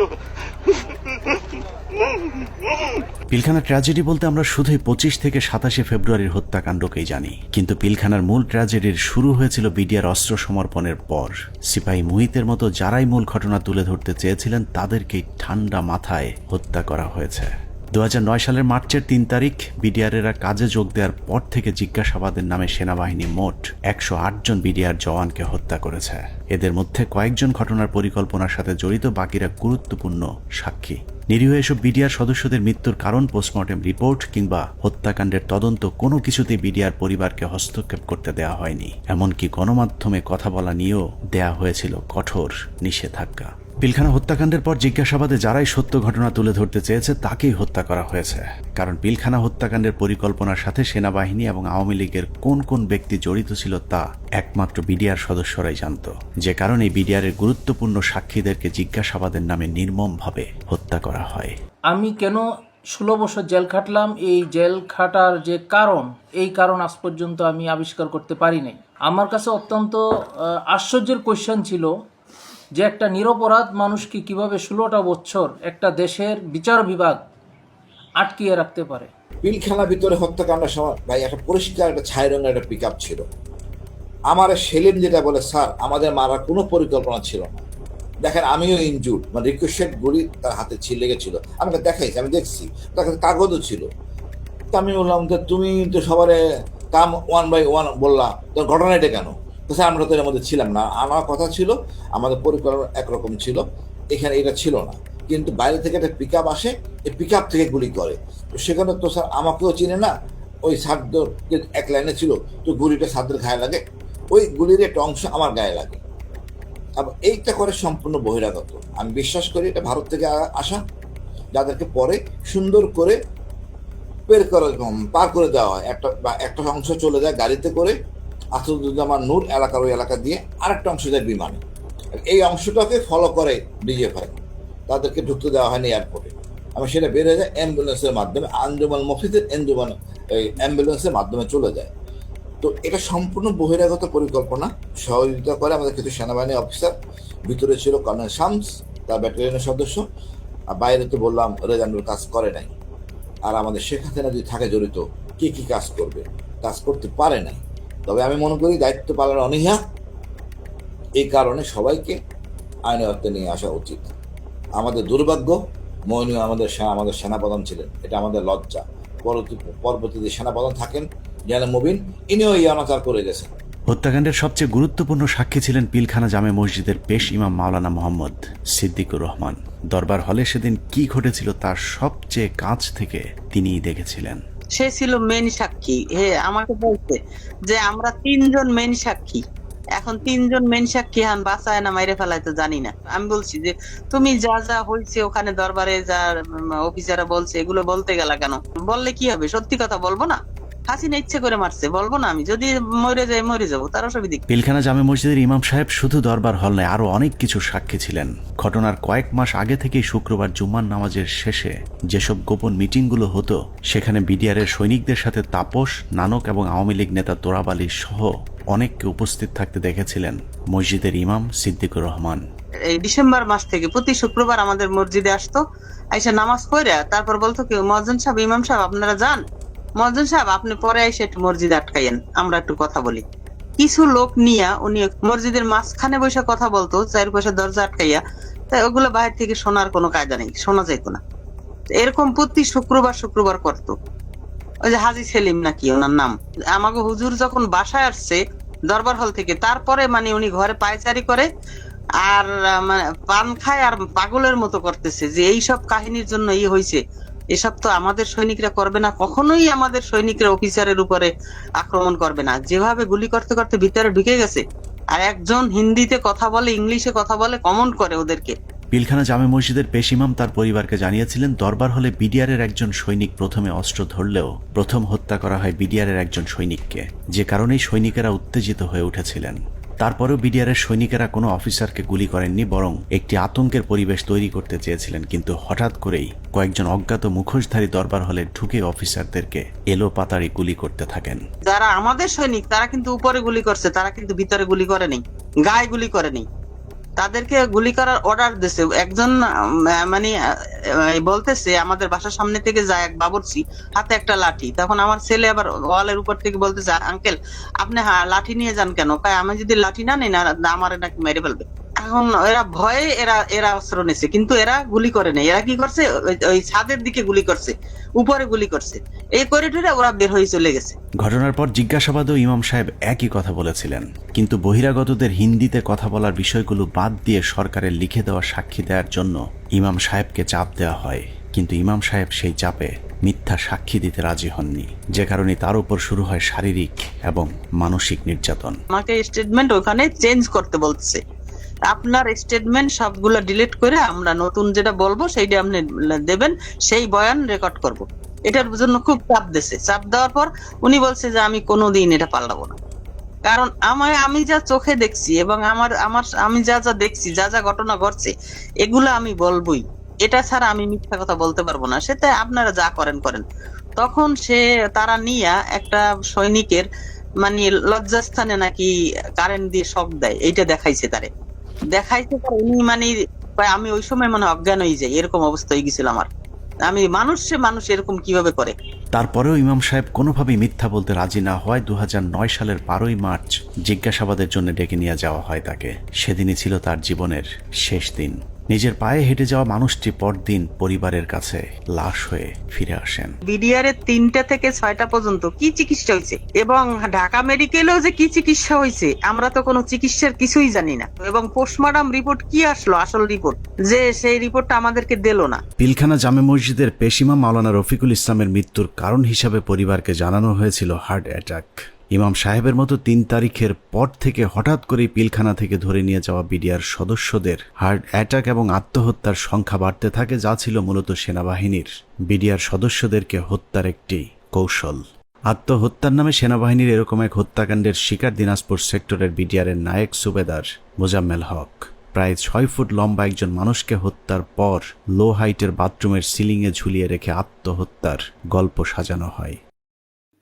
পিলখানা ট্র্যাজেডি বলতে আমরা শুধুই 25 থেকে 27 ফেব্রুয়ারির হত্যাকাণ্ডকেই জানি, কিন্তু পিলখানার মূল ট্র্যাজেডির শুরু হয়েছিল বিডিআর অস্ত্র সমর্পণের পর। সিপাহী মুহিতের মতো যারাই মূল ঘটনা তুলে ধরতে চেয়েছিলেন তাদেরকেই ঠান্ডা মাথায় হত্যা করা হয়েছে। 2009 সালের মার্চের 3 তারিখ বিডিআরেরা কাজে যোগ দেওয়ার পর থেকে জিজ্ঞাসাবাদের নামে সেনাবাহিনী মোট 108 জন বিডিআর জওয়ানকে হত্যা করেছে। এদের মধ্যে কয়েকজন ঘটনার পরিকল্পনার সাথে জড়িত, বাকিরা গুরুত্বপূর্ণ সাক্ষী। নিরীহ এসব বিডিআর সদস্যদের মৃত্যুর কারণ, পোস্টমর্টেম রিপোর্ট কিংবা হত্যাকাণ্ডের তদন্ত কোনো কিছুতেই বিডিআর পরিবারকে হস্তক্ষেপ করতে দেওয়া হয়নি। এমনকি গণমাধ্যমে কথা বলা নিয়েও দেয়া হয়েছিল কঠোর নিষেধাজ্ঞা। পিলখানা হত্যাকাণ্ডের পর জিজ্ঞাসাবাদে যারাই সত্য ঘটনা তুলে ধরতে চেয়েছে তাকেই হত্যা করা হয়েছে, কারণ পিলখানা হত্যাকাণ্ডের পরিকল্পনার সাথে সেনাবাহিনী এবং আওয়ামী লীগের কোন কোন ব্যক্তি জড়িত ছিল তা একমাত্র বিডিআর সদস্যরাই জানত, যে কারণে বিডিআরের গুরুত্বপূর্ণ সাক্ষীদেরকে জিজ্ঞাসাবাদের নামে নির্মমভাবে হত্যা করা হয়। আমি কেন 16 বছর জেল খাটলাম, এই জেল খাটার যে কারণ, এই কারণ আজ পর্যন্ত আমি আবিষ্কার করতে পারি নাই। আমার কাছে অত্যন্ত আশ্চর্যের কোয়েশ্চেন ছিল যে একটা নিরপরাধ মানুষকে কিভাবে 16টা বছর একটা দেশের বিচার বিভাগ আটকিয়ে রাখতে পারে। পিলখানার ভিতরে হত্যাকাণ্ডের সময় ভাই একটা পরিষ্কার একটা ছাই রঙের একটা পিকআপ ছিল, আমার সেলিম যেটা বলে, স্যার আমাদের মারার কোনো পরিকল্পনা ছিল না, দেখেন আমিও ইনজুর্ড, মানে রিকোয়েস্টেড গুলি তার হাতে লেগেছিল, আমাকে দেখাইছি, আমি দেখছি, তার কাছে কাগজও ছিল। তা আমি বললাম যে তুমি তো সবারে কাম 1 by 1 বললা, তোর ঘটনা এটা কেন? তো স্যার আমরা তো এর মধ্যে ছিলাম না, আমার কথা ছিল আমাদের পরিকল্পনা একরকম ছিল, এখানে এটা ছিল না, কিন্তু বাইরে থেকে একটা পিক আপ আসে, এই পিক আপ থেকে গুলি করে। তো সেখানে তো স্যার আমাকেও চিনে না, ওই সাদ্দর এক লাইনে ছিল, তো গুলিটা সাদ্দের গায়ে লাগে, ওই গুলির একটা অংশ আমার গায়ে লাগে। আবার এইটা করে সম্পূর্ণ বহিরাগত, আমি বিশ্বাস করি এটা ভারত থেকে আসা, যাদেরকে পরে সুন্দর করে পার করে দেওয়া হয়, একটা অংশ চলে যায় গাড়িতে করে আসাদুজ্জামান নূর এলাকার ওই এলাকা দিয়ে, আরেকটা অংশ যায় বিমানে, এই অংশটাকে ফলো করে ডিজিএফআই, তাদেরকে ঢুকতে দেওয়া হয়নি এয়ারপোর্টে। আমি সেটা বেড়ে যায় অ্যাম্বুলেন্সের মাধ্যমে, আঞ্জুমান মফিজের অ্যাম্বুলেন্সের মাধ্যমে চলে যায়। তো এটা সম্পূর্ণ বহিরাগত পরিকল্পনা, সহযোগিতা করে আমাদের কিছু সেনাবাহিনী অফিসার, ভিতরে ছিল কর্নেল শামস তার ব্যাটালিয়নের সদস্য, আর বাইরে তো বললাম রেজানুর কাজ করে নাই। আর আমাদের শেখ হাসিনা যদি থাকে জড়িত, কি কি কাজ করবে, কাজ করতে পারে নাই। তবে আমি মনে করি দায়িত্ব পালন অনীহা, এই কারণে সবাইকে আইনের আওতায় নিয়ে আসা উচিত। আমাদের দুর্ভাগ্য, মইনুল আমাদের সেনাপ্রধান ছিলেন, এটা আমাদের লজ্জা। পরবর্তীতে সেনাপ্রধান থাকেন জেনারেল মুবিন, ইনিও এই অনাচার করে গেছেন। হত্যাকাণ্ডের সবচেয়ে গুরুত্বপূর্ণ সাক্ষী ছিলেন পিলখানা জামে মসজিদের পেশ ইমাম মাওলানা মোহাম্মদ সিদ্দিকুর রহমান। দরবার হলে সেদিন কি ঘটেছিল তার সবচেয়ে কাছ থেকে তিনিই দেখেছিলেন। সে ছিল মেন সাক্ষী। আমাকে বলছে যে আমরা 3 জন মেন সাক্ষী, এখন 3 জন মেন সাক্ষী হান বাঁচায় না মাইরে ফেলায় তো জানি না। আমি বলছি যে তুমি যা যা হয়েছে ওখানে দরবারে যা অফিসাররা বলছে এগুলো বলতে গেলা কেন? বললে কি হবে? সত্যি কথা বলবো না? হাসিনা ইচ্ছে করে মারছে, বলবো না? আমি যদি মরে যাই মরে যাবো, তার অসুবিধা কি? পিলখানা জামে মসজিদের ইমাম সাহেব শুধু দরবার হল নয়, আরো অনেক কিছু সাক্ষী ছিলেন। ঘটনার কয়েক মাস আগে থেকেই শুক্রবার জুম্মার নামাজের শেষে যেসব গোপন মিটিংগুলো হতো, সেখানে বিডিআরের সৈনিকদের সাথে তাপস, নানক এবং আওয়ামী লীগ নেতা তোরাব আলী সহ অনেককে উপস্থিত থাকতে দেখেছিলেন মসজিদের ইমাম সিদ্দিকুর রহমান। এই ডিসেম্বর মাস থেকে প্রতি শুক্রবার আমাদের মসজিদে আসতো, আইসা নামাজ পড়ে তারপর বলতো কি, মুয়াজ্জিন সাহেব, ইমাম সাহেব আপনারা যান, মুয়াজ্জিন সাহেব আপনি পরে এসে একটু মসজিদ আটকাইয়েন, আমরা একটু কথা বলি। কিছু লোক নিয়ে উনি মসজিদের মাঝখানে বসে কথা বলতো, চারপাশে দরজা আটকাইয়া, তাই ওগুলো বাইরে থেকে শোনার কোনো কায়দা নেই, শোনা যাইতো না। এরকম প্রতি শুক্রবার করতো। ওই যে হাজি সেলিম নাকি ওনার নাম, আমাকে হুজুর যখন বাসায় আসছে দরবার হল থেকে, তারপরে মানে উনি ঘরে পায়চারি করে আর মানে পান খায় আর পাগলের মতো করতেছে যে এইসব কাহিনীর জন্য হয়েছে, এসব তো আমাদের সৈনিকরা করবে না, কখনোই আমাদের সৈনিকরা অফিসারের উপরে আক্রমণ করবে না। যেভাবে গুলি করতে করতে ভিতরে ঢুকে গেছে, আর একজন হিন্দিতে কথা বলে, ইংলিশে কথা বলে, কমেন্ট করে ওদেরকে। পিলখানা জামে মসজিদের পেশ ইমাম তার পরিবারকে জানিয়েছিলেন, দরবার হলে বিডিআরের একজন সৈনিক প্রথমে অস্ত্র ধরলেও প্রথম হত্যা করা হয় বিডিআরের একজন সৈনিককে, যে কারণেই সৈনিকেরা উত্তেজিত হয়ে উঠেছিলেন। তারপরেও বিডিআরের সৈনিকেরা কোনো অফিসারকে গুলি করেননি, বরং একটি আতঙ্কের পরিবেশ তৈরি করতে চেয়েছিলেন। কিন্তু হঠাৎ করেই কয়েকজন অজ্ঞাত মুখোশধারী দরবার হলে ঢুকে অফিসারদেরকে এলো পাতাড়ি গুলি করতে থাকেন। যারা আমাদের সৈনিক তারা কিন্তু উপরে গুলি করছে, তারা কিন্তু ভিতরে গুলি করেনি, গায়ে গুলি করেনি, তাদেরকে গুলি করার অর্ডার দিছে। একজন মানে বলতেছে আমাদের বাসার সামনে থেকে যায় এক বাবুর্চি, হাতে একটা লাঠি। তখন আমার ছেলে আবার ওয়ালের উপর থেকে বলতেছে, আঙ্কেল আপনি লাঠি নিয়ে যান কেন? আমি যদি লাঠি না নিই না আমার নাকি মেরে ফেলবে। এখন এরা ভয়ে এরা অস্ত্র নিছে, কিন্তু এরা গুলি করে নাই। এরা কি করছে, ওই ছাদের দিকে গুলি করছে, উপরে গুলি করছে, এই করিডোরে ওরা বের হয়ে চলে গেছে। ঘটনার পর জিজ্ঞাসাবাদেও ইমাম সাহেব একই কথা বলেছিলেন, কিন্তু বহিরাগতদের হিন্দিতে কথা বলার বিষয়গুলো বাদ দিয়ে সরকারের লিখে দেওয়া সাক্ষী দেওয়ার জন্য ইমাম সাহেবকে চাপ দেওয়া হয়। কিন্তু ইমাম সাহেব সেই চাপে মিথ্যা সাক্ষী দিতে রাজি হননি, যে কারণে তার উপর শুরু হয় শারীরিক এবং মানসিক নির্যাতন। আমাকে স্টেটমেন্ট ওখানে চেঞ্জ করতে বলছে, আপনার স্টেটমেন্ট সবগুলো ডিলিট করে আমরা নতুন যেটা বলবো সেইটা আপনি দেবেন, সেই বয়ান রেকর্ড করব। এটার জন্য খুব চাপ দিয়েছে। চাপ দেওয়ার পর উনি বলছে যে আমি কোনোদিন এটা পাল্টাবো না, কারণ আমি যা চোখে দেখছি এবং আমি যা যা দেখছি, যা যা ঘটনা ঘটছে, এগুলো আমি বলবোই, এটা ছাড়া আমি মিথ্যা কথা বলতে পারবো না। সেটা আপনারা যা করেন করেন। তখন তারা নিয়ে একটা সৈনিকের মানে লজ্জাস্থানে নাকি কারেন্ট দিয়ে শক দেয়, এইটা দেখাইছে তারে। উনি মানে আমি ওই সময় মানে অজ্ঞান হয়ে যাই, এরকম অবস্থা হয়ে গেছিল আমার। আমি মানুষ এরকম কিভাবে করে? তারপরেও ইমাম সাহেব কোনোভাবেই মিথ্যা বলতে রাজি না হওয়ায় 2009 সালের 12ই মার্চ জিজ্ঞাসাবাদের জন্য ডেকে নিয়ে যাওয়া হয় তাকে। সেদিনই ছিল তার জীবনের শেষ দিন। নিজের পায়ে হেঁটে যাওয়া মানুষটি পরদিন পরিবারের কাছে লাশ হয়ে ফিরে আসেন। বিডিআর এর 3টা থেকে 6টা পর্যন্ত কি চিকিৎসা হয়েছে এবং ঢাকা মেডিকেলেও যে কি চিকিৎসা হয়েছে আমরা তো কোনো চিকিৎসার কিছুই জানি না। এবং পোস্টমর্টম রিপোর্ট কি আসলো, আসল রিপোর্ট, যে সেই রিপোর্টটা আমাদেরকে দিল না। পিলখানা জামে মসজিদের পেশিমা মাওলানা রফিকুল ইসলামের মৃত্যুর কারণ হিসাবে পরিবারকে জানানো হয়েছিল হার্ট অ্যাটাক। ইমাম সাহেবের মতো 3 তারিখের পর থেকে হঠাৎ করেই পিলখানা থেকে ধরে নিয়ে যাওয়া বিডিআর সদস্যদের হার্ট অ্যাটাক এবং আত্মহত্যার সংখ্যা বাড়তে থাকে, যা ছিল মূলত সেনাবাহিনীর বিডিআর সদস্যদেরকে হত্যার একটি কৌশল। আত্মহত্যার নামে সেনাবাহিনীর এরকম এক হত্যাকাণ্ডের শিকার দিনাজপুর সেক্টরের বিডিআরের নায়েক সুবেদার মোজাম্মেল হক। প্রায় 6 ফুট লম্বা একজন মানুষকে হত্যার পর লো হাইটের বাথরুমের সিলিংয়ে ঝুলিয়ে রেখে আত্মহত্যার গল্প সাজানো হয়।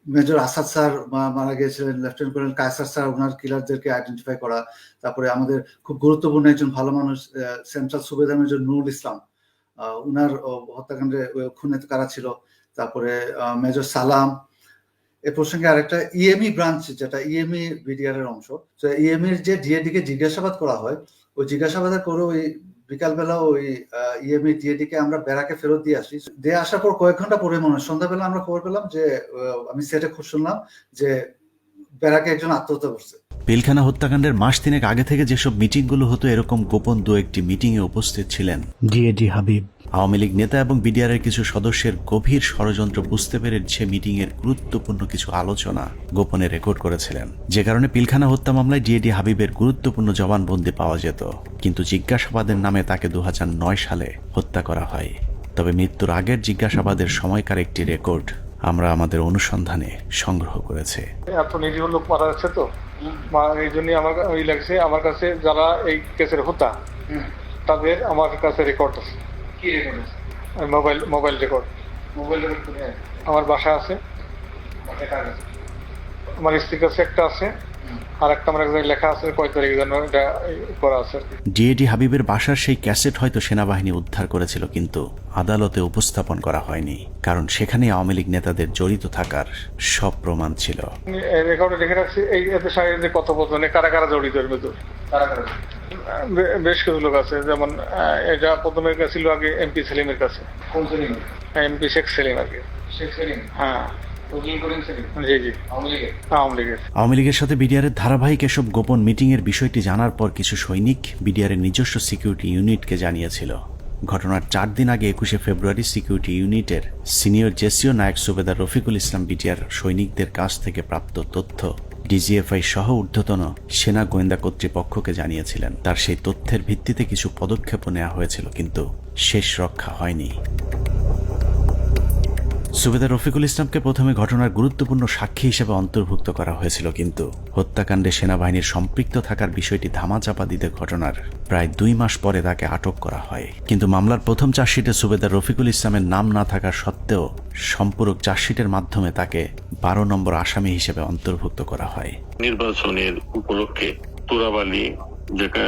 মেজর আসাদ স্যার মারা গিয়েছিলেন, লেফটেন্যান্ট কর্নেল কায়সার স্যার ওনার কিলারদেরকে আইডেন্টিফাই করা। তারপরে আমাদের খুব গুরুত্বপূর্ণ একজন ভালো মানুষ সেন্ট্রাল সুবেদার মেজর নুরুল ইসলাম, উনার হত্যাকাণ্ডে খুনে কারা ছিল। তারপরে মেজর সালাম। এ প্রসঙ্গে আরেকটা ইএমই ব্রাঞ্চ, যেটা ইএমই বিডিআর এর অংশ, তো ইএমইর যে ডিএডি কে জিজ্ঞাসাবাদ করা হয়, ওই জিজ্ঞাসাবাদ করে ওই বিকালবেলা ওই ইএমই ডিএডি কে আমরা ব্যারাকে ফেরত দিয়ে আসি। দিয়ে আসার পর কয়েক ঘন্টা পরে মনে হয় সন্ধ্যাবেলা আমরা খবর পেলাম যে আমি সেটে খুব শুনলাম যে ব্যারাকে একজন আত্মহত্যা করছে। পিলখানা হত্যাকাণ্ডের মাস 3 আগে থেকে যেসব মিটিংগুলো হতো, এরকম গোপন 2-1টি মিটিংয়ে উপস্থিত ছিলেন ডিএডি হাবিব। আওয়ামী লীগ নেতা এবং বিডিআরের কিছু সদস্যের গভীর ষড়যন্ত্র বুঝতে পেরে সে মিটিংয়ের গুরুত্বপূর্ণ কিছু আলোচনা গোপনে রেকর্ড করেছিলেন, যে কারণে পিলখানা হত্যা মামলায় ডিএডি হাবিবের গুরুত্বপূর্ণ জবানবন্দি পাওয়া যেত। কিন্তু জিজ্ঞাসাবাদের নামে তাকে 2009 সালে হত্যা করা হয়। তবে মৃত্যুর আগের জিজ্ঞাসাবাদের সময়কার একটি রেকর্ড আমরা আমাদের অনুসন্ধানে সংগ্রহ করেছি। এত নিরীহ লোক মারা যাচ্ছে, তো এই জন্য আমার ওই লাগছে। আমার কাছে যারা এই কেসের হত্যা, তাদের আমার কাছে রেকর্ড আছে। কি রেকর্ড আছে? Mobile record. মোবাইল রেকর্ড কোথায়? আমার বাসায় আছে, আমার স্ত্রীর কাছে একটা আছে, আর একটা আমার একজন লেখা আছে কয় তারিখ যেন এটা করা আছে। ডিএডি হাবিবের বাসার সেই ক্যাসেট হয়তো সেনাবাহিনী উদ্ধার করেছিল, কিন্তু আদালতে উপস্থাপন করা হয়নি, কারণ সেখানে আওয়ামী লীগ নেতাদের জড়িত থাকার সব প্রমাণ ছিল। রেকর্ডে লিখে রাখছি এই এদের সাথে কথোপকথনে কারা কারা জড়িত এর ভিতর। বেশ কিছু লোক আছে, যেমন এটা প্রথমে ছিল আগে এমপি সেলিমের কাছে। কোন সেলিম? এমপি শেখ সেলিম আর কি। শেখ সেলিম, হ্যাঁ। আওয়ামী লীগের সাথে বিডিআরের ধারাবাহিক এসব গোপন মিটিং এর বিষয়টি জানার পর কিছু সৈনিক বিডিআরের নিজস্ব সিকিউরিটি ইউনিটকে জানিয়েছিল। ঘটনার 4 দিন আগে 21শে ফেব্রুয়ারি সিকিউরিটি ইউনিটের সিনিয়র জেসিও নায়ক সুবেদার রফিকুল ইসলাম বিডিআর সৈনিকদের কাছ থেকে প্রাপ্ত তথ্য ডিজিএফআই সহ ঊর্ধ্বতন সেনা গোয়েন্দা কর্তৃপক্ষকে জানিয়েছিলেন। তার সেই তথ্যের ভিত্তিতে কিছু পদক্ষেপও নেওয়া হয়েছিল, কিন্তু শেষ রক্ষা হয়নি। সুবেদার রফিকুল ইসলামকে প্রথমে ঘটনার গুরুত্বপূর্ণ সাক্ষী হিসেবে অন্তর্ভুক্ত করা হয়েছিল, কিন্তু হত্যাকাণ্ডে সেনাবাহিনীর সম্পৃক্ত থাকার বিষয়টি ধামাচাপা দিতে ঘটনার প্রায় 2 মাস পরে তাকে আটক করা হয়। কিন্তু মামলার প্রথম চার্জশিটে সুবেদার রফিকুল ইসলামের নাম না থাকা সত্ত্বেও সম্পূরক চার্জশিটের মাধ্যমে তাকে 12 নম্বর আসামি হিসেবে অন্তর্ভুক্ত করা হয়। নির্বাচনের উপলক্ষে তুরাবালি, যেটা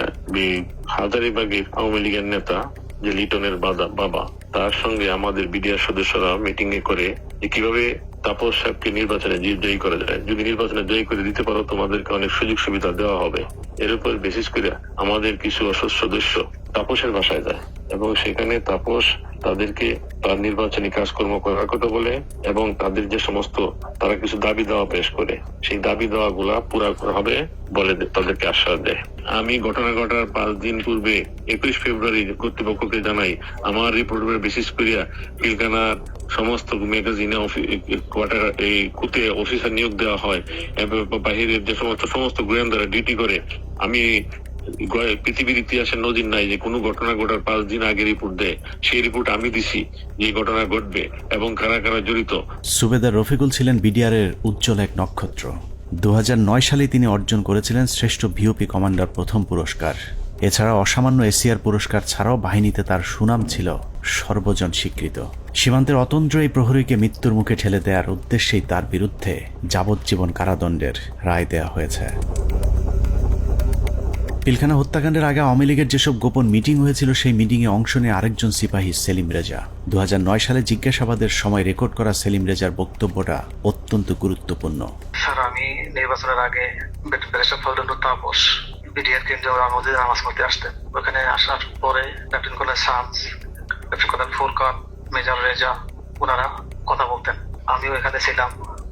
হাজারীবাগের আওয়ামী লীগের নেতা যে লিটনের বাবা, তার সঙ্গে আমাদের বিডিআর সদস্যরা মিটিং এ করে কিভাবে তাপস সাহেবকে নির্বাচনে জয়ী করা যায়। যদি নির্বাচনে জয়ী করে দিতে পারো তোমাদেরকে অনেক সুযোগ সুবিধা দেওয়া হবে। এর উপর বেসিস করে আমাদের কিছু সদস্য তাপসের বাসায় যায় এবং সেখানে তাপস তাদেরকে তার নির্বাচনী কাজকর্ম করার কথা বলে এবং তাদের যে সমস্ত তারা কিছু দাবি দেওয়া পেশ করে, সেই দাবি দেওয়া গুলা পুরা হবে বলে তাদেরকে আশ্বাস দেয়। আমি ঘটনা ঘটার 5 দিন পূর্বে 21 ফেব্রুয়ারি কর্তৃপক্ষকে জানাই আমার রিপোর্টের বেসিস করিয়া পিলখানার সমস্ত ম্যাগাজিনে কোয়ার্টার এই কুতে অফিসার নিয়োগ দেওয়া হয় এবং বাহিরের যে সমস্ত গোয়েন্দারা ডিউটি করে। আমি পৃথিবীর ইতিহাসে নজির নাই যে কোনো ঘটনা ঘটার 5 দিন আগে রিপোর্ট দেয়। সেই রিপোর্ট আমি দিছি যে ঘটনা ঘটবে এবং কারা কারা জড়িত। সুবেদার রফিকুল ছিলেন বিডিআরের উজ্জ্বল এক নক্ষত্র। 2009 সালে তিনি অর্জন করেছিলেন শ্রেষ্ঠ ভিওপি কমান্ডার প্রথম পুরস্কার। এছাড়া অসামান্য এসিআর পুরস্কার ছাড়াও বাহিনীতে তার সুনাম ছিল সর্বজন স্বীকৃত। সীমান্তের অতন্দ্র এই প্রহরীকে মৃত্যুর মুখে ঠেলে দেওয়ার উদ্দেশ্যেই তার বিরুদ্ধে যাবজ্জীবন কারাদণ্ডের রায় দেওয়া হয়েছে। পিলখানা হত্যাকাণ্ডের আগে আওয়ামী লীগের যেসব গোপন মিটিং হয়েছিল সেই মিটিংয়ে অংশ নিয়ে আরেকজন সিপাহী সেলিম রেজা। 2009 সালে জিজ্ঞাসাবাদের সময় রেকর্ড করা সেলিম রেজার বক্তব্যটা অত্যন্ত গুরুত্বপূর্ণ। স্যার, আমি নির্বাচনের আগে ব্যারিস্টার ফজলুর তাপস বিডিআর কেন্দ্রে মসজিদে নামাজ পড়তে আসতেন। ওখানে আসার পরে captain colonel Shams, captain colonel Furqan, major Reza ওনারা কথা বলতেন। আমিও এখানে ছিলাম,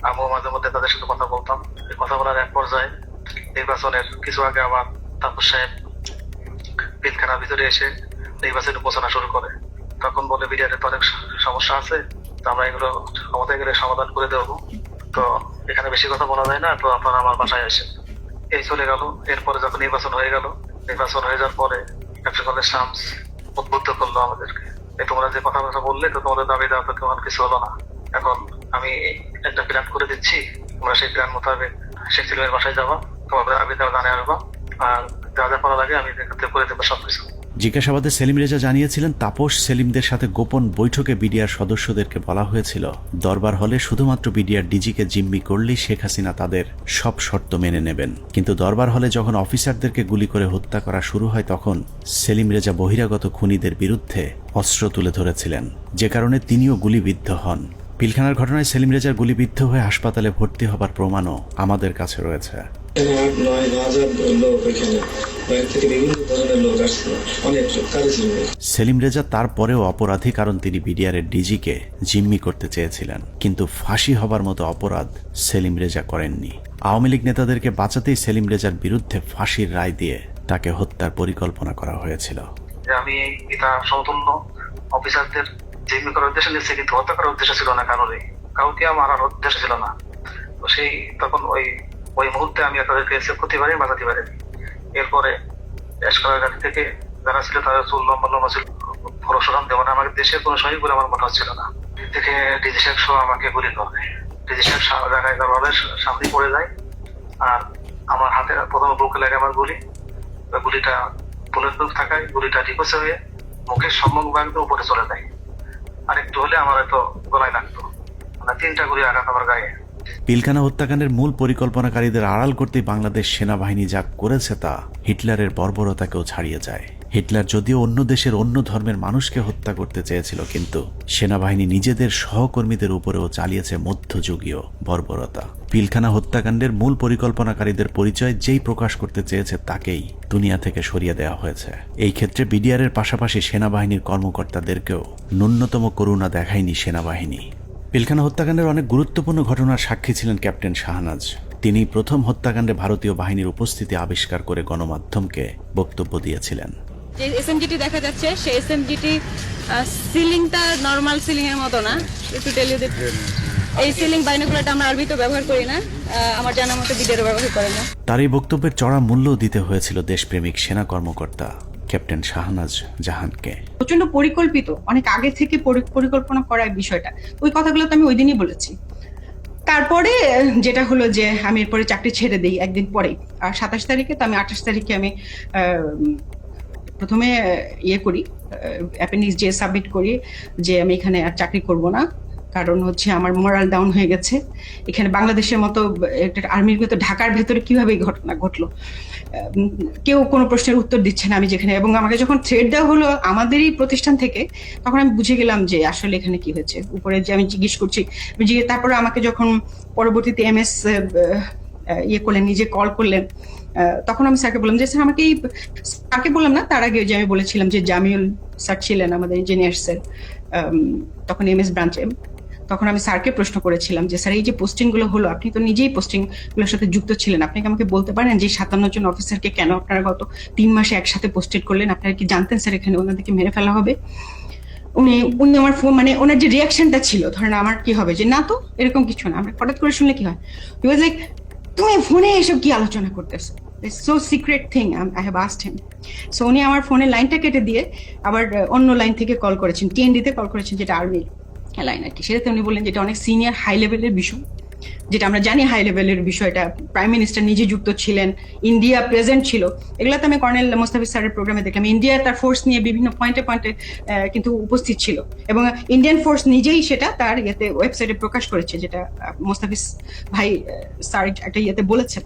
আমিও মাঝে মধ্যে তাদের সাথে কথা বলতাম। কথা বলার এক পর্যায়ে নির্বাচনের কিছু আগে আবার তাপস সাহেব পিলখানার ভিতরে এসে নির্বাচনী ঘোষণা শুরু করে। তখন বলে বিডিআর তো অনেক সমস্যা আছে, তো আমরা এগুলো ক্ষমতায় গেলে সমাধান করে দেবো, তো এখানে বেশি কথা বলা যায় না, তো আপনারা আমার বাসায় আসেন। এই চলে গেল। এরপরে যখন নির্বাচন হয়ে গেল, নির্বাচন হয়ে যাওয়ার পরে ক্যাপ্টেন কর্নেল শামস উদ্বুদ্ধ করলো আমাদেরকে, তোমরা যে কথাবার্তা বললে তো তোমাদের দাবি দেওয়া তো কেমন কিছু হলো না। এখন আমি একটা প্ল্যান করে দিচ্ছি, তোমরা সেই প্ল্যান মোতাবেক শেখ সেলিমের বাসায় যাবো, তোমাদের দাবি দেওয়া জানিয়ে আসবো, আর যা যা করা লাগে আমি করে দেবো সবকিছু। জিজ্ঞাসাবাদে সেলিম রেজা জানিয়েছিলেন তাপস সেলিমদের সাথে গোপন বৈঠকে বিডিআর সদস্যদেরকে বলা হয়েছিল দরবার হলে শুধুমাত্র বিডিআর ডিজিকে জিম্মি করলেই শেখ হাসিনা তাদের সব শর্ত মেনে নেবেন। কিন্তু দরবার হলে যখন অফিসারদেরকে গুলি করে হত্যা করা শুরু হয় তখন সেলিম রেজা বহিরাগত খুনিদের বিরুদ্ধে অস্ত্র তুলে ধরেছিলেন, যে কারণে তিনিও গুলিবিদ্ধ হন। পিলখানার ঘটনায় সেলিম রেজার গুলিবিদ্ধ হয়ে হাসপাতালে ভর্তি হবার প্রমাণও আমাদের কাছে রয়েছে। সেলিম রেজা তারপরেও অপরাধী, কারণ তিনি বিডিআরের ডিজিকে জিম্মি করতে চেয়েছিলেন, কিন্তু ফাঁসি হবার মতো অপরাধ সেলিম রেজা করেননি। আওয়ামী লীগ নেতাদেরকে বাঁচাতেই সেলিম রেজার বিরুদ্ধে ফাঁসির রায় দিয়ে তাকে হত্যার পরিকল্পনা করা হয়েছিল। আমি এটা সমতুল্য অফিসারদের জিম্মি করার উদ্দেশ্য নিচ্ছে, কিন্তু হত্যা করার উদ্দেশ্য ছিল না, কাউকে মারার উদ্দেশ্য ছিল না। তো সেই তখন ওই মুহূর্তে আমি তাদেরকে সেভ করতে পারি, বাঁচাতে পারি। এরপরে এসকালের ঘাট থেকে যারা ছিল তাদের চুল লম্বা লম্বা ছিল, পরশুরাম দেওয়ান আমাকে দেশের কোনো সহি বলে আমার মনে হচ্ছিল না। দেখে ডিজি সাহেব সহ আমাকে গুলি করে। ডিজি সাহেব জায়গায় দরবারের সামনে পড়ে যায়, আর আমার হাতে প্রথমে বুকে লাগে আমার গুলিটা বুলেট প্রুফ থাকায় গুলিটা রিকোয়েস্ট হয়ে মুখের সম্মুখ ভাগ উপরে চলে যায়। আর একটু হলে আমার হয়তো গলায় লাগতো, মানে 3টা গুলি আঘাত আমার গায়ে। পিলখানা হত্যাকাণ্ডের মূল পরিকল্পনাকারীদের আড়াল করতেই বাংলাদেশ সেনাবাহিনী যা করেছে তা হিটলারের বর্বরতাকেও ছাড়িয়ে যায়। হিটলার যদিও অন্য দেশের অন্য ধর্মের মানুষকে হত্যা করতে চেয়েছিল, কিন্তু সেনাবাহিনী নিজেদের সহকর্মীদের উপরেও চালিয়েছে মধ্যযুগীয় বর্বরতা। পিলখানা হত্যাকাণ্ডের মূল পরিকল্পনাকারীদের পরিচয় যেই প্রকাশ করতে চেয়েছে তাকেই দুনিয়া থেকে সরিয়ে দেওয়া হয়েছে। এই ক্ষেত্রে বিডিআরের পাশাপাশি সেনাবাহিনীর কর্মকর্তাদেরকেও ন্যূনতম করুণা দেখায়নি সেনাবাহিনী। পিলখানা হত্যাকাণ্ডের অনেক গুরুত্বপূর্ণ ঘটনার সাক্ষী ছিলেন ক্যাপ্টেন শাহনাজ। তিনি প্রথম হত্যাকাণ্ডে ভারতীয় বাহিনীর উপস্থিতি আবিষ্কার করে গণমাধ্যমকে বক্তব্য দিয়েছিলেন। যে এসএমজিটি দেখা যাচ্ছে সেই এসএমজিটি সিলিংটা নরমাল সিলিং এর মতো না, একটু টেল ইউ দ্যাট এই সিলিং বাইনোকুলারটা আমরা আরবিতে ব্যবহার করি না, আমার জানার মতো বিডিআর ব্যবহার করে না। তার এই বক্তব্যের চড়া মূল্য দিতে হয়েছিল দেশপ্রেমিক সেনা কর্মকর্তা ক্যাপ্টেন শাহনাজ জাহানকে। প্রচন্ড পরিকল্পিত, অনেক আগে থেকে পরিকল্পনা করার বিষয়টা, ওই কথাগুলো তো আমি ওই দিনই বলেছি। তারপরে যেটা হলো যে আমি এরপরে চাকরি ছেড়ে দিই একদিন পরে, আর 27 তারিখে, তো আমি 28 তারিখে আমি প্রথমে করি অ্যাপেন্ডিক্স যে সাবমিট করি যে আমি এখানে আর চাকরি করব না, কারণ হচ্ছে আমার মোরাল ডাউন হয়ে গেছে। এখানে বাংলাদেশের মতো একটা আর্মির ভেতর, ঢাকার ভেতরে কিভাবে এই ঘটনা ঘটলো, কেউ কোনো প্রশ্নের উত্তর দিচ্ছে না আমি যেখানে। এবং আমাকে যখন থ্রেড দেওয়া হলো আমাদেরই প্রতিষ্ঠান থেকে, তখন আমি বুঝে গেলাম যে আসলে এখানে কি হয়েছে। উপরে যে আমি জিজ্ঞেস করছি, তারপরে আমাকে যখন পরবর্তীতে এমএস করলেন, নিজে কল করলেন, তখন আমি স্যারকে বললাম যে স্যার আমাকে স্যারকে বললাম না, তার আগে যে আমি বলেছিলাম যে জামিউল স্যার ছিলেন আমাদের ইঞ্জিনিয়ার স্যার, তখন এমএস ব্রাঞ্চে, তখন আমি স্যারকে প্রশ্ন করেছিলাম যে স্যার এই যে পোস্টিং গুলো হলো, আপনি তো নিজেই পোস্টিং গুলোর সাথে যুক্ত ছিলেন, আপনি কি আমাকে বলতে পারেন যে 57 জন অফিসারকে কেন আপনারা গত 3 মাসে একসাথে পোস্টেড করলেন? আপনারা কি জানতেন স্যার এখানে ওনাদেরকে মেরে ফেলা হবে? উনি আমার ফোন, মানে ওনার যে রিয়াকশনটা ছিল, ধরেন আমার কি হবে যে না তো এরকম কিছু না, আমরা হঠাৎ করে শুনলে কি হয়, হি ওয়াজ লাইক তুমি ফোনে এসব কি আলোচনা করতেছো, it's so secret thing, I have asked him. So উনি আমার ফোনের লাইনটা কেটে দিয়ে আবার অন্য লাইন থেকে কল করেছেন, টিএনডিতে কল করেছেন, যেটা আর্মি লাইন আর কি। সেটাতে উনি বললেন যেটা অনেক সিনিয়র হাই লেভেলের বিষয়, যেটা আমরা জানি হাই লেভেলের বিষয়টা, প্রাইম মিনিস্টার নিজে যুক্ত ছিলেন, ইন্ডিয়া প্রেজেন্ট ছিল। এগুলাতে আমি কর্নেল মোস্তাফিজ স্যারের প্রোগ্রামে দেখলাম ইন্ডিয়া তার ফোর্স নিয়ে বিভিন্ন পয়েন্টে পয়েন্টে কিন্তু উপস্থিত ছিল, এবং ইন্ডিয়ান ফোর্স নিজেই সেটা তার ওয়েবসাইটে প্রকাশ করেছে, যেটা মোস্তাফিজ ভাই স্যার একটা বলেছেন।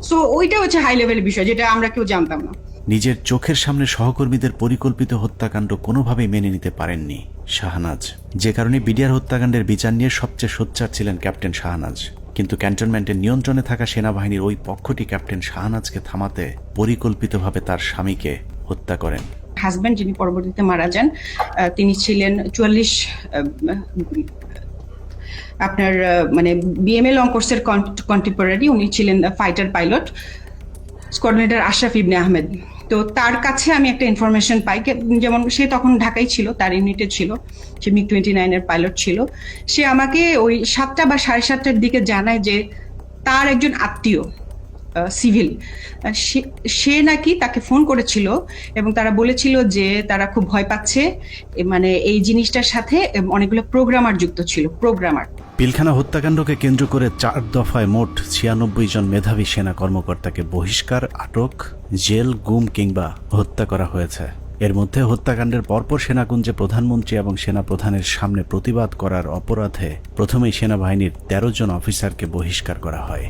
সো ওইটা হচ্ছে হাই লেভেলের বিষয়, যেটা আমরা কেউ জানতাম না। নিজের চোখের সামনে সহকর্মীদের পরিকল্পিত হত্যাকাণ্ড কোনোভাবেই মেনে নিতে পারেননি শাহনাজ, যে কারণে বিডিআর হত্যাকাণ্ডের বিচার নিয়ে সবচেয়ে সোচ্চার ছিলেন ক্যাপ্টেন শাহনাজ। কিন্তু ক্যান্টনমেন্টের নিয়ন্ত্রণে থাকা সেনাবাহিনীর ওই পক্ষটি ক্যাপ্টেন শাহনাজকে থামাতে পরিকল্পিতভাবে তার স্বামীকে হত্যা করেন। হাজব্যান্ড যিনি পরবর্তীতে মারা যান, তিনি ছিলেন 44 আপনার মানে বিএমএ লং কোর্সের কন্টেম্পোরারি। উনি ছিলেন ফাইটার পাইলট, কোঅর্ডিনেটর আশরাফ ইবনে আহমেদ। তো তার কাছে আমি একটা ইনফরমেশন পাই, যেমন সে তখন ঢাকায় ছিল, তার ইউনিটে ছিল, সে MiG-29 এর পাইলট ছিল। সে আমাকে ওই 7টা বা 7:30টার দিকে জানায় যে তার একজন আত্মীয় সিভিল, সে নাকি তাকে ফোন করেছিল এবং তারা বলেছিল যে তারা খুব ভয় পাচ্ছে, মানে এই জিনিসটার সাথে অনেকগুলো প্রোগ্রামার যুক্ত ছিল, প্রোগ্রামার। পিলখানা হত্যাকাণ্ডকে কেন্দ্র করে 4 দফায় মোট 96 জন মেধাবী সেনা কর্মকর্তাকে বহিষ্কার, আটক, জেল, গুম কিংবা হত্যা করা হয়েছে। এর মধ্যে হত্যাকাণ্ডের পরপর সেনাকুঞ্জে প্রধানমন্ত্রী এবং সেনাপ্রধানের সামনে প্রতিবাদ করার অপরাধে প্রথমেই সেনাবাহিনীর 13 জন অফিসারকে বহিষ্কার করা হয়।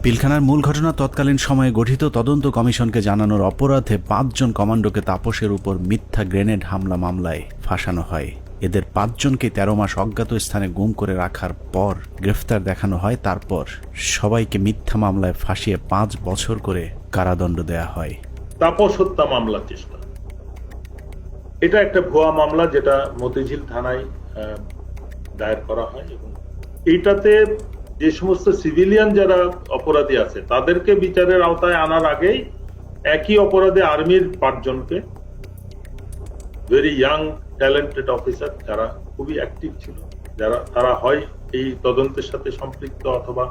পিলখানার মূল ঘটনা তৎকালীন সময়ে গঠিত তদন্ত কমিশনকে জানানোর অপরাধে 5 জন কমান্ডোকে তাপসের উপর মিথ্যা গ্রেনেড হামলা মামলায় ফাঁসানো হয়। এদের 5 জনকে 13 মাস অজ্ঞাত স্থানে গুম করে রাখার পর গ্রেফতার দেখানো হয়। তারপর সবাইকে মিথ্যা মামলায় ফাঁসিয়ে 5 বছর করে কারাদণ্ড দেয়া হয়। তাপস হত্যা মামলা চেষ্টা, এটা একটা ভুয়া মামলা যেটা মতিঝিল থানায় দায়ের করা হয় এবং এইটাতে যে সমস্ত সিভিলিয়ান যারা অপরাধী আছে তাদেরকে বিচারের আওতায় আনার আগেই একই অপরাধে আর্মির 5 জনকে, ভেরি ইয়াং ট্যালেন্টেড অফিসার যারা খুবই অ্যাক্টিভ ছিল, যারা তারা হয় এই তদন্তের সাথে সম্পৃক্ত অথবা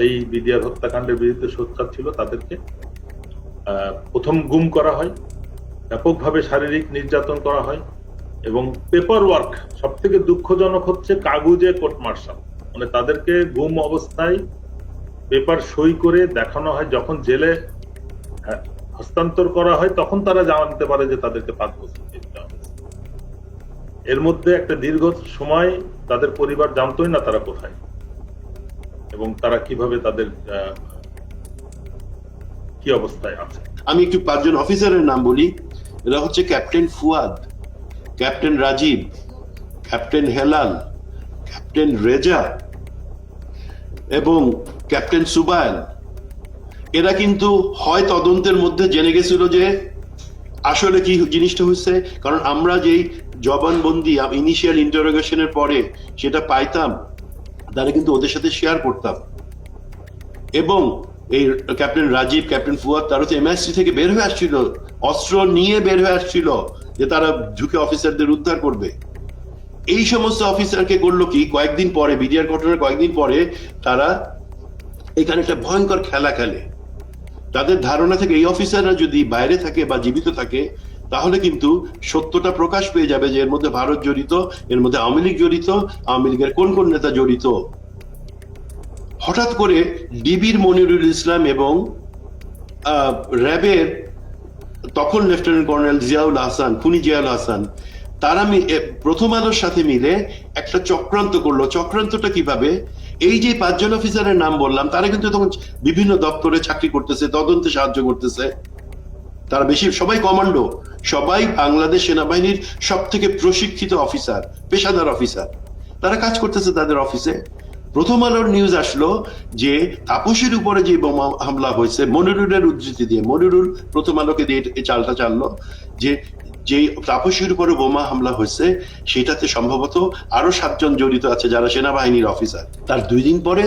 এই বিডিআর হত্যাকাণ্ডের বিরুদ্ধে সোচ্চার ছিল, তাদেরকে প্রথম গুম করা হয়, ব্যাপকভাবে শারীরিক নির্যাতন করা হয় এবং পেপার ওয়ার্ক, সব থেকে দুঃখজনক হচ্ছে কাগজে কোর্ট মার্শাল, মানে তাদেরকে গুম অবস্থায় পেপার সই করে দেখানো হয়। যখন জেলে হস্তান্তর করা হয় তখন তারা জানতে পারে যে তাদেরকে 5 বছর জেলে দেওয়া হয়েছে। এর মধ্যে একটা দীর্ঘ সময় তাদের পরিবার জানতোই না তারা কোথায় এবং তারা কিভাবে তাদের কি অবস্থায় আছে। আমি একটু 5 জন অফিসারের নাম বলি। এরা হচ্ছে captain Fuad, captain Rajib, captain Helal, captain Reza এবং ক্যাপ্টেন সুবাইল। এরা কিন্তু হয় তদন্তের মধ্যে জেনে গেছিল যে আসলে কি জিনিসটা হচ্ছে, কারণ আমরা যেই জবানবন্দি ইনিশিয়াল ইন্টারোগেশনের পরে সেটা পাইতাম, তারা কিন্তু ওদের সাথে শেয়ার করতাম। এবং এই ক্যাপ্টেন রাজীব, ক্যাপ্টেন ফুয়াদ, তারা তো MI3 থেকে বের হয়ে আসছিল, অস্ত্র নিয়ে বের হয়ে আসছিল যে তারা ঢুকে অফিসারদের উদ্ধার করবে। এই সমস্ত অফিসারকে করলো কি, কয়েকদিন পরে, বিডিআর ঘটনার কয়েকদিন পরে তারা এখানে একটা ভয়ঙ্কর খেলা খেলে। তাদের ধারণা থেকে এই অফিসাররা যদি বাইরে থাকে বা জীবিত থাকে তাহলে কিন্তু সত্যটা প্রকাশ পেয়ে যাবে যে এর মধ্যে ভারত জড়িত, এর মধ্যে আওয়ামী লীগ জড়িত, আওয়ামী লীগের কোন কোন নেতা জড়িত। হঠাৎ করে ডিবির মনিরুল ইসলাম এবং র্যাবের তখন লেফটেন্যান্ট কর্নেল জিয়াউল হাসান, খুনি জিয়াউল হাসান, তারা প্রথম আলোর সাথে মিলে একটা চক্রান্ত করলো। চক্রান্তটা কিভাবে, এই যে 5 জন অফিসারের নাম বললাম তারা কিন্তু তখন বিভিন্ন দপ্তরে চাকরি করতেছে, তদন্তে সাহায্য করতেছে। তারা বেশি সবাই কমান্ডো, সবাই বাংলাদেশ সেনাবাহিনীর সব থেকে প্রশিক্ষিত অফিসার, পেশাদার অফিসার, তারা কাজ করতেছে তাদের অফিসে। প্রথম আলোর নিউজ আসলো যে তাপসের উপরে যে বোমা হামলা হয়েছে, মনিরুলের উদ্ধৃতি দিয়ে, মনিরুল প্রথম আলোকে দিয়ে এই চালটা চাললো যে যে তাপসের উপরে বোমা হামলা হয়েছে সেটাতে সম্ভবত আরো 7 জন জড়িত আছে যারা সেনাবাহিনীর অফিসার। তার 2 দিন পরে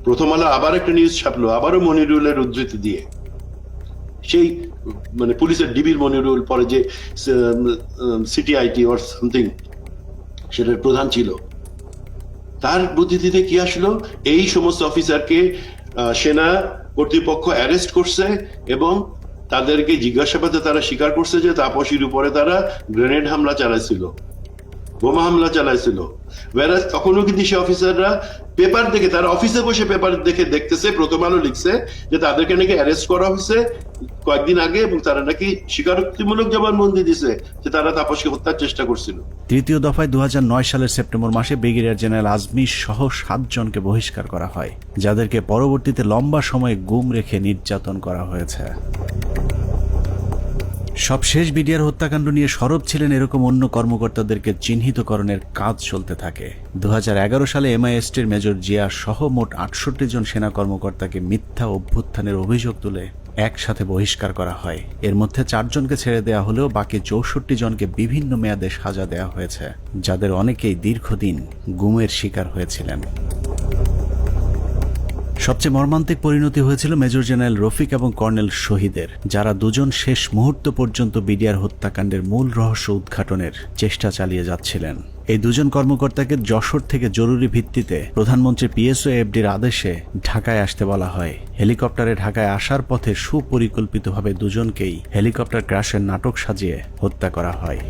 প্রথম আলো আবার একটা নিউজ ছাপলো, আবারও মনিরুলের উদ্ধৃতি দিয়ে, সেই মানে পুলিশের ডিবির মনিরুল, পরে যে সিটিআইটি অর সামথিং সেটার প্রধান ছিল, তার বুদ্ধিতে কি আসলো, এই সমস্ত অফিসারকে সেনা কর্তৃপক্ষ অ্যারেস্ট করছে এবং তাদেরকে জিজ্ঞাসাবাদে তারা স্বীকার করছে যে তাপসীর উপরে তারা গ্রেনেড হামলা চালাইছিল, বোমা হামলা চালাইছিল। তখনও কিন্তু সে অফিসাররা পেপার দেখে, তারা অফিসে বসে পেপার দেখে দেখতেছে, প্রথম আলো লিখছে যে তাদেরকে নাকি অ্যারেস্ট করা হয়েছে কয়েকদিন আগে এবং তারা নাকি স্বীকারোক্তিমূলক জবানবন্দি দিছে যে তারা তাপসকে হত্যার চেষ্টা করছিল। তৃতীয় দফায় 2009 সালের সেপ্টেম্বর মাসে ব্রিগেডিয়ার জেনারেল আজমি সহ 7 জনকে বহিষ্কার করা হয়, যাদেরকে পরবর্তীতে লম্বা সময় গুম রেখে নির্যাতন করা হয়েছে। সবশেষ বিডিআর হত্যাকাণ্ড নিয়ে সরব ছিলেন এরকম অন্য কর্মকর্তাদেরকে চিহ্নিতকরণের কাজ চলতে থাকে। 2011 সালে MI-STর মেজর জিয়া সহ মোট 68 জন সেনা কর্মকর্তাকে মিথ্যা অভ্যুত্থানের অভিযোগ তুলে একসাথে বহিষ্কার করা হয়। এর মধ্যে 4 জনকে ছেড়ে দেওয়া হলেও বাকি 64 জনকে বিভিন্ন মেয়াদে সাজা দেওয়া হয়েছে, যাদের অনেকেই দীর্ঘদিন গুমের শিকার হয়েছিলেন। সবচেয়ে মর্মান্তিক পরিণতি হয়েছিল মেজর জেনারেল রফিক এবং কর্নেল শহীদের, যারা দুজন শেষ মুহূর্ত পর্যন্ত বিডিআর হত্যাকাণ্ডের মূল রহস্য উদ্ঘাটনের চেষ্টা চালিয়ে যাচ্ছিলেন। এই দুজন কর্মকর্তাকে যশোর থেকে জরুরি ভিত্তিতে প্রধানমন্ত্রী PSO-FDর আদেশে ঢাকায় আসতে বলা হয়। হেলিকপ্টারে ঢাকায় আসার পথে সুপরিকল্পিতভাবে দুজনকেই হেলিকপ্টার ক্র্যাশের নাটক সাজিয়ে হত্যা করা হয়।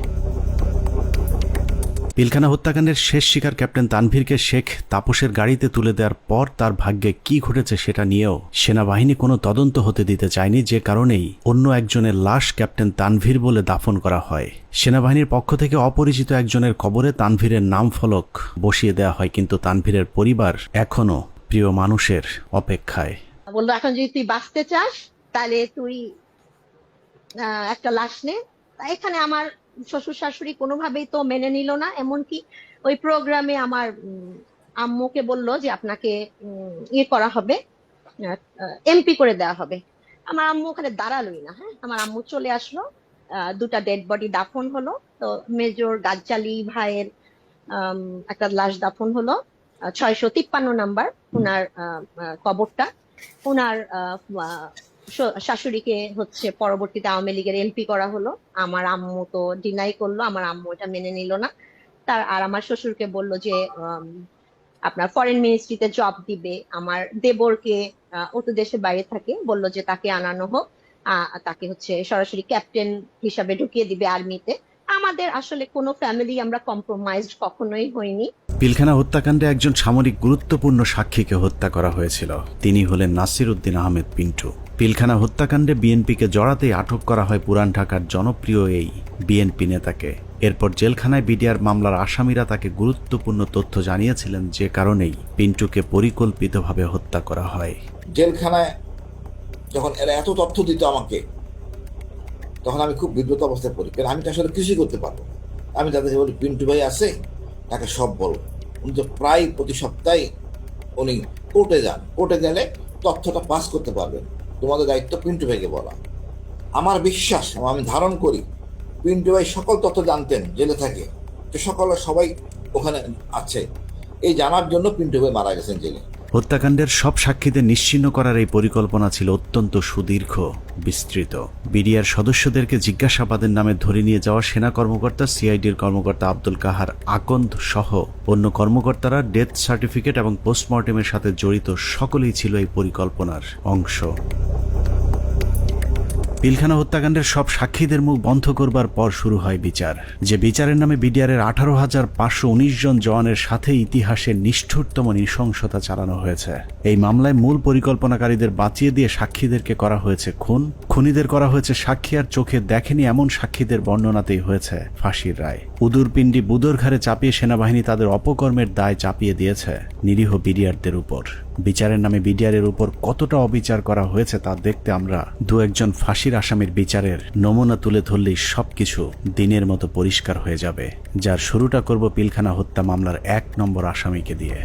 পিলখানা হত্যাকাণ্ডের শেষ শিকার ক্যাপ্টেন তানভীরকে শেখ তাপসের গাড়িতে তুলে দেওয়ার পর তার ভাগ্যে কি ঘটেছে সেটা নিয়েও সেনাবাহিনী কোনো তদন্ত হতে দিতে চায়নি, যে কারণেই অন্য একজনের লাশ ক্যাপ্টেন তানভীর বলে দাফন করা হয়। সেনাবাহিনীর পক্ষ থেকে অপরিচিত একজনের কবরে তানভীরের নাম ফলক বসিয়ে দেওয়া হয়, কিন্তু তানভীরের পরিবার এখনো প্রিয় মানুষের অপেক্ষায়। বললো এখন যদি তুই বাঁচতে চাস তাহলে তুই একটা লাশ নে। এখানে আমার শ্বশুর শাশুড়ি কোনোভাবেই তো মেনে নিল না, এমনকি ওই প্রোগ্রামে আমার আম্মুকে বললো যে আপনাকে ইয়ে করা হবে, MP করে দেওয়া হবে। আমার আম্মু ওখানে দাঁড়ালোই না। হ্যাঁ, আমার আম্মু চলে আসলো, 2টা ডেড বডি দাফন হলো। তো মেজর গাজ্জালি ভাইয়ের একটা লাশ দাফন হলো 653 নাম্বার, ওনার কবরটা। ওনার শাশুড়িকে হচ্ছে পরবর্তীতে আওয়ামী লীগের MP করা হলো। আমার আম্মু তো ডিনাই করলো, আমার আম্মু এটা মেনে নিল না। আর আমার শ্বশুরকে বললো যে আপনার ফরেন মিনিস্ট্রিতে জব দিবে। আমার দেবরকে ও তো দেশের বাইরে থাকে, বললো যে তাকে আনানো হোক, তাকে হচ্ছে সরাসরি ক্যাপ্টেন হিসাবে ঢুকিয়ে দিবে আর্মিতে। আমাদের আসলে কোনো ফ্যামিলি আমরা কম্প্রোমাইজড কখনোই হইনি। পিলখানা হত্যাকাণ্ডে একজন সামরিক গুরুত্বপূর্ণ সাক্ষীকে হত্যা করা হয়েছিল। তিনি হলেন নাসির উদ্দিন আহমেদ পিন্টু। পিলখানা হত্যাকাণ্ডে বিএনপিকে জড়াতেই আটক করা হয় পুরান ঢাকার জনপ্রিয় এই বিএনপি নেতাকে। এরপর জেলখানায় বিডিআর মামলার আসামিরা তাকে গুরুত্বপূর্ণ তথ্য জানিয়েছিলেন, যে কারণেই পিন্টুকে পরিকল্পিতভাবে হত্যা করা হয়। জেলখানায় যখন এরা এত তথ্য দিত আমাকে, তখন আমি খুব বিব্রত অবস্থায় পড়ি, কারণ আমি তো আসলে কিছুই করতে পারবো। আমি তাদেরকে বলি, পিন্টু ভাই আছে, তাকে সব বলো। উনি তো প্রায় প্রতি সপ্তাহে উনি কোর্টে যান, কোর্টে গেলে তথ্যটা পাস করতে পারবেন, তোমাদের দায়িত্ব পিন্টু ভাইকে বলা। আমার বিশ্বাস, আমি ধারণ করি পিন্টু ভাই সকল তথ্য জানতেন জেলে থাকে, যে সবাই ওখানে আছে, এই জানার জন্য পিন্টু ভাই মারা গেছেন জেলে। হত্যাকাণ্ডের সব সাক্ষীদের নিশ্চিহ্ন করার এই পরিকল্পনা ছিল অত্যন্ত সুদীর্ঘ, বিস্তৃত। বিডিআর সদস্যদেরকে জিজ্ঞাসাবাদের নামে ধরে নিয়ে যাওয়া সেনা কর্মকর্তা, CIDর কর্মকর্তা আব্দুল কাহার আকন্দ সহ অন্য কর্মকর্তারা ডেথ সার্টিফিকেট এবং পোস্টমর্টেমের সাথে জড়িত সকলেই ছিল এই পরিকল্পনার অংশ। পিলখানা হত্যাকাণ্ডের সব সাক্ষীদের মুখ বন্ধ করবার পর শুরু হয় বিচার, যে বিচারের নামে বিডিআরের 18,519 জন জওয়ানের সাথে ইতিহাসের নিষ্ঠুরতম নৃশংসতা চালানো হয়েছে। এই মামলায় মূল পরিকল্পনাকারীদের বাঁচিয়ে দিয়ে সাক্ষীদেরকে করা হয়েছে খুন, খুনিদের করা হয়েছে সাক্ষী আর চোখে দেখেনি এমন সাক্ষীদের বর্ণনাতেই হয়েছে ফাঁসির রায়। উদুরপিণ্ডি বুদর ঘাড়ে চাপিয়ে সেনাবাহিনী তাদের অপকর্মের দায় চাপিয়ে দিয়েছে নিরীহ বিডিআরদের উপর। বিচারের নামে বিডিআরের উপর কতটা অবিচার করা হয়েছে তা দেখতে আমরা 2-1 ফাঁসির আসামির বিচারের নমুনা তুলে ধরলেই সবকিছু দিনের মতো পরিষ্কার হয়ে যাবে, যার শুরুটা করব পিলখানা হত্যা মামলার 1 নম্বর আসামিকে দিয়ে।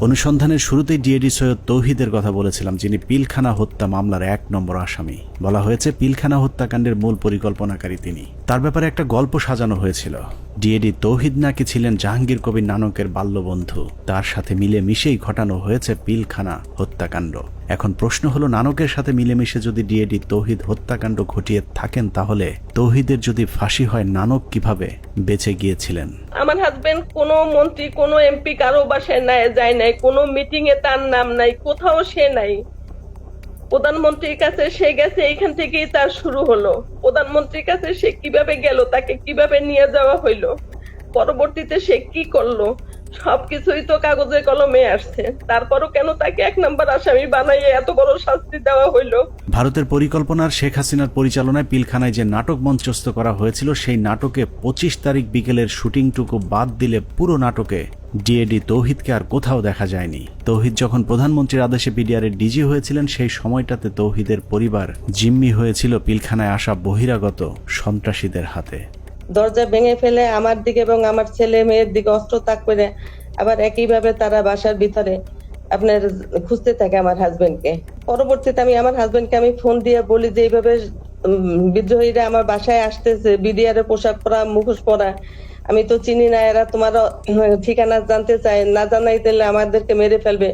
অনুসন্ধানের শুরুতেই ডিএডি সৈয়দ তৌহিদের কথা বলেছিলাম, যিনি পিলখানা হত্যা মামলার 1 নম্বর আসামি। বলা হয়েছে পিলখানা হত্যাকাণ্ডের মূল পরিকল্পনাকারী তিনি। তার ব্যাপারে একটা গল্প সাজানো হয়েছিল। ডিএডি তৌহিদ নাকি ছিলেন জাহাঙ্গীর কবির নানকের বাল্যবন্ধু, তার সাথে মিলেমিশেই ঘটানো হয়েছে পিলখানা হত্যাকাণ্ড। এখন প্রশ্ন হলো, নানকের সাথে মিলেমিশে যদি ডিএডি তৌহিদ হত্যাকাণ্ড ঘটিয়ে থাকেন, তাহলে তৌহিদের যদি ফাঁসি হয়, নানক কিভাবে বেঁচে গিয়েছিলেন? আমার হাজবেন্ড কোনো মন্ত্রী, কোনো MP কারো বাসায় যায় নাই, কোনো মিটিং এ তার নাম নাই, কোথাও সে নাই। প্রধানমন্ত্রীর কাছে সে গেছে, এইখান থেকেই তার শুরু হলো। প্রধানমন্ত্রীর কাছে সে কিভাবে গেল, তাকে কিভাবে নিয়ে যাওয়া হইলো, পরবর্তীতে সে কি করলো, সবকিছুই তো কাগজে কলমে আসছে, তারপরও কেন তাকে 1 নম্বর আসামি বানাইয়ে এত বড় শাস্তি দেওয়া হইলো? ভারতের পরিকল্পনার শেখ হাসিনার পরিচালনায় পিলখানায় যে নাটক মঞ্চস্থ করা হয়েছিল সেই নাটকে 25 তারিখ বিকেলের শুটিংটুকু বাদ দিলে পুরো নাটকে ডিএডি তৌহিদকে আর কোথাও দেখা যায়নি। তৌহিদ যখন প্রধানমন্ত্রীর আদেশে বিডিআরের ডিজি হয়েছিলেন সেই সময়টাতে তৌহিদের পরিবার জিম্মি হয়েছিল পিলখানায় আসা বহিরাগত সন্ত্রাসীদের হাতে। দরজা ভেঙে ফেলে আমার দিকে এবং আমার ছেলে মেয়ের দিকে অস্ত্র তাক করে আবার একইভাবে তারা বাসার ভিতরে আপনার খুঁজতে থাকে আমার হাজবেন্ডকে। পরবর্তীতে আমি আমার হাজবেন্ডকে আমি ফোন দিয়ে বলি যে এইভাবে বিদ্রোহীরা আমার বাসায় আসতেছে, বিডিআর এর পোশাক পরা, মুখোশ পরা, আমি তো চিনি না, এরা তোমার ঠিকানা জানতে চায়, না জানাই দিলে আমাদেরকে মেরে ফেলবে,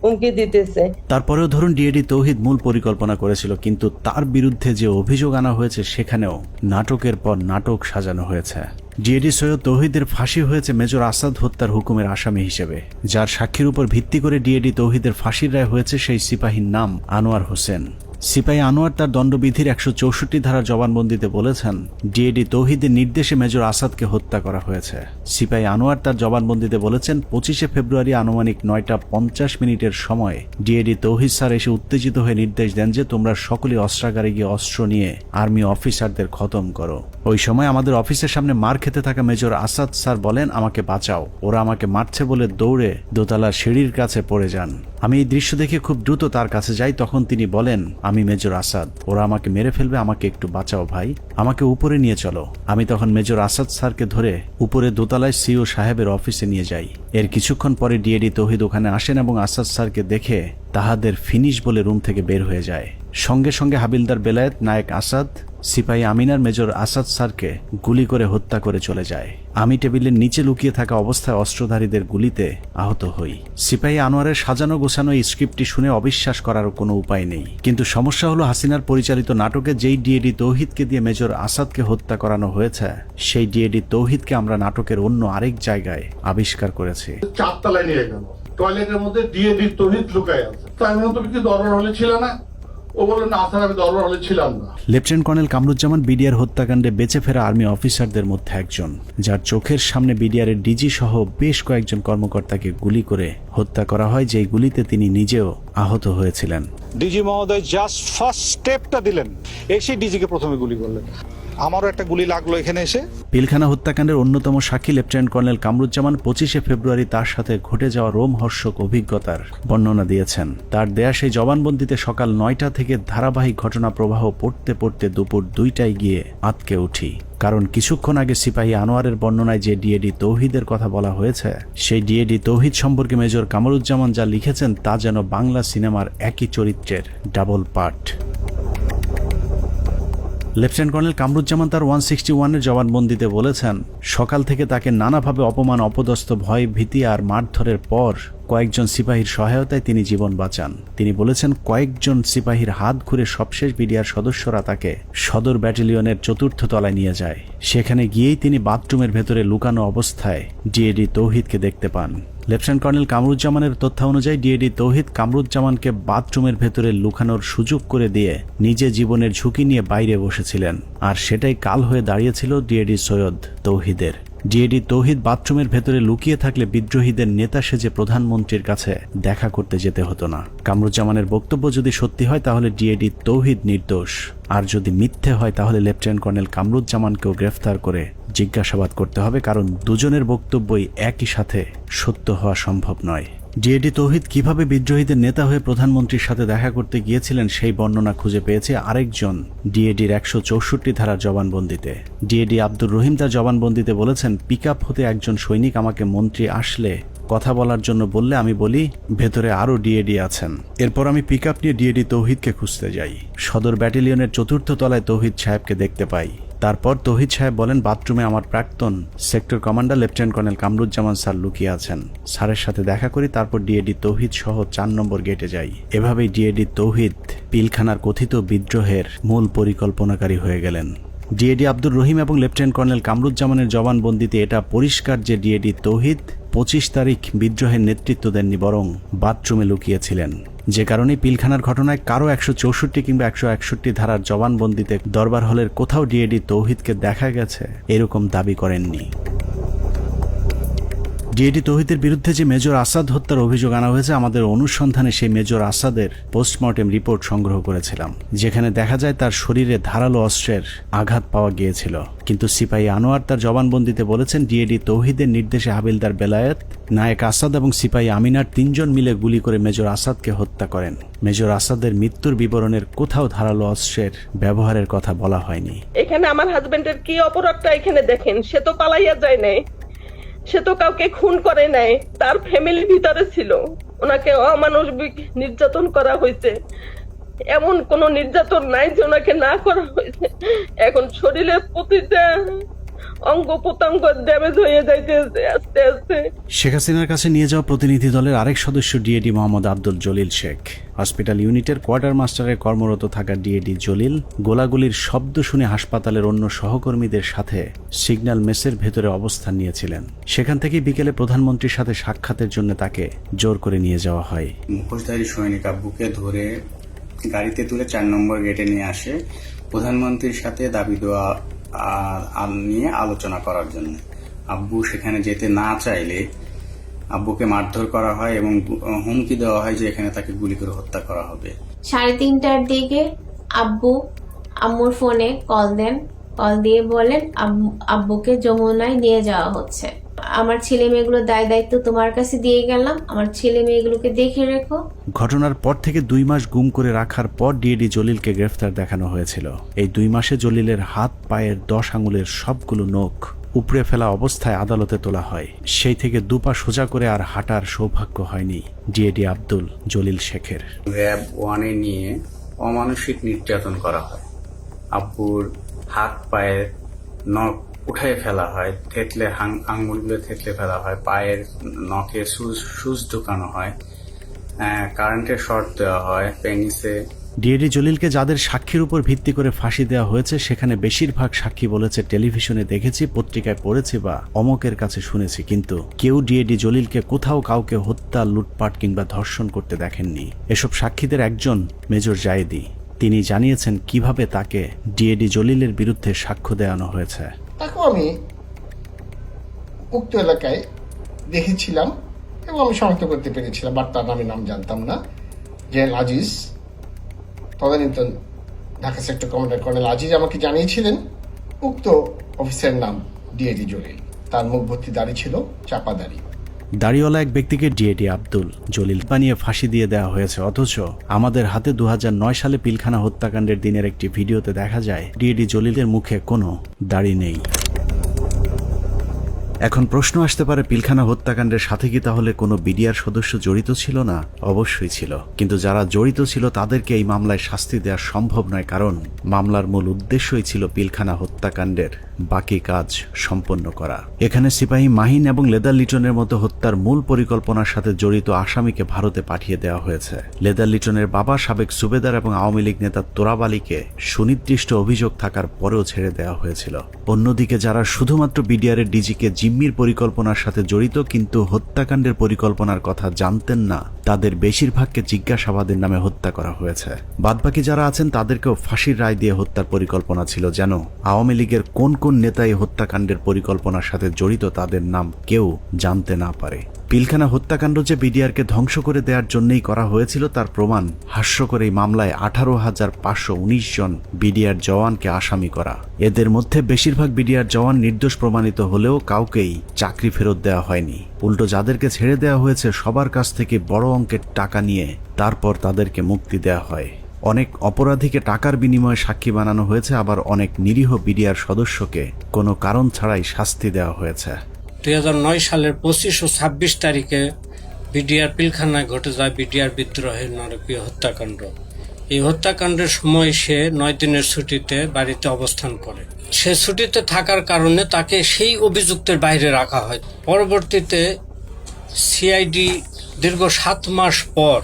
হুমকি দিতেছে। তারপরেও ধরুন ডিএডি তৌহিদ মূল পরিকল্পনা করেছিল, কিন্তু তার বিরুদ্ধে যে অভিযোগ আনা হয়েছে সেখানেও নাটকের পর নাটক সাজানো হয়েছে। ডিএডি সৈয়দ তৌহিদের ফাঁসি হয়েছে মেজর আসাদ হত্যার হুকুমের আসামি হিসেবে, যার সাক্ষীর উপর ভিত্তি করে ডিএডি তৌহিদের ফাঁসির রায় হয়েছে সেই সিপাহীর নাম আনোয়ার হোসেন। সিপাহী আনোয়ার তার দণ্ডবিধির 164 ধারার জবানবন্দিতে বলেছেন ডিএডি তৌহিদের নির্দেশে মেজর আসাদকে হত্যা করা হয়েছে। সিপাহী আনোয়ার তার জবানবন্দিতে বলেছেন 25 ফেব্রুয়ারি আনুমানিক 9:50 সময় ডিএডি তৌহিদ স্যার এসে উত্তেজিত হয়ে নির্দেশ দেন যে তোমরা সকলে অস্ত্রাগারে গিয়ে অস্ত্র নিয়ে আর্মি অফিসারদের খতম করো। ওই সময় আমাদের অফিসের সামনে মার খেতে থাকা মেজর আসাদ স্যার বলেন আমাকে বাঁচাও, ওরা আমাকে মারছে বলে দৌড়ে দোতলার সিঁড়ির কাছে পড়ে যান। আমি এই দৃশ্য দেখে খুব দ্রুত তার কাছে যাই, তখন তিনি বলেন আমি মেজর আসাদ, ওরা আমাকে মেরে ফেলবে, আমাকে একটু বাঁচাও ভাই, আমাকে উপরে নিয়ে চলো। আমি তখন মেজর আসাদ স্যারকে ধরে উপরে দোতলায় সিও সাহেবের অফিসে নিয়ে যাই। এর কিছুক্ষণ পরে ডিএডি তৌহিদ ওখানে আসেন এবং আসাদ স্যারকে দেখে তাহাদের ফিনিশ বলে রুম থেকে বের হয়ে যায়। সঙ্গে সঙ্গে হাবিলদার বেলায়েত, নায়েক আসাদ, সিপাহী আমিনার মেজর আসাদ স্যারকে গুলি করে হত্যা করে চলে যায়। আমি টেবিলের নিচে লুকিয়ে থাকা অবস্থায় অস্ত্রধারীদের গুলিতে আহত হই। সিপাহী আনোয়ারের সাজানো গোছানো এই স্ক্রিপ্টটি শুনে অবিশ্বাস করার কোনো উপায় নেই, কিন্তু সমস্যা হলো হাসিনার পরিচালিত নাটকে যেই ডিএডি তৌহিদকে দিয়ে মেজর আসাদকে হত্যা করানো হয়েছে সেই ডিএডি তৌহিদকে আমরা নাটকের অন্য আরেক জায়গায় আবিষ্কার করেছি। 4 তলায় নিয়ে গেল, টয়লেটের মধ্যে ডিএডি তৌহিদ লুকায় আছে। তাই তুমি কি দরবার হলে ছিল না? ও বলল না স্যার আমি দরবার হলে ছিলাম না। লেফটেন্যান্ট কর্নেল কামরুজ্জামান বিডিআর হত্যাকাণ্ডে বেঁচে ফেরা আর্মি অফিসারদের মধ্যে একজন, যার চোখের সামনে বিডিআর এর ডিজি সহ বেশ কয়েকজন কর্মকর্তাকে গুলি করে হত্যা করা হয়, যেই গুলিতে তিনি নিজেও আহত হয়েছিলেন। ডিজি মহোদয় জাস্ট ফার্স্ট স্টেপটা দিলেন, এসে ডিজিকে প্রথমে গুলি করলেন। আমারও একটা গুলি লাগলো এখানে এসে। পিলখানা হত্যাকাণ্ডের অন্যতম সাক্ষী লেফটেন্যান্ট কর্নেল কামরুজ্জামান 25 ফেব্রুয়ারি তার সাথে ঘটে যাওয়া রোমহর্ষক অভিজ্ঞতার বর্ণনা দিয়েছেন। তার দেয়া সেই জবানবন্দিতে সকাল 9টা থেকে ধারাবাহিক ঘটনা প্রবাহ পড়তে পড়তে দুপুর 2টায় গিয়ে আটকে উঠি, কারণ কিছুক্ষণ আগে সিপাহী আনোয়ারের বর্ণনায় যে ডিএডি তৌহিদের কথা বলা হয়েছে সেই ডিএডি তৌহিদ সম্পর্কে মেজর কামরুজ্জামান যা লিখেছেন তা যেন বাংলা সিনেমার একই চরিত্রের double part. Lieutenant colonel Kamruzzaman তার 161-এর জবানবন্দিতে বলেছেন সকাল থেকে তাকে নানাভাবে অপমান, অপদস্থ, ভয়, ভীতি আর মারধরের পর কয়েকজন সিপাহীর সহায়তায় তিনি জীবন বাঁচান। তিনি বলেছেন কয়েকজন সিপাহীর হাত ঘুরে সবশেষ বিডিআর সদস্যরা তাকে সদর ব্যাটালিয়নের 4র্থ তলায় নিয়ে যায়। সেখানে গিয়েই তিনি বাথরুমের ভেতরে লুকানো অবস্থায় ডিএডি তৌহিদকে দেখতে পান। লেফটেন্যান্ট কর্নেল কামরুজ্জামানের তথ্য অনুযায়ী ডিএডি তৌহিদ কামরুজ্জামানকে বাথরুমের ভেতরে লুকানোর সুযোগ করে দিয়ে নিজে জীবনের ঝুঁকি নিয়ে বাইরে বসেছিলেন, আর সেটাই কাল হয়ে দাঁড়িয়েছিল ডিএডি সৈয়দ তৌহিদের। ডিএডি তৌহিদ বাথরুমের ভেতরে লুকিয়ে থাকলে বিদ্রোহীদের নেতা সেজে প্রধানমন্ত্রীর কাছে দেখা করতে যেতে হতো না। কামরুজ্জামানের বক্তব্য যদি সত্যি হয় তাহলে ডিএডি তৌহিদ নির্দোষ, আর যদি মিথ্যে হয় তাহলে লেফটেন্যান্ট কর্নেল কামরুজ্জামানকেও গ্রেফতার করে জিজ্ঞাসাবাদ করতে হবে, কারণ দুজনের বক্তব্যই একই সাথে সত্য হওয়া সম্ভব নয়। ডিএডি তৌহিদ কিভাবে বিদ্রোহীদের নেতা হয়ে প্রধানমন্ত্রীর সাথে দেখা করতে গিয়েছিলেন সেই বর্ণনা খুঁজে পেয়েছে আরেকজন ডিএডির 164 ধারার জবানবন্দিতে। ডিএডি আব্দুর রহিম তার জবানবন্দিতে বলেছেন পিকআপ হতে একজন সৈনিক আমাকে মন্ত্রী আসলে কথা বলার জন্য বললে আমি বলি ভেতরে আরো ডিএডি আছেন। এরপর আমি পিকআপ নিয়ে ডিএডি তৌহিদকে খুঁজতে যাই। সদর ব্যাটালিয়নের 4র্থ তলায় তৌহিদ সাহেবকে দেখতে পাই। তারপর তৌহিদ সাহেব বলেন বাথরুমে আমার প্রাক্তন sector commander lieutenant colonel Kamruzzaman sir লুকিয়ে আছেন। স্যারের সাথে দেখা করি, তারপর ডিএডি তৌহিদ সহ 4 নম্বর গেটে যাই। এভাবেই ডিএডি তৌহিদ পিলখানার কথিত বিদ্রোহের মূল পরিকল্পনাকারী হয়ে গেলেন। ডিএডি আব্দুর রহিম এবং লেফটেন্যান্ট কর্নেল কামরুজ্জামানের জবানবন্দিতে এটা পরিষ্কার যে ডিএডি তৌহিদ 25 তারিখ বিদ্রোহের নেতৃত্ব দেননি, বরং বাথরুমে লুকিয়েছিলেন। যে কারণে পিলখানার ঘটনায় কারো 164 কিংবা 161 ধারার জবানবন্দিতে দরবার হলের কোথাও ডিএডি তৌহিদকে দেখা গেছে এরকম দাবি করেননি। ডিএডি তৌহিদের বিরুদ্ধে যে মেজর আসাদ হত্যার অভিযোগ আনা হয়েছে, আমাদের অনুসন্ধানে সেই মেজর আসাদের পোস্টমর্টেম রিপোর্ট সংগ্রহ করেছিলাম, যেখানে দেখা যায় তার শরীরে ধারালো অস্ত্রের আঘাত পাওয়া গিয়েছিল। কিন্তু সিপাহী আনোয়ার তার জবানবন্দিতে বলেছেন ডিএডি তৌহিদের নির্দেশে হাবিলদার বেলায়েত, নায়েক আসাদ এবং সিপাহী আমিনার 3 জন মিলে গুলি করে মেজর আসাদকে হত্যা করেন। মেজর আসাদের মৃত্যুর বিবরণের কোথাও ধারালো অস্ত্রের ব্যবহারের কথা বলা হয়নি। এখানে আমার হাজবেন্ডের কি অপরাধটা এখানে দেখেন, সে তো পালাইয়া যায় নাই, সে তো কাউকে খুন করে নাই, তার ফ্যামিলির ভিতরে ছিল, ওনাকে অমানবিক নির্যাতন করা হয়েছে। এমন কোন নির্যাতন নাই যে ওনাকে না করা হয়েছে। এখন শরীরের প্রতিটা অঙ্গ প্রত্যঙ্গ ড্যামেজ হয়ে যাইতেছে আস্তে আস্তে। শেখ হাসিনার কাছে নিয়ে যাওয়া প্রতিনিধি দলের আরেক সদস্য ডিএডি মোহাম্মদ আব্দুল জলিল শেখ। হসপিটাল ইউনিটের কোয়ার্টার মাস্টারে কর্মরত থাকা ডিএডি জলিল গোলাগুলির শব্দ শুনে হাসপাতালের অন্য সহকর্মীদের সাথে সিগন্যাল মেসের ভেতরে অবস্থান নিয়েছিলেন। সেখান থেকে বিকেলে প্রধানমন্ত্রীর সাথে সাক্ষাতের জন্য তাকে জোর করে নিয়ে যাওয়া হয়। মুখোশধারী সৈনিক আব্বুকে ধরে গাড়িতে তুলে 4 নম্বর গেটে নিয়ে আসে প্রধানমন্ত্রীর সাথে দাবি দেওয়া নিয়ে আলোচনা করার জন্য। আব্বু সেখানে যেতে না চাইলে আব্বুকে মারধর করা হয় এবং হুমকি দেওয়া হয় যে এখানে তাকে গুলি করে হত্যা করা হবে। 3:30টার দিকে আব্বু আম্মুর ফোনে কল দেন, কল দিয়ে বলেন আব্বুকে যমুনায় নিয়ে যাওয়া হচ্ছে। আমার ছেলে মেয়েগুলো দায়িত্ব তোমার কাছে দিয়ে গেলাম, আমার ছেলে মেয়েগুলোকে দেখে রেখো। ঘটনার পর থেকে 2 মাস গুম করে রাখার পর ডিএডি জলিলকে গ্রেফতার দেখানো হয়েছিল। এই 2 মাসে জলিলের হাত পায়ের 10 আঙুলের সবগুলো নখ উপড়ে ফেলা অবস্থায় আদালতে তোলা হয়। সেই থেকে 2 পা সোজা করে আর হাঁটার সৌভাগ্য হয়নি ডিএডি আব্দুল জলিল শেখের। র্যাব 1-এ নিয়ে অমানসিক নির্যাতন করা হয়। আব্বুর হাত পায়ের নখ উঠাই ফেলা হয়, থেতলে আঙুলগুলো থেতলে ফেলা হয়, পায়ের নখে সুচ ঢুকানো হয়, কারেন্টের শর্ট দেওয়া হয়, পেনিসে। ডিএডি জলিলকে যাদের সাক্ষীর উপর ভিত্তি করে ফাঁসি দেওয়া হয়েছে সেখানে বেশিরভাগ সাক্ষী বলেছে টেলিভিশনে দেখেছি, পত্রিকায় পড়েছি বা অমকের কাছে শুনেছি, কিন্তু কেউ ডিএডি জলিলকে কোথাও কাউকে হত্যা, লুটপাট কিংবা ধর্ষণ করতে দেখেননি। এসব সাক্ষীদের একজন মেজর জায়েদি। তিনি জানিয়েছেন কিভাবে তাকে ডিএডি জলিলের বিরুদ্ধে সাক্ষ্য দেওয়ানো হয়েছে। তাকেও আমি উক্ত এলাকায় দেখেছিলাম এবং আমি শনাক্ত করতে পেরেছিলাম, বাট তার নাম জানতাম না। জেনারেল আজিজ, তদানীন্তন Dhaka sector commander colonel Aziz আমাকে জানিয়েছিলেন উক্ত অফিসারের নাম ডিএডি জলিল। তার মুখ ভর্তি দাড়ি ছিল, চাপা দাড়ি। দাড়িওয়ালা এক ব্যক্তিকে ডিএডি আব্দুল জলিল বানিয়ে ফাঁসি দিয়ে দেওয়া হয়েছে, অথচ আমাদের হাতে 2009 সালে পিলখানা হত্যাকাণ্ডের দিনের একটি ভিডিওতে দেখা যায় ডিএডি জলিলের মুখে কোনো দাড়ি নেই। এখন প্রশ্ন আসতে পারে, পিলখানা হত্যাকাণ্ডের সাথে কি তাহলে কোনো বিডিআর সদস্য জড়িত ছিল না? অবশ্যই ছিল, কিন্তু যারা জড়িত ছিল তাদেরকে এই মামলায় শাস্তি দেওয়া সম্ভব নয়, কারণ মামলার মূল উদ্দেশ্যই ছিল পিলখানা হত্যাকাণ্ডের বাকি কাজ সম্পন্ন করা। এখানে সিপাহী মাহিন এবং লেদার লিটনের মতো হত্যার মূল পরিকল্পনার সাথে জড়িত আসামিকে ভারতে পাঠিয়ে দেওয়া হয়েছে। লেদার লিটনের বাবা সাবেক সুবেদার এবং আওয়ামী লীগ নেতা তোরাব আলীকে সুনির্দিষ্ট অভিযোগ থাকার পরেও ছেড়ে দেওয়া হয়েছিল। অন্যদিকে যারা শুধুমাত্র বিডিআর এর ডিজিকে জিম্মির পরিকল্পনার সাথে জড়িত কিন্তু হত্যাকাণ্ডের পরিকল্পনার কথা জানতেন না, তাদের বেশিরভাগকে জিজ্ঞাসাবাদের নামে হত্যা করা হয়েছে। বাদবাকি যারা আছেন তাদেরকেও ফাঁসির রায় দিয়ে হত্যার পরিকল্পনা ছিল, যেন আওয়ামী লীগের কোন কোন নেতা এই হত্যাকাণ্ডের পরিকল্পনার সাথে জড়িত তাদের নাম কেউ জানতে না পারে। পিলখানা হত্যাকাণ্ড যে বিডিআরকে ধ্বংস করে দেওয়ার জন্যই করা হয়েছিল তার প্রমাণ হাস্যকর এই মামলায় 18,519 জন বিডিআর জওয়ানকে আসামি করা। এদের মধ্যে বেশিরভাগ বিডিআর জওয়ান নির্দোষ প্রমাণিত হলেও কাউকেই চাকরি ফেরত দেওয়া হয়নি। উল্টো যাদেরকে ছেড়ে দেওয়া হয়েছে সবার কাছ থেকে বড় অঙ্কের টাকা নিয়ে তারপর তাদেরকে মুক্তি দেওয়া হয়। অনেক অপরাধীকে টাকার বিনিময়ে সাক্ষী বানানো হয়েছে, আবার অনেক নিরীহ বিডিআর সদস্যকে কোনো কারণ ছাড়াই শাস্তি দেওয়া হয়েছে। 2009 সালের 25 ও 26 তারিখে বিডিআর পিলখানায় ঘটে যায় বিডিআর বিদ্রোহের নারকীয় হত্যাকাণ্ড। এই হত্যাকাণ্ডের সময় সে 9 দিনের ছুটিতে বাড়িতে অবস্থান করে। সে ছুটিতে থাকার কারণে তাকে সেই অভিযুক্তের বাইরে রাখা হয়। পরবর্তীতে সিআইডি দীর্ঘ 7 মাস পর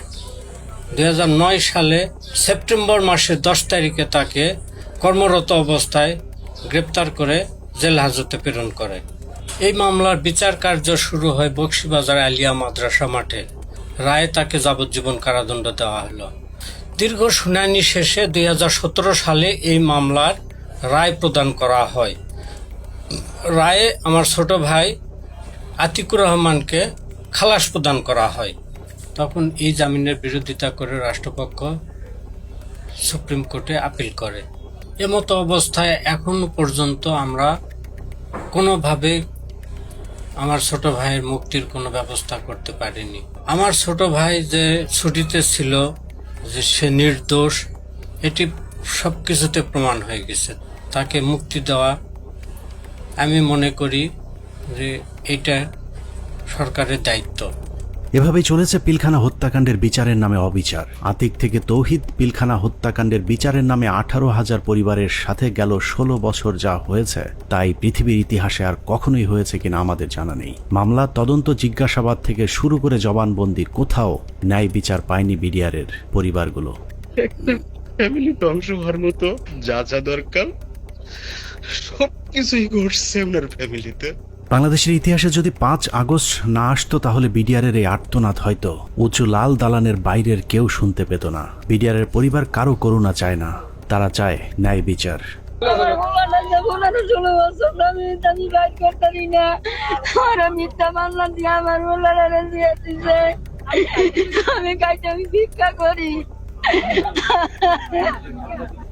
2009 সালে সেপ্টেম্বর মাসের 10 তারিখে তাকে কর্মরত অবস্থায় গ্রেপ্তার করে জেল হাজতে প্রেরণ করে। এই মামলার বিচার কার্য শুরু হয় বকশীবাজার আলিয়া মাদ্রাসা মাঠে। রায়ে তাকে যাবজ্জীবন কারাদণ্ড দেওয়া হলো। দীর্ঘ শুনানি শেষে 2017 সালে এই মামলার রায় প্রদান করা হয়। রায়ে আমার ছোট ভাই আতিকুর রহমানকে খালাস প্রদান করা হয়। তখন এই জামিনের বিরোধিতা করে রাষ্ট্রপক্ষ সুপ্রিম কোর্টে আপিল করে। এমতো অবস্থায় এখনো পর্যন্ত আমরা কোনোভাবে আমার ছোট ভাইয়ের মুক্তির কোনো ব্যবস্থা করতে পারিনি। আমার ছোট ভাই যে ছুটিতে ছিল, যে সে নির্দোষ, এটি সবকিছুতে প্রমাণ হয়ে গেছে। তাকে মুক্তি দেওয়া আমি মনে করি যে এটা সরকারের দায়িত্ব। এভাবেই চলেছে পিলখানা হত্যাকাণ্ডের বিচারের নামে অবিচার। আতিক থেকে তৌহিদ পিলখানা হত্যাকাণ্ডের বিচারের নামে 18,000 পরিবারের সাথে গেল 16 বছর যা হয়েছে তাই পৃথিবীর ইতিহাসে আর কখনোই হয়েছে কিনা আমাদের জানা নেই। মামলা, তদন্ত, জিজ্ঞাসাবাদ থেকে শুরু করে জবানবন্দি, কোথাও ন্যায় বিচার পায়নি বিডিআরের পরিবারগুলো। ফ্যামিলি ধ্বংস হওয়ার মতো যা যা দরকার সবকিছুই ঘটছে আপনার ফ্যামিলিতে। বাংলাদেশের ইতিহাসে যদি 5 আগস্ট না আসতো তাহলে বিডিআরের এই আর্তনাদ হয়তো উঁচু লাল দালানের বাইরের কেউ শুনতে পেত না। বিডিআরের পরিবার কারো করুণা চায় না, তারা চায় ন্যায় বিচার।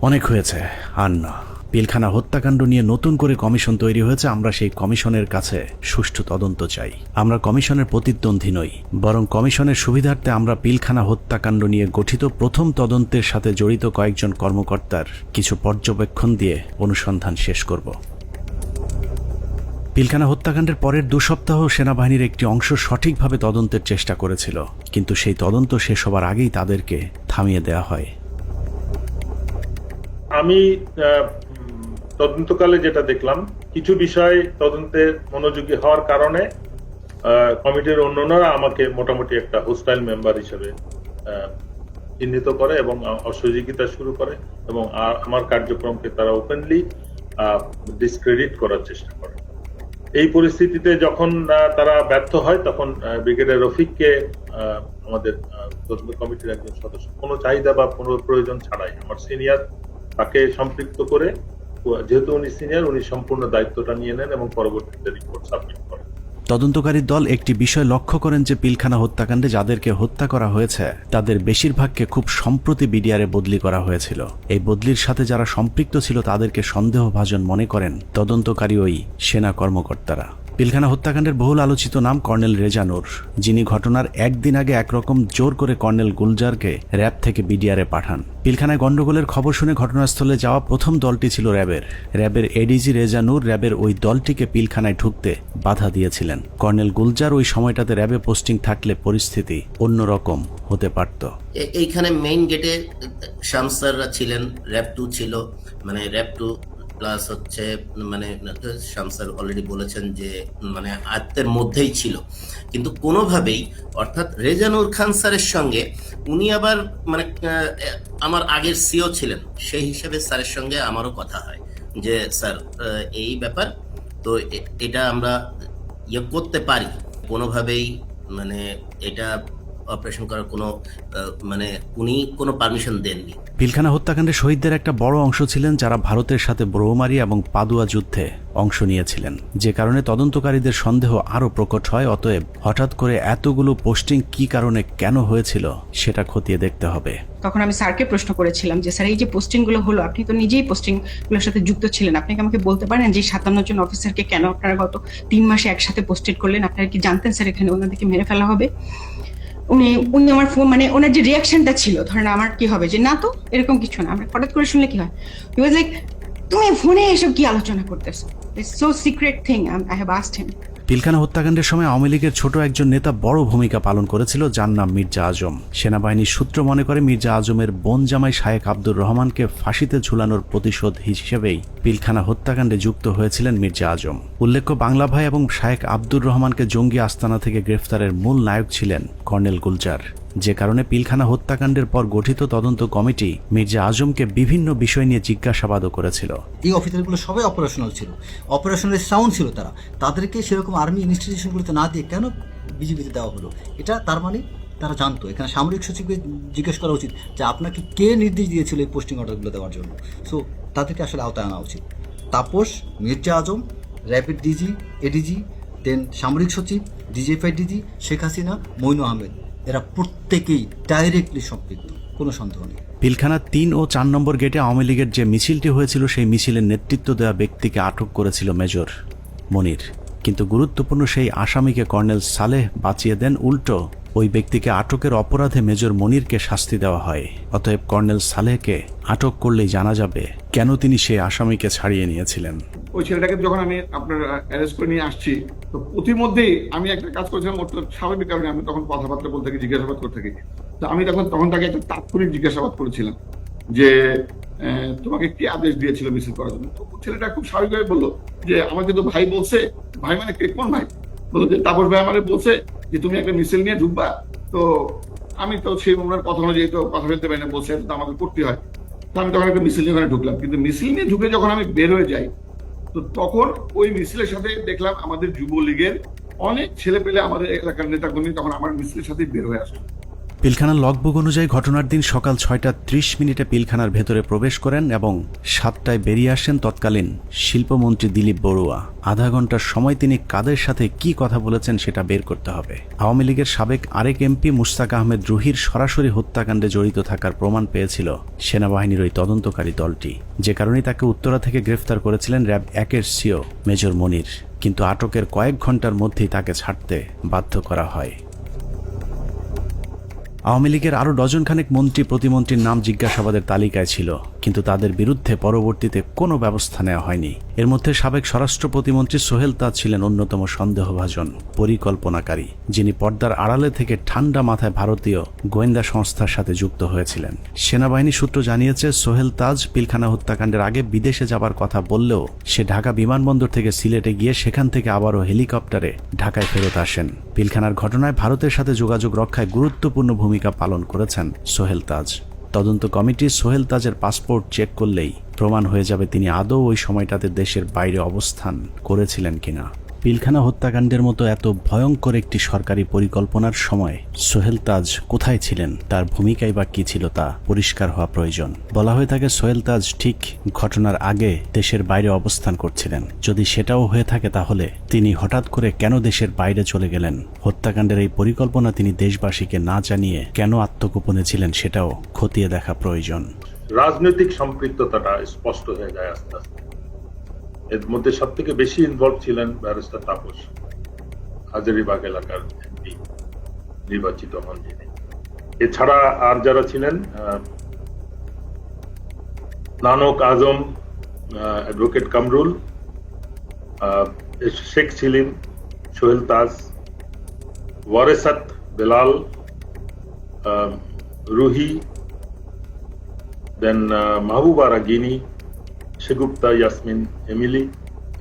অনেক হয়েছে, আর না। পিলখানা হত্যাকাণ্ড নিয়ে নতুন করে কমিশন তৈরি হয়েছে। আমরা সেই কমিশনের কাছে সুষ্ঠু তদন্ত চাই। আমরা কমিশনের প্রতিদ্বন্দ্বী নই, বরং কমিশনের সুবিধার্থে আমরা পিলখানা হত্যাকাণ্ড নিয়ে গঠিত প্রথম তদন্তের সাথে জড়িত কয়েকজন কর্মকর্তার কিছু পর্যবেক্ষণ দিয়ে অনুসন্ধান শেষ করব। পিলখানা হত্যাকাণ্ডের পরের 2 সপ্তাহ সেনাবাহিনীর একটি অংশ সঠিকভাবে তদন্তের চেষ্টা করেছিল, কিন্তু সেই তদন্ত শেষ হবার আগেই তাদেরকে থামিয়ে দেওয়া হয়। আমি তদন্তকালে যেটা দেখলাম, কিছু বিষয় তদন্তে মনোযোগী হওয়ার কারণে কমিটির অন্যান্যরা আমাকে মোটামুটি একটা হোস্টাইল মেম্বার হিসেবে চিহ্নিত করে এবং অসহযোগিতা শুরু করে এবং আমার কার্যক্রমকে তারা ওপেনলি ডিসক্রেডিট করার চেষ্টা করে। এই পরিস্থিতিতে যখন তারা ব্যর্থ হয় তখন ব্রিগেডিয়ার রফিককে আমাদের তদন্ত কমিটির একজন সদস্য কোনো চাহিদা বা কোনো প্রয়োজন ছাড়াই আমার সিনিয়র তাকে সম্পৃক্ত করে, যেহেতু উনি সিনিয়র, উনি সম্পূর্ণ দায়িত্বটা নিয়ে নেন এবং পরবর্তীতে রিপোর্ট সাবমিট করেন। তদন্তকারী দল একটি বিষয় লক্ষ্য করেন যে পিলখানা হত্যাকাণ্ডে যাদেরকে হত্যা করা হয়েছে তাদের বেশিরভাগকে খুব সম্প্রতি বিডিআরে বদলি করা হয়েছিল। এই বদলির সাথে যারা সম্পৃক্ত ছিল তাদেরকে সন্দেহভাজন মনে করেন তদন্তকারী ওই সেনা কর্মকর্তারা। পিলখানা হত্যাকাণ্ডের বহুল আলোচিত নাম কর্নেল রেজা নূর, যিনি ঘটনার একদিন আগে একরকম জোর করে কর্নেল গুলজারকে র্যাব থেকে বিডিআরে পাঠান। পিলখানায় গন্ডগোলের খবর শুনে ঘটনাস্থলে যাওয়া প্রথম দলটি ছিল র্যাবের এডিজি রেজা নূর র্যাবের ওই দলটিকে পিলখানায় ঢুকতে বাধা দিয়েছিলেন। কর্নেল গুলজার ওই সময়টাতে র্যাবে পোস্টিং থাকলে পরিস্থিতি অন্যরকম হতে পারত। এইখানে মেইন গেটে শামসাররা ছিলেন, র্যাব 2 ছিল, মানে র্যাব 2 প্লাস হচ্ছে মানে শামসার অলরেডি বলেছেন যে মানে আয়ত্তের মধ্যেই ছিল, কিন্তু কোনোভাবেই অর্থাৎ রেজানুর খান স্যারের সঙ্গে উনি আবার মানে আমার আগের সিও ছিলেন, সেই হিসাবে স্যারের সঙ্গে আমারও কথা হয় যে স্যার এই ব্যাপার তো এটা আমরা ইয়ে করতে পারি, কোনোভাবেই মানে এটা অপারেশন করার কোনো মানে উনি কোনো পারমিশন দেননি। পিলখানা হত্যাকাণ্ডে শহীদদের একটা বড় অংশ ছিলেন যারা ভারতের সাথে ব্রহ্মমারি এবং পাদুয়া যুদ্ধে অংশ নিয়েছিলেন, যে কারণে তদন্তকারীদের সন্দেহ আরো প্রকট হয়। অতএব হঠাৎ করে এতগুলো পোস্টিং কি কারণে কেন হয়েছিল সেটা খতিয়ে দেখতে হবে। তখন আমি স্যারকে প্রশ্ন করেছিলাম যে স্যার এই যে পোস্টিং গুলো হলো, আপনি তো নিজেই পোস্টিং গুলোর সাথে যুক্ত ছিলেন, আপনি কি আমাকে বলতে পারেন যে 57 জন অফিসারকে কেন আপনারা গত 3 মাসে একসাথে পোস্টেড করলেন? আপনারা কি জানতেন স্যার এখানে ওনাদেরকে মেরে ফেলা হবে? উনি আমার ফোন মানে ওনার যে রিয়াকশনটা ছিল, ধরেন আমার কি হবে যে না তো এরকম কিছু না, আমরা হঠাৎ করে শুনলে কি হয়, হি ওয়াজ লাইক তুমি ফোনে এসব কি আলোচনা করতেছো, it's so secret thing, I have asked হিম। পিলখানা হত্যাকাণ্ডের সময় আওয়ামী লীগের ছোট একজন নেতা বড় ভূমিকা পালন করেছিল, যার নাম মির্জা আজম। সেনাবাহিনীর সূত্র মনে করে মির্জা আজমের বোন জামাই শায়েখ আব্দুর রহমানকে ফাঁসিতে ঝুলানোর প্রতিশোধ হিসেবেই পিলখানা হত্যাকাণ্ডে যুক্ত হয়েছিলেন মির্জা আজম। উল্লেখ্য, বাংলা ভাই এবং শায়েখ আব্দুর রহমানকে জঙ্গি আস্তানা থেকে গ্রেফতারের মূল নায়ক ছিলেন কর্নেল গুলজার, যে কারণে পিলখানা হত্যাকাণ্ডের পর গঠিত তদন্ত কমিটি মির্জা আজমকে বিভিন্ন বিষয় নিয়ে জিজ্ঞাসাবাদও করেছিল। এই অফিসারগুলো সবাই অপারেশনাল ছিল, অপারেশনাল সাউন্ড ছিল, তাদেরকে সেরকম আর্মি ইনস্টিটিউশনগুলোতে না দিয়ে কেন বিজিবিতে দেওয়া হলো? এটা তার মানে তারা জানতো। এখানে সামরিক সচিবকে জিজ্ঞেস করা উচিত যে আপনাকে কে নির্দেশ দিয়েছিল এই পোস্টিং অর্ডারগুলো দেওয়ার জন্য। সো তাদেরকে আসলে আওতায় আনা উচিত। তাপস, মির্জা আজম, র্যাপিড ডিজি, এডিজি, দেন সামরিক সচিব, ডিজিএফআই ডিজি, শেখ হাসিনা, মইনু আহমেদ, এরা প্রত্যেকেই ডাইরেক্টলি সম্পৃক্ত, কোনো সন্দেহ নেই। পিলখানা 3 ও 4 নম্বর গেটে আওয়ামী লীগের যে মিছিলটি হয়েছিল সেই মিছিলের নেতৃত্ব দেওয়া ব্যক্তিকে আটক করেছিল মেজর মনির, কিন্তু গুরুত্বপূর্ণ সেই আসামিকে কর্নেল সালেহ বাঁচিয়ে দেন। উল্টো ওই ব্যক্তিকে আটকের অপরাধে মেজর মনিরকে শাস্তি দেওয়া হয়। অতএব কর্নেল সালেহকে আটক করলেই জানা যাবে কেন তিনি সেই আসামিকে ছাড়িয়ে নিয়েছিলেন। ওই ছেলেটাকে যখন আমি আপনার অ্যারেস্ট করে নিয়ে আসছি, তো প্রতিমধ্যেই আমি একটা কাজ করেছিলাম, ওর স্বাভাবিক কারণে আমি তখন কথাবার্তা বলতে থাকি, জিজ্ঞাসাবাদ করতে থাকি। তো আমি তখন তাকে একটা তাৎক্ষণিক জিজ্ঞাসাবাদ করেছিলাম যে তোমাকে কি আদেশ দিয়েছিল মিছিল করার জন্য। তো ছেলেটা খুব স্বাভাবিকভাবে বললো যে আমাকে তো ভাই বলছে। ভাই মানে কোন ভাই? বললো যে তাপস ভাই আমারে বলছে যে তুমি একটা মিছিল নিয়ে ঢুকবা। তো আমি তো সেই ওনার কথা অনুযায়ী তো কথা বলতে পারি না, বলছে তো আমাকে করতে হয়। তো আমি তখন একটা মিছিল নিয়ে ওখানে ঢুকলাম, কিন্তু মিছিল নিয়ে ঢুকে যখন আমি বের হয়ে যাই, তো তখন ওই মিছিলের সাথে দেখলাম আমাদের যুবলীগের অনেক ছেলে পেলে, আমাদের এলাকার নেতাকর্মী তখন আমার মিছিলের সাথে বের হয়ে আসলো। পিলখানার লগবুক অনুযায়ী ঘটনার দিন সকাল 6:30 পিলখানার ভেতরে প্রবেশ করেন এবং 7টায় বেরিয়ে আসেন তৎকালীন শিল্পমন্ত্রী দিলীপ বড়ুয়া। আধা ঘন্টার সময় তিনি কাদের সাথে কি কথা বলেছেন সেটা বের করতে হবে। আওয়ামী লীগের সাবেক আরেক এমপি মুশতাক আহমেদ রুহির সরাসরি হত্যাকাণ্ডে জড়িত থাকার প্রমাণ পেয়েছিল সেনাবাহিনীর ওই তদন্তকারী দলটি, যে কারণে তাকে উত্তরা থেকে গ্রেফতার করেছিলেন র্যাব 1-এর সিও মেজর মনির, কিন্তু আটকের কয়েক ঘন্টার মধ্যেই তাকে ছাড়তে বাধ্য করা হয়। আওয়ামী লীগের আরও ডজনখানেক মন্ত্রী প্রতিমন্ত্রীর নাম জিজ্ঞাসাবাদের তালিকায় ছিল, কিন্তু তাদের বিরুদ্ধে পরবর্তীতে কোনো ব্যবস্থা নেওয়া হয়নি। এর মধ্যে সাবেক স্বরাষ্ট্র প্রতিমন্ত্রী সোহেল তাজ ছিলেন অন্যতম সন্দেহভাজন পরিকল্পনাকারী, যিনি পর্দার আড়ালে থেকে ঠান্ডা মাথায় ভারতীয় গোয়েন্দা সংস্থার সাথে যুক্ত হয়েছিলেন। সেনাবাহিনী সূত্র জানিয়েছে সোহেল তাজ পিলখানা হত্যাকাণ্ডের আগে বিদেশে যাবার কথা বললেও সে ঢাকা বিমানবন্দর থেকে সিলেটে গিয়ে সেখান থেকে আবারও হেলিকপ্টারে ঢাকায় ফেরত আসেন। পিলখানার ঘটনায় ভারতের সাথে যোগাযোগ রক্ষায় গুরুত্বপূর্ণ ভূমিকা পালন করেছেন সোহেল তাজ। তদন্ত কমিটি সোহেল তাজের পাসপোর্ট চেক করলেই প্রমাণ হয়ে যাবে তিনি আদৌ ওই সময়টাতে দেশের বাইরে অবস্থান করেছিলেন কিনা। পিলখানা হত্যাকাণ্ডের মতো এত ভয়ঙ্কর একটি সরকারি পরিকল্পনার সময় সোহেল তাজ কোথায় ছিলেন, তার ভূমিকাই বা কি ছিল তা পরিষ্কার হওয়া প্রয়োজন। বলা হয়ে থাকে সোহেল তাজ ঠিক ঘটনার আগে দেশের বাইরে অবস্থান করছিলেন। যদি সেটাও হয়ে থাকে তাহলে তিনি হঠাৎ করে কেন দেশের বাইরে চলে গেলেন? হত্যাকাণ্ডের এই পরিকল্পনা তিনি দেশবাসীকে না জানিয়ে কেন আত্মগোপনে ছিলেন সেটাও খতিয়ে দেখা প্রয়োজন। রাজনৈতিক সম্পৃক্ততাটা স্পষ্ট হয়ে যায় আস্তে আস্তে। এর মধ্যে সব থেকে বেশি ইনভলভ ছিলেন ব্যারিস্টার তাপস, হাজারীবাগ এলাকার এমপি নির্বাচিত হন যিনি। এছাড়া আর যারা ছিলেন, নানক আজম, অ্যাডভোকেট কামরুল, শেখ সেলিম, সোহেল তাজ, ওয়ারেসাত বেলাল, রুহি, দেন মাহবুবা রাগিনী, শেগুপ্তা ইয়াসমিন এমিলি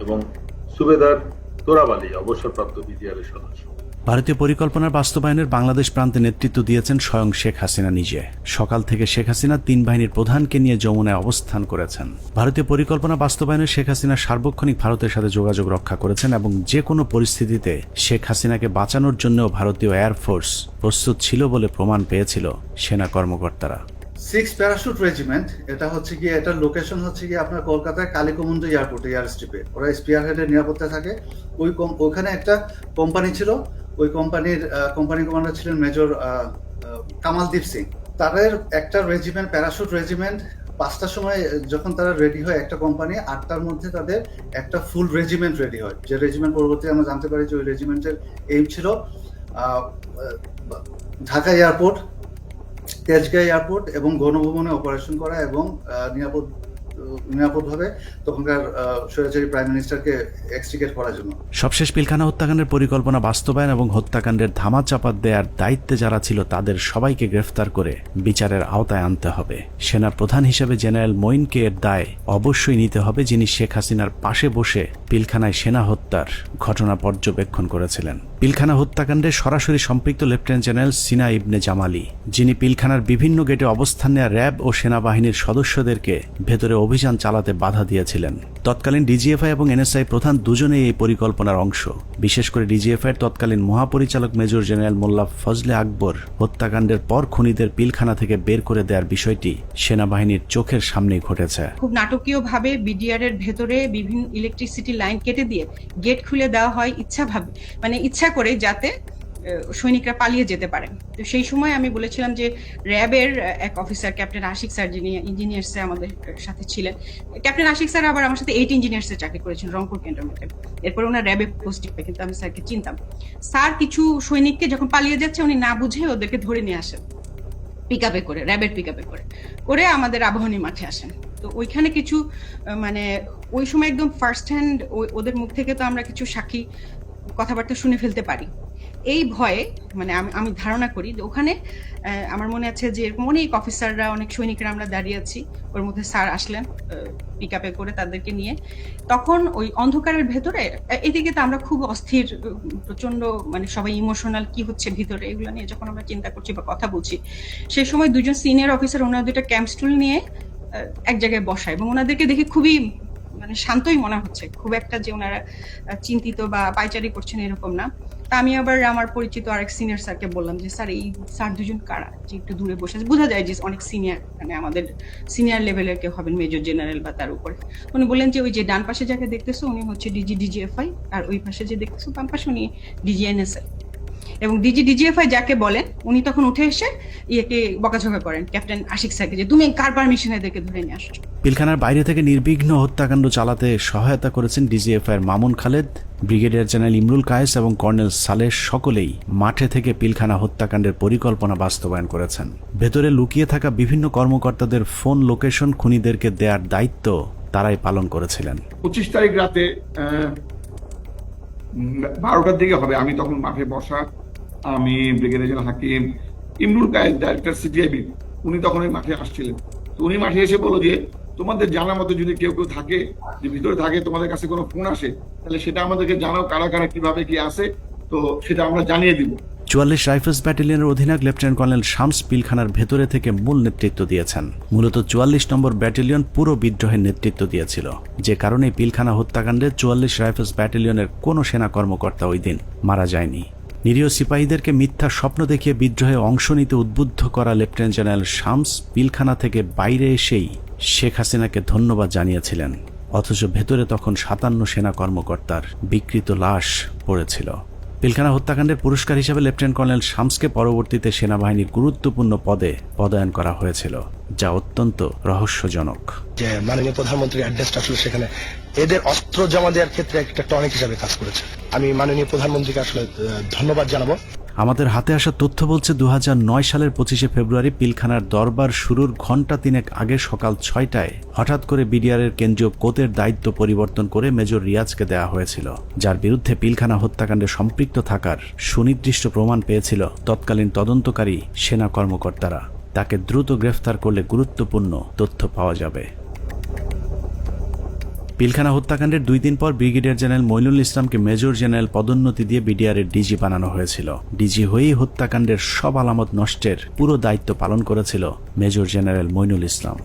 এবং সুবেদার তোরাবালি অবসরপ্রাপ্ত বিজিআরের সদস্য। ভারতীয় পরিকল্পনার বাস্তবায়নের বাংলাদেশ প্রান্তে নেতৃত্ব দিয়েছেন স্বয়ং শেখ হাসিনা নিজে। সকাল থেকে শেখ হাসিনা 3 বাহিনীর প্রধানকে নিয়ে যমুনায় অবস্থান করেছেন। ভারতীয় পরিকল্পনা বাস্তবায়নে শেখ হাসিনা সার্বক্ষণিক ভারতের সাথে যোগাযোগ রক্ষা করেছেন এবং যে কোনো পরিস্থিতিতে শেখ হাসিনাকে বাঁচানোর জন্যও ভারতীয় এয়ারফোর্স প্রস্তুত ছিল বলে প্রমাণ পেয়েছিল সেনা কর্মকর্তারা। 6 প্যারাশুট রেজিমেন্ট, এটা হচ্ছে গিয়ে, এটার লোকেশন হচ্ছে গিয়ে আপনার কলকাতায় কালীকুমুন্দ এয়ারপোর্টে, এয়ার স্ট্রিপে। ওরা স্পিয়ার হেডের নিরাপত্তায় থাকে। ওইখানে একটা কোম্পানি ছিল, ওই কোম্পানি কমান্ডার ছিলেন মেজর কামালদীপ সিং। তাদের একটা রেজিমেন্ট, প্যারাশুট রেজিমেন্ট, 5টার সময় যখন তারা রেডি হয় একটা কোম্পানি, 8টার মধ্যে তাদের একটা ফুল রেজিমেন্ট রেডি হয়। যে রেজিমেন্ট পরবর্তী আমরা জানতে পারি যে ওই রেজিমেন্টের এইম ছিল ঢাকা এয়ারপোর্ট, তেজগাঁও এয়ারপোর্ট এবং গণভবনে অপারেশন করা এবং নিরাপদভাবে তখনকার স্বৈরাচারী প্রাইম মিনিস্টারকে এক্সট্রিকেট করার জন্য। সবশেষ পিলখানা হত্যাকাণ্ডের পরিকল্পনা বাস্তবায়ন এবং হত্যাকাণ্ডের ধামাচাপা দেওয়ার দায়িত্বে যারা ছিল তাদের সবাইকে গ্রেফতার করে বিচারের আওতায় আনতে হবে। সেনা প্রধান হিসেবে জেনারেল মঈনকে এর দায় অবশ্যই নিতে হবে, যিনি শেখ হাসিনার পাশে বসে পিলখানায় সেনা হত্যার ঘটনা পর্যবেক্ষণ করেছিলেন। পিলখানা হত্যাকাণ্ডে সরাসরি সম্পৃক্ত লেফটেন্যান্ট জেনারেল সিনা ইবনে জামালি, যিনি পিলখানার বিভিন্ন গেটে অবস্থান নেওয়া র্যাব ও সেনাবাহিনীর সদস্যদেরকে ভেতরে অভিযান চালাতে বাধা দিয়েছিলেন। তৎকালীন ডিজিএফআই এবং এনএসআই প্রধান দুজনেই এই পরিকল্পনার অংশ। বিশেষ করে ডিজিএফআই তৎকালীন মহাপরিচালক মেজর জেনারেল মোল্লা ফজলে আকবর হত্যাকাণ্ডের পর খুনিদের পিলখানা থেকে বের করে দেওয়ার বিষয়টি সেনাবাহিনীর চোখের সামনেই ঘটেছে। খুব নাটকীয়ভাবে বিডিআর এর ভেতরে বিভিন্ন ইলেকট্রিসিটি লাইন কেটে দিয়ে গেট খুলে দেওয়া হয় ইচ্ছা করে, যাতে সৈনিকরা পালিয়ে যেতে পারেন। তো সেই সময় আমি বলেছিলাম যে র্যাবের এক অফিসার ক্যাপ্টেন আশিক স্যার, যিনি ইঞ্জিনিয়ার্সে আমাদের সাথে ছিলেন, ক্যাপ্টেন আশিক স্যার আবার আমার সাথে 8 ইঞ্জিনিয়ার্সে চাকরি করেছেন রংপুর ক্যান্টনমেন্টে। এরপর ওনার র্যাবে পোস্টিং হয়, কিন্তু আমি স্যারকে চিনতাম। স্যার কিছু সৈনিককে যখন পালিয়ে যাচ্ছে উনি না বুঝে ওদেরকে ধরে নিয়ে আসেন পিকআপে করে, র্যাবের পিকআপে করে আমাদের আবাহনী মাঠে আসেন। তো ওইখানে কিছু ওই সময় একদম ফার্স্ট হ্যান্ড ওদের মুখ থেকে তো আমরা কিছু সাক্ষী কথাবার্তা শুনে ফেলতে পারি। এই ভয়ে আমি ধারণা করি যে ওখানে আমার মনে আছে যে এরকম অনেক অফিসাররা, অনেক সৈনিকরা আমরা দাঁড়িয়ে আছি, ওর মধ্যে স্যার আসলেন পিকআপে করে তাদেরকে নিয়ে। তখন ওই অন্ধকারের ভেতরে এদিকে তো আমরা খুব অস্থির, প্রচন্ড সবাই ইমোশনাল, কি হচ্ছে ভিতরে এগুলো নিয়ে যখন আমরা চিন্তা করছি বা কথা বলছি, সেই সময় দুজন সিনিয়র অফিসার ওনার দুইটা ক্যাম্প স্টুল নিয়ে এক জায়গায় বসায় এবং ওনাদেরকে দেখে খুবই শান্তই মনে হচ্ছে, খুব একটা যে ওনারা চিন্তিত বা পাইচারি করছেন এরকম না। তা আমি আবার আমার পরিচিত আরেক সিনিয়র স্যারকে বললাম যে স্যার এই স্যার দুজন কারা, যে একটু দূরে বসে আছে, বোঝা যায় যে অনেক সিনিয়র, আমাদের সিনিয়র লেভেলের কেউ হবেন, মেজর জেনারেল বা তার উপরে। উনি বললেন যে ওই যে ডান পাশে যাকে দেখতেছো উনি হচ্ছে ডিজিএফআই, আর ওই পাশে যে দেখতেছো বাম পাশে উনি ডিজিএনএসএল। এবং ডিজিএফআই যাকে বলেন উনি তখন উঠে এসে ইয়েকে বকাঝকা করেন ক্যাপ্টেন আশিক স্যারকে, যে তুমি কার পারমিশনে এদেরকে ধরে নিয়ে আসছো। পিলখানার বাইরে থেকে নির্বিঘ্ন হত্যাকাণ্ড চালাতে সহায়তা করেছেন ডিজিএফআই এর মামুন খালেদ, ব্রিগেডিয়ার জেনারেল ইমরুল কায়েস এবং কর্নেল সালেহ, সকলেই মাঠে থেকে পিলখানা হত্যাকাণ্ডের পরিকল্পনা বাস্তবায়ন করেছেন। ভেতরে লুকিয়ে থাকা বিভিন্ন কর্মকর্তাদের ফোন লোকেশন খুনিদেরকে দেওয়ার দায়িত্ব তারাই পালন করেছিলেন। 25 তারিখ রাতে 12টার দিকে হবে, আমি তখন মাঠে বসা, আমি ব্রিগেডিয়ার জেনারেল হাকিম, ইমরুল কায়েস ডাইরেক্টর সিটিআইবি, উনি তখন ওই মাঠে আসছিলেন। তো উনি মাঠে এসে বলল যে তোমাদের জানার মতো যদি কেউ থাকে, যে ভিতরে থাকে, তোমাদের কাছে কোনো ফোন আসে, তাহলে সেটা আমাদেরকে জানাও, কারা কারা কিভাবে কি আসে, তো সেটা আমরা জানিয়ে দিব। 44 রাইফেলস ব্যাটালিয়নের অধিনায়ক লেফটেন্যান্ট কর্নেল শামস পিলখানার ভেতরে থেকে মূল নেতৃত্ব দিয়েছেন। মূলত 44 নম্বর ব্যাটালিয়ন পুরো বিদ্রোহের নেতৃত্ব দিয়েছিল, যে কারণে পিলখানা হত্যাকাণ্ডে 44 রাইফেলস ব্যাটালিয়নের কোনো সেনা কর্মকর্তা ওই দিন মারা যায়নি। নিরীহ সিপাহীদেরকে মিথ্যা স্বপ্ন দেখিয়ে বিদ্রোহে অংশ নিতে উদ্বুদ্ধ করা লেফটেন্যান্ট জেনারেল শামস পিলখানা থেকে বাইরে এসেই শেখ হাসিনাকে ধন্যবাদ জানিয়েছিলেন, অথচ ভেতরে তখন 57 সেনা কর্মকর্তার বিকৃত লাশ পড়েছিল। পিলখানা হত্যাকাণ্ডের পুরস্কার হিসেবে লেফটেন্যান্ট কর্নেল শামসকে পরবর্তীতে সেনাবাহিনীর গুরুত্বপূর্ণ পদে পদায়ন করা হয়েছিল, যা অত্যন্ত রহস্যজনক। যে মাননীয় প্রধানমন্ত্রীর অ্যাড্রেসটা আসলে সেখানে এদের অস্ত্র জমা দেওয়ার ক্ষেত্রে একটা টনিক হিসাবে কাজ করেছে। আমি মাননীয় প্রধানমন্ত্রীকে আসলে ধন্যবাদ জানাবো। আমাদের হাতে আসা তথ্য বলছে 2009 সালের 25শে ফেব্রুয়ারি পিলখানার দরবার শুরুর ঘণ্টা তিনেক আগে সকাল 6টায় হঠাৎ করে বিডিআরের কেন্দ্রীয় কোতের দায়িত্ব পরিবর্তন করে মেজর রিয়াজকে দেওয়া হয়েছিল, যার বিরুদ্ধে পিলখানা হত্যাকাণ্ডে সম্পৃক্ত থাকার সুনির্দিষ্ট প্রমাণ পেয়েছিল তৎকালীন তদন্তকারী সেনা কর্মকর্তারা। তাকে দ্রুত গ্রেফতার করলে গুরুত্বপূর্ণ তথ্য পাওয়া যাবে। পিলখানা হত্যাকাণ্ডের 2 দিন পর ব্রিগেডিয়ার জেনারেল মইনুল ইসলামকে মেজর জেনারেল পদোন্নতি দিয়ে বিডিআরের ডিজি বানানো হয়েছিল। ডিজি হয়েই হত্যাকাণ্ডের সব আলামত নষ্টের পুরো দায়িত্ব পালন করেছিল মেজর জেনারেল মইনুল ইসলাম।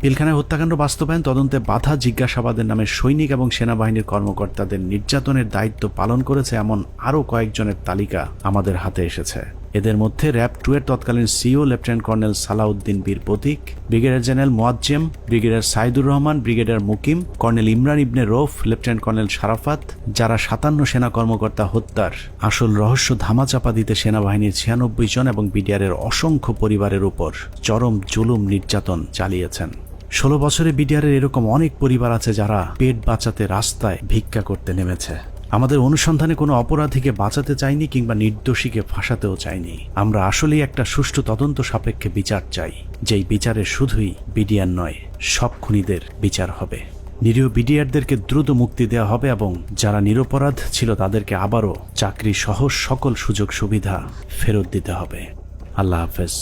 পিলখানায় হত্যাকাণ্ড বাস্তবায়ন, তদন্তে বাধা, জিজ্ঞাসাবাদের নামে সৈনিক এবং সেনাবাহিনীর কর্মকর্তাদের নির্যাতনের দায়িত্ব পালন করেছে এমন আরও কয়েকজনের তালিকা আমাদের হাতে এসেছে। এদের মধ্যে র্যাব 2 এর তৎকালীন CO lieutenant colonel Salauddin Bir Protik, brigadier general Moazzem, brigadier Saidur Rahman, brigadier Mukim, colonel Imran Ibne Rouf, lieutenant colonel Sharafat, যারা 57 সেনা কর্মকর্তা হত্যার আসল রহস্য ধামাচাপা দিতে সেনাবাহিনীর 96 জন এবং বিডিআরের অসংখ্য পরিবারের উপর চরম জুলুম নির্যাতন চালিয়েছেন। 16 বছরে বিডিআরের এরকম অনেক পরিবার আছে যারা পেট বাঁচাতে রাস্তায় ভিক্ষা করতে নেমেছে। আমাদের অনুসন্ধানে কোনো অপরাধীকে বাঁচাতে চাইনি কিংবা নির্দোষীকে ফাঁসাতেও চাইনি। আমরা আসলেই একটা সুষ্ঠু তদন্ত সাপেক্ষে বিচার চাই, যেই বিচারে শুধুই বিডিআর নয়, সব খুনিদের বিচার হবে। নিরীহ বিডিআরদেরকে দ্রুত মুক্তি দেওয়া হবে এবং যারা নিরপরাধ ছিল তাদেরকে আবারও চাকরি সহ সকল সুযোগ সুবিধা ফেরত দিতে হবে। আল্লাহ হাফেজ।